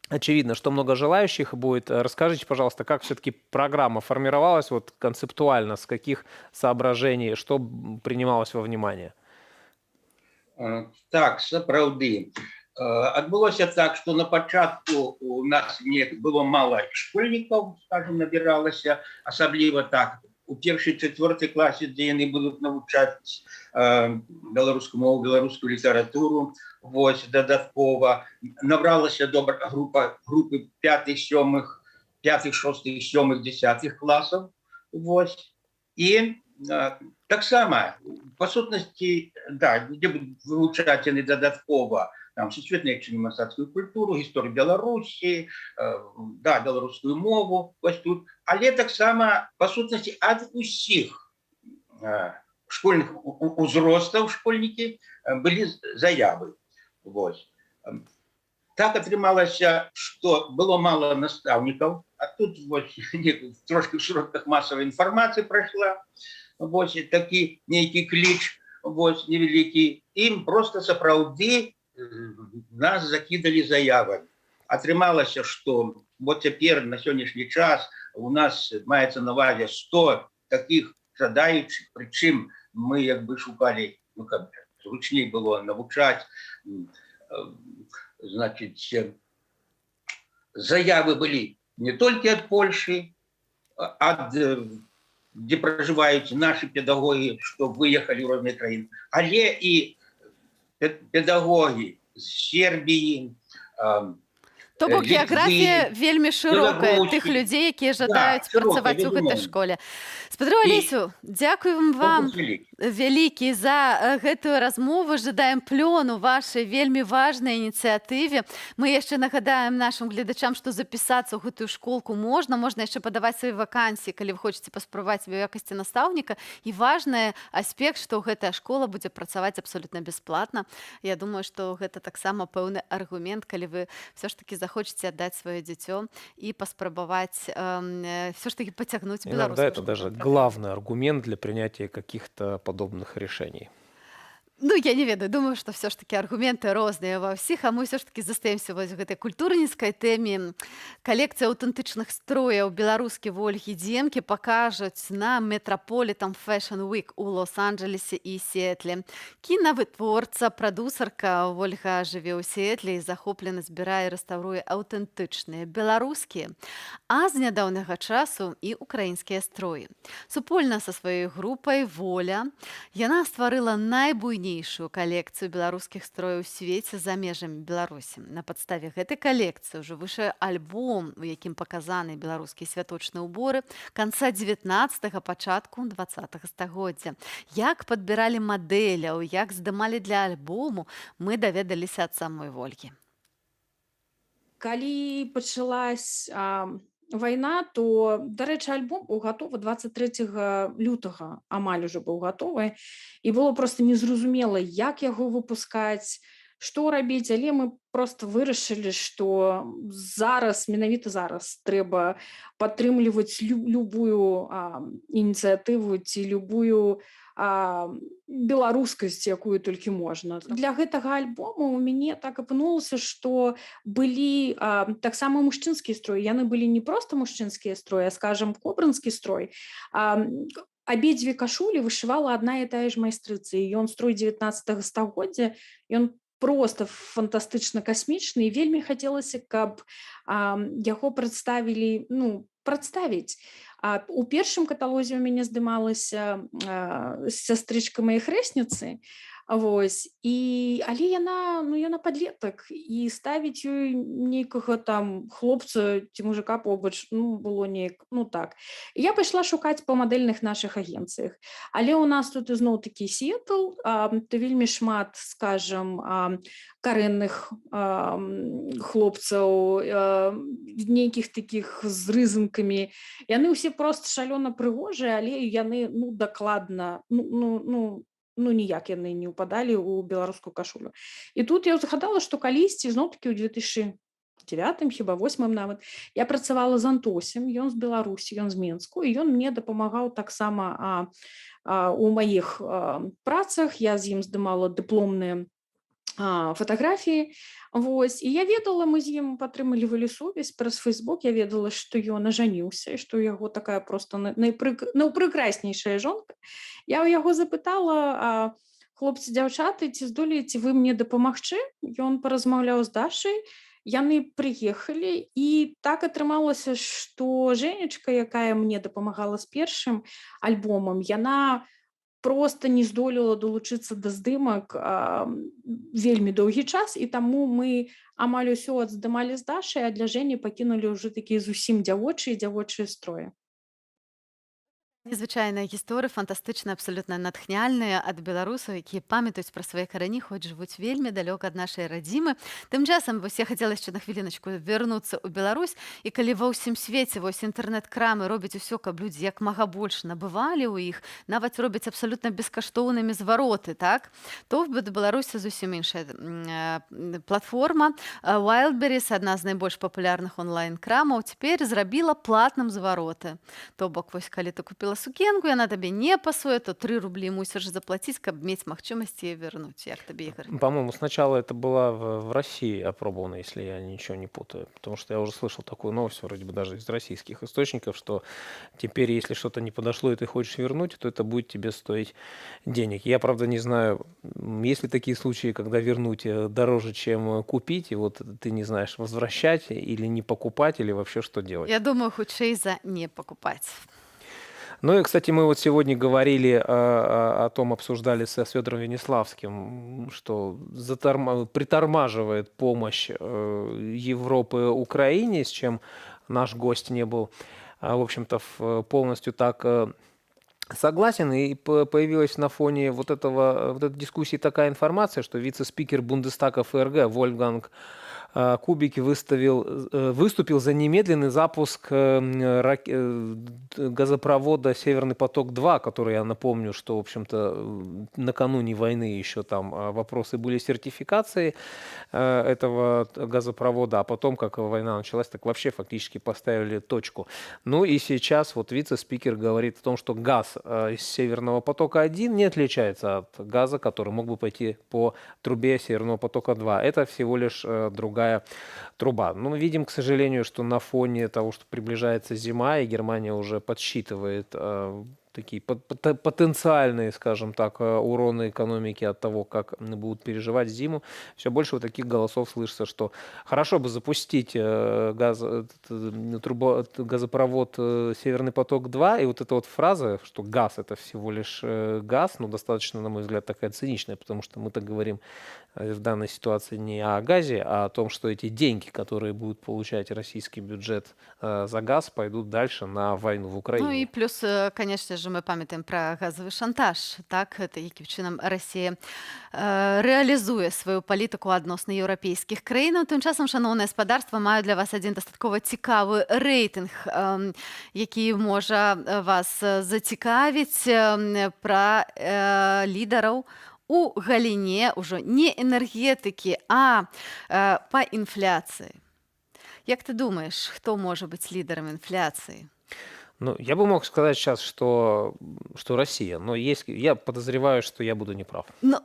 Speaker 2: очевидно, что много желающих будет. Расскажите, пожалуйста, как все-таки программа формировалась вот концептуально, с каких соображений, что принималось во внимание?
Speaker 8: Так, сапраўды. Адбылося так, что на пачатку у нас не было мало школьников, скажем, набиралося, асабліва так, у першай, чацвёртай класе, дзе яны будуць навучаць беларускую мову, беларускую літаратуру, вось, дадаткова. Набралася добра групы 5, 7, 10 класаў. Вось. І таксама, па сутнасці, да, дзе будуць вывучаць яны дадаткова там сусветную мастацкую культуру, гісторыю Беларусі, да, беларускую мову, вось тут. Але таксама, па сутнасці, ад усіх школьных узростаў школьнікі былі заявы. Вось. Так атрымалася, што было мало настаўнікаў, а тут вось, трошки в сродках масавай інфармацыі прайшла, вось, такі нейкі кліч. вось невялікі, ім просто сапраўды нас закидали заявами. Атрымалася, што вот цяпер на сённяшні час у нас маецца на увазе 100 таких жадаючых, прычым мы як бы шукалі, каб зручней было навучаць, значит, заявы былі не толькі ад Польшы, дзе пражываюць нашы педагогі, што выехалі ў розныя краіны, але і педагогі з Сербіі,
Speaker 1: То бок
Speaker 8: Літвы,
Speaker 1: геаграфія вельмі шырокая
Speaker 8: Беларусі.
Speaker 1: тых людзей, якія жадаюць
Speaker 8: шырокая,
Speaker 1: працаваць у гэтай
Speaker 8: безумоўна.
Speaker 1: школе. Спадару Алесю, дзякуем вам вялікі за гэтую размову. Жадаем плёну вашай вельмі важнай ініцыятыве. Мы яшчэ нагадаем нашым гледачам, што запісацца ў гэтую школку можна яшчэ падаваць свае вакансіі, калі вы хочаце паспрабаваць сябе ў якасці настаўніка. І важны аспект, што гэтая школа будзе працаваць абсолютна бясплатна. Я думаю, што гэта таксама пэўны аргумент, калі вы все ж таки захочаце аддаць сваё дзіцё і паспрабаваць все ж таки пацягнуць
Speaker 2: Иногда
Speaker 1: беларускую
Speaker 2: это даже
Speaker 1: школу.
Speaker 2: главный аргумент для принятия каких-то подобных решений.
Speaker 1: Ну, я не ведаю, думаю, што все ж таки аргументы розныя ва ўсіх, а мы все ж таки застаемся вось у гэтай культурніцкай тэме. Калекцыя аўтэнтычных строяў беларускі Ольгі Дзенкі пакажуць на Metropolitan Fashion Week у Лос-Анджелесе і Сіэтле. Кінавытворца, прадусарка Ольга жыве ў Сіэтле і захоплена збірае і рэстаўруе аўтэнтычныя беларускія, а з нядаўняга часу і украінскія строі. Супольна са сваёй групай «Воля» яна стварыла найбуйнейшую калекцыю беларускіх строяў у свеце за межамі Беларусі. На падставе гэтай калекцыі ўжо выйшаў альбом, у якім паказаны беларускія святочныя ўборы канца 19-га, пачатку 20-го стагоддзя. Як падбіралі мадэляў, як здымалі для альбому, мы даведаліся ад самой Вольгі.
Speaker 4: Калі пачалась вайна, то, дарэчы, альбом быў гатовы 23 лютага, амаль ужо быў гатовы, і было проста незразумела, як яго выпускаць, што рабіць, але мы просто вырашылі, што зараз, менавіта зараз трэба падтрымліваць любую ініцыятыву ці любую беларускасць, якую толькі можна. Для гэтага альбома у мяне так апынулася, што былі таксама мужчынскія строі. Яны былі не проста мужчынскія строі, а, скажам, кобрынскі строй. Абедзве кашулі вышывала адна і тая ж майстрыца. І ён строй 19 стагоддзя, ён просто фантастычна касмічны, і вельмі хацелася, каб яго прадставілі, прадставіць. У першым каталозе ў мяне здымалася сястрычка маёй хрэсніцы, але яна падлетак, і ставіць ёй нейкага там хлопца ці мужика побач было неяк, так. І я пайшла шукаць па мадэльных нашых агенцыях. Але ў нас тут ізноў такі Сіэтл, то вельмі шмат, скажам, карэнных хлопцаў, нейкіх такіх з рызынкамі. Яны ўсе проста шалёна прыгожыя, але яны дакладна, ніяк яны не ўпадалі ў беларускую кашулю. І тут я згадала, што калісьці, зноў-такі ў 2009, хіба 2008 нават, я працавала з Антосем, ён з Беларусі, ён з Менску, і ён мне дапамагаў таксама у маіх працах. Я з ім здымала дыпломныя фотаграфіі. І я ведала, мы з ім падтрымлівалі сувязь праз Фейсбук, я ведала, што ён ажаніўся, і што ў яго такая проста найпрэкраснейшая жонка. Я ў яго запытала: хлопцы, дзяўчаты, ці здолееце вы мне дапамагчы? Ён паразмаўляў з Дашай, яны прыехалі, і так атрымалася, што Жэнечка, якая мне дапамагала з першым альбомам, яна просто не здолела долучыцца да здымак вельмі доўгі час, і таму мы амаль усё адздымалі з Дашай, а для Жэні пакінулі ўжо такія зусім дзявочыя строі.
Speaker 1: Незвычайная гісторыя, фантастычная, абсалютна натхняльная ад беларусаў, якія памятаюць пра свае карані, хоць жывуць вельмі далёка ад нашай радзімы. Тым часам я хацела яшчэ на хвіліначку вярнуцца ў Беларусь, і калі ва ўсім свеце інтэрнэт-крамы робяць усё, каб людзі як мага больш набывалі ў іх, нават робяць абсалютна бескаштоўнымі звароты, так? То в Беларусі зусім іншая платформа. Wildberries, адна з найбольш папулярных онлайн-крамаў, цяпер зрабіла платным звароты. То бок, калі ты купіла сукенку, яна табе не пасуе, то 3 рублі мусіш заплаціць, каб мець магчымасць яе вярнуць. Як табе, Ігор?
Speaker 2: По-моему, сначала это была в России опробовано, если я ничего не путаю. Потому что я уже слышал такую новость, вроде бы даже из российских источников, что теперь, если что-то не подошло, и ты хочешь вернуть, то это будет тебе стоить денег. Я, правда, не знаю, есть ли такие случаи, когда вернуть дороже, чем купить, и вот ты не знаешь, возвращать или не покупать, или вообще что делать.
Speaker 1: Я думаю, хутчэй за не покупаць.
Speaker 2: Ну и, кстати, мы вот сегодня говорили о том, обсуждали с Федором Венеславским, что притормаживает помощь Европы Украине, с чем наш гость не был, в общем-то, полностью так согласен. И появилась на фоне вот этой дискуссии такая информация, что вице-спикер Бундестага ФРГ Вольфганг Кубик выступил за немедленный запуск газопровода «Северный поток-2», который, я напомню, что, в общем-то, накануне войны еще там вопросы были сертификации этого газопровода, а потом, как война началась, так вообще фактически поставили точку. Ну и сейчас вот вице-спикер говорит о том, что газ из «Северного потока-1» не отличается от газа, который мог бы пойти по трубе «Северного потока-2». Это всего лишь другая труба. Но мы видим, к сожалению, что на фоне того, что приближается зима, и Германия уже подсчитывает такие потенциальные, скажем так, уроны экономики от того, как будут переживать зиму, все больше вот таких голосов слышится, что хорошо бы запустить газопровод «Северный поток-2», и вот эта вот фраза, что газ — это всего лишь газ, ну, достаточно, на мой взгляд, такая циничная, потому что мы так говорим в данной ситуации не о газе, а о том, что эти деньги, которые будет получать российский бюджет за газ, пойдут дальше на войну в Украине.
Speaker 1: Ну і плюс, конечно же, ми пам'ятаємо про газовий шантаж, так, це яким чином Росія реалізує свою політику адносно європейських країн. Тим часом, шановне господарство, маю для вас один дастатково цікавий рейтинг, який може вас зацікавити, про лідерів у галіне уже не энергетики, а по инфляции. Як ты думаешь, кто может быть лидером инфляции?
Speaker 2: Ну, я бы мог сказать сейчас, что Россия, но я подозреваю, что я буду неправ.
Speaker 1: Ну,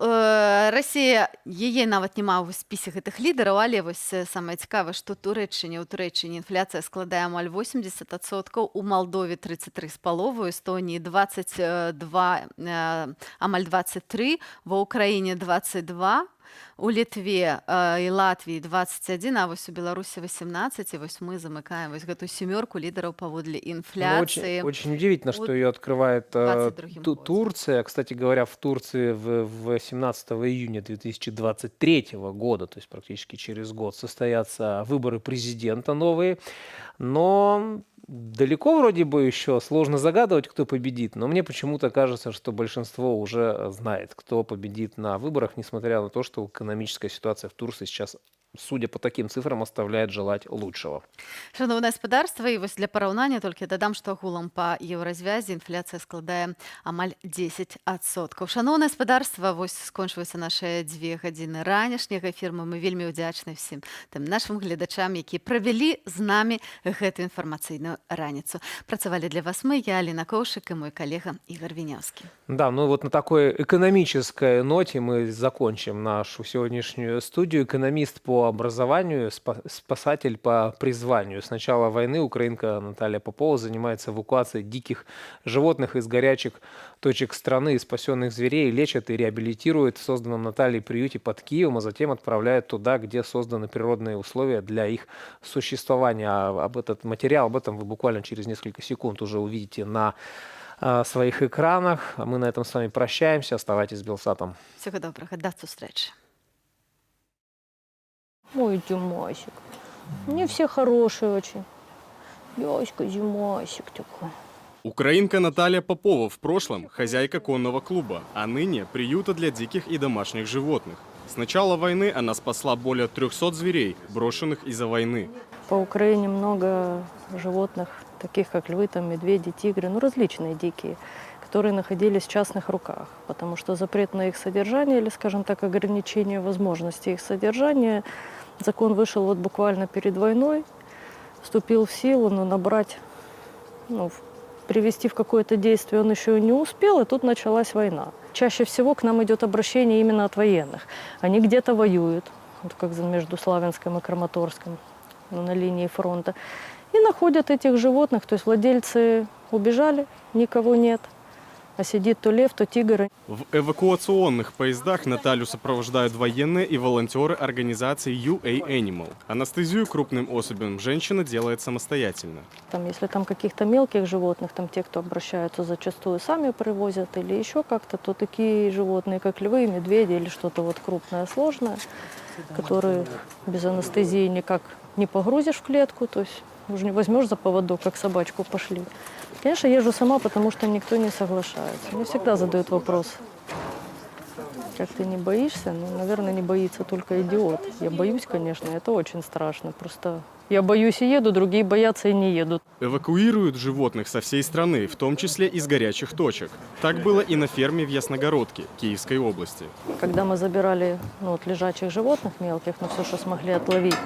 Speaker 1: Росія, її навіть немає у списах цих лідерів, але ось саме цікаве, що у Туреччині інфляція складає амаль 80%, у Молдові 33,5%, у Естонії 22, амаль 23%, в Україні 22%, у Литве и Латвии 21, а вось у Беларуси 18, и вось мы замыкаем вось эту семерку лидеров поводле инфляции.
Speaker 2: Ну, очень удивительно, что ее открывает Турция. Кстати говоря, в Турции 18 июня 2023 года, то есть практически через год, состоятся выборы президента новые, но далеко вроде бы еще сложно загадывать, кто победит, но мне почему-то кажется, что большинство уже знает, кто победит на выборах, несмотря на то, что экономическая ситуация в Турции сейчас, судя по таким цифрам, оставляет желать лучшего.
Speaker 1: Шановне господарство, і ось для порівняння тільки додам, що агулам по єврозв'язі інфляція складає амаль 10%. Шановне господарство, ось скончилися наші 2 години ранішнього ефіру. Ми вельми вдячні всім тим нашим глядачам, які провели з нами гэту інформаційну раніцу. Працювали для вас мы, я Алина Ковшик и мой коллега Игорь Винявский.
Speaker 2: Да, ну вот на такой экономической ноте мы закончим нашу сегодняшнюю студию. Экономист по образованию, спасатель по призванию. С начала войны украинка Наталья Попова занимается эвакуацией диких животных из горячих точек страны, спасенных зверей, лечит и реабилитирует в созданном Натальей приюте под Киевом, а затем отправляет туда, где созданы природные условия для их существования. Об этот материал, об этом вы буквально через несколько секунд уже увидите на своих экранах. А мы на этом с вами прощаемся. Оставайтесь с Белсатом.
Speaker 1: Всего доброго. До встречи.
Speaker 6: Ой, Димасик. Мне все хорошие очень. Яська, Димасик такой.
Speaker 9: Украинка Наталья Попова в прошлом хозяйка конного клуба, а ныне приюта для диких и домашних животных. С начала войны она спасла более 300 зверей, брошенных из-за войны.
Speaker 27: По Украине много животных, таких как львы, там, медведи, тигры, ну различные дикие, которые находились в частных руках, потому что запрет на их содержание или, скажем так, ограничение возможностей их содержания, закон вышел вот буквально перед войной, вступил в силу, но набрать,
Speaker 10: привести в какое-то действие он еще не успел, и тут началась война. Чаще всего к нам идет обращение именно от военных. Они где-то воюют, вот как между Славянском и Краматорском, на линии фронта, и находят этих животных. То есть владельцы убежали, никого нет, а сидит то лев, то тигр.
Speaker 9: В эвакуационных поездах Наталью сопровождают военные и волонтеры организации UA Animal. Анестезию крупным особям женщина делает самостоятельно.
Speaker 10: Если там каких-то мелких животных, там те, кто обращаются, зачастую сами привозят или еще как-то, то такие животные, как львы, медведи или что-то вот крупное, сложное, которые без анестезии никак не погрузишь в клетку, то есть уже не возьмешь за поводок, как собачку пошли. Конечно, езжу сама, потому что никто не соглашается. Мне всегда задают вопрос, как ты не боишься? Ну, наверное, не боится только идиот. Я боюсь, конечно, это очень страшно. Просто я боюсь и еду, другие боятся и не едут.
Speaker 9: Эвакуируют животных со всей страны, в том числе из горячих точек. Так было и на ферме в Ясногородке, Киевской области.
Speaker 10: Когда мы забирали лежачих животных мелких, все, что смогли отловить,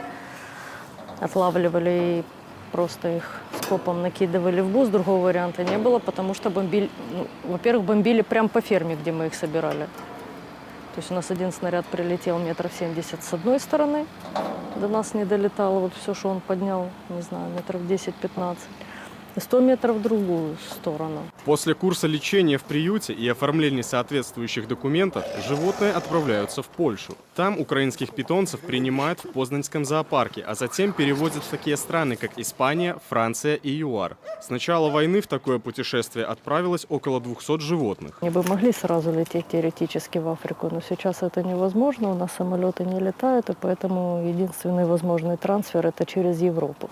Speaker 10: отлавливали и просто их скопом накидывали в бус, другого варианта не было, потому что бомбили, во-первых, бомбили прямо по ферме, где мы их собирали. То есть у нас один снаряд прилетел 70 метров с одной стороны, до нас не долетало, вот все, что он поднял, не знаю, метров 10-15, и 100 метров в другую сторону.
Speaker 9: После курса лечения в приюте и оформления соответствующих документов животные отправляются в Польшу. Там украинских питомцев принимают в Познанском зоопарке, а затем перевозят в такие страны, как Испания, Франция и ЮАР. С начала войны в такое путешествие отправилось около 200 животных.
Speaker 10: Мы бы могли сразу лететь теоретически в Африку, но сейчас это невозможно, у нас самолеты не летают, и поэтому единственный возможный трансфер – это через Европу.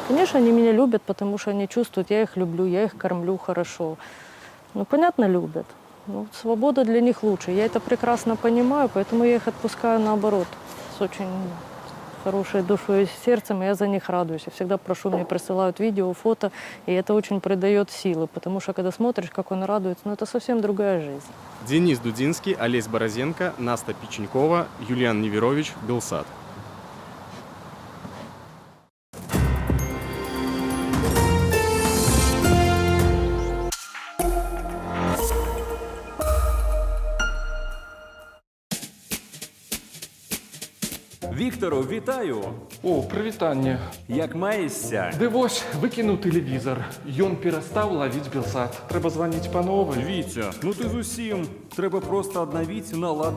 Speaker 10: Конечно, они меня любят, потому что они чувствуют, я их люблю, я их кормлю хорошо. Понятно, любят. Свобода для них лучше. Я это прекрасно понимаю, поэтому я их отпускаю наоборот. С очень хорошей душой и сердцем, и я за них радуюсь. Я всегда прошу, мне присылают видео, фото, и это очень придает силы, потому что когда смотришь, как он радуется, это совсем другая жизнь.
Speaker 9: Денис Дудинский, Олесь Борозенко, Наста Печенькова, Юлиан Неверович, Белсат.
Speaker 11: Віктору, вітаю!
Speaker 12: О, привітання.
Speaker 11: Як маєшся?
Speaker 12: Дивось, викинув телевізор. Ён перестав ловить Белсат. Треба дзвонити по новій.
Speaker 11: Вітя, ну ти з усім. Треба просто обновити, наладити.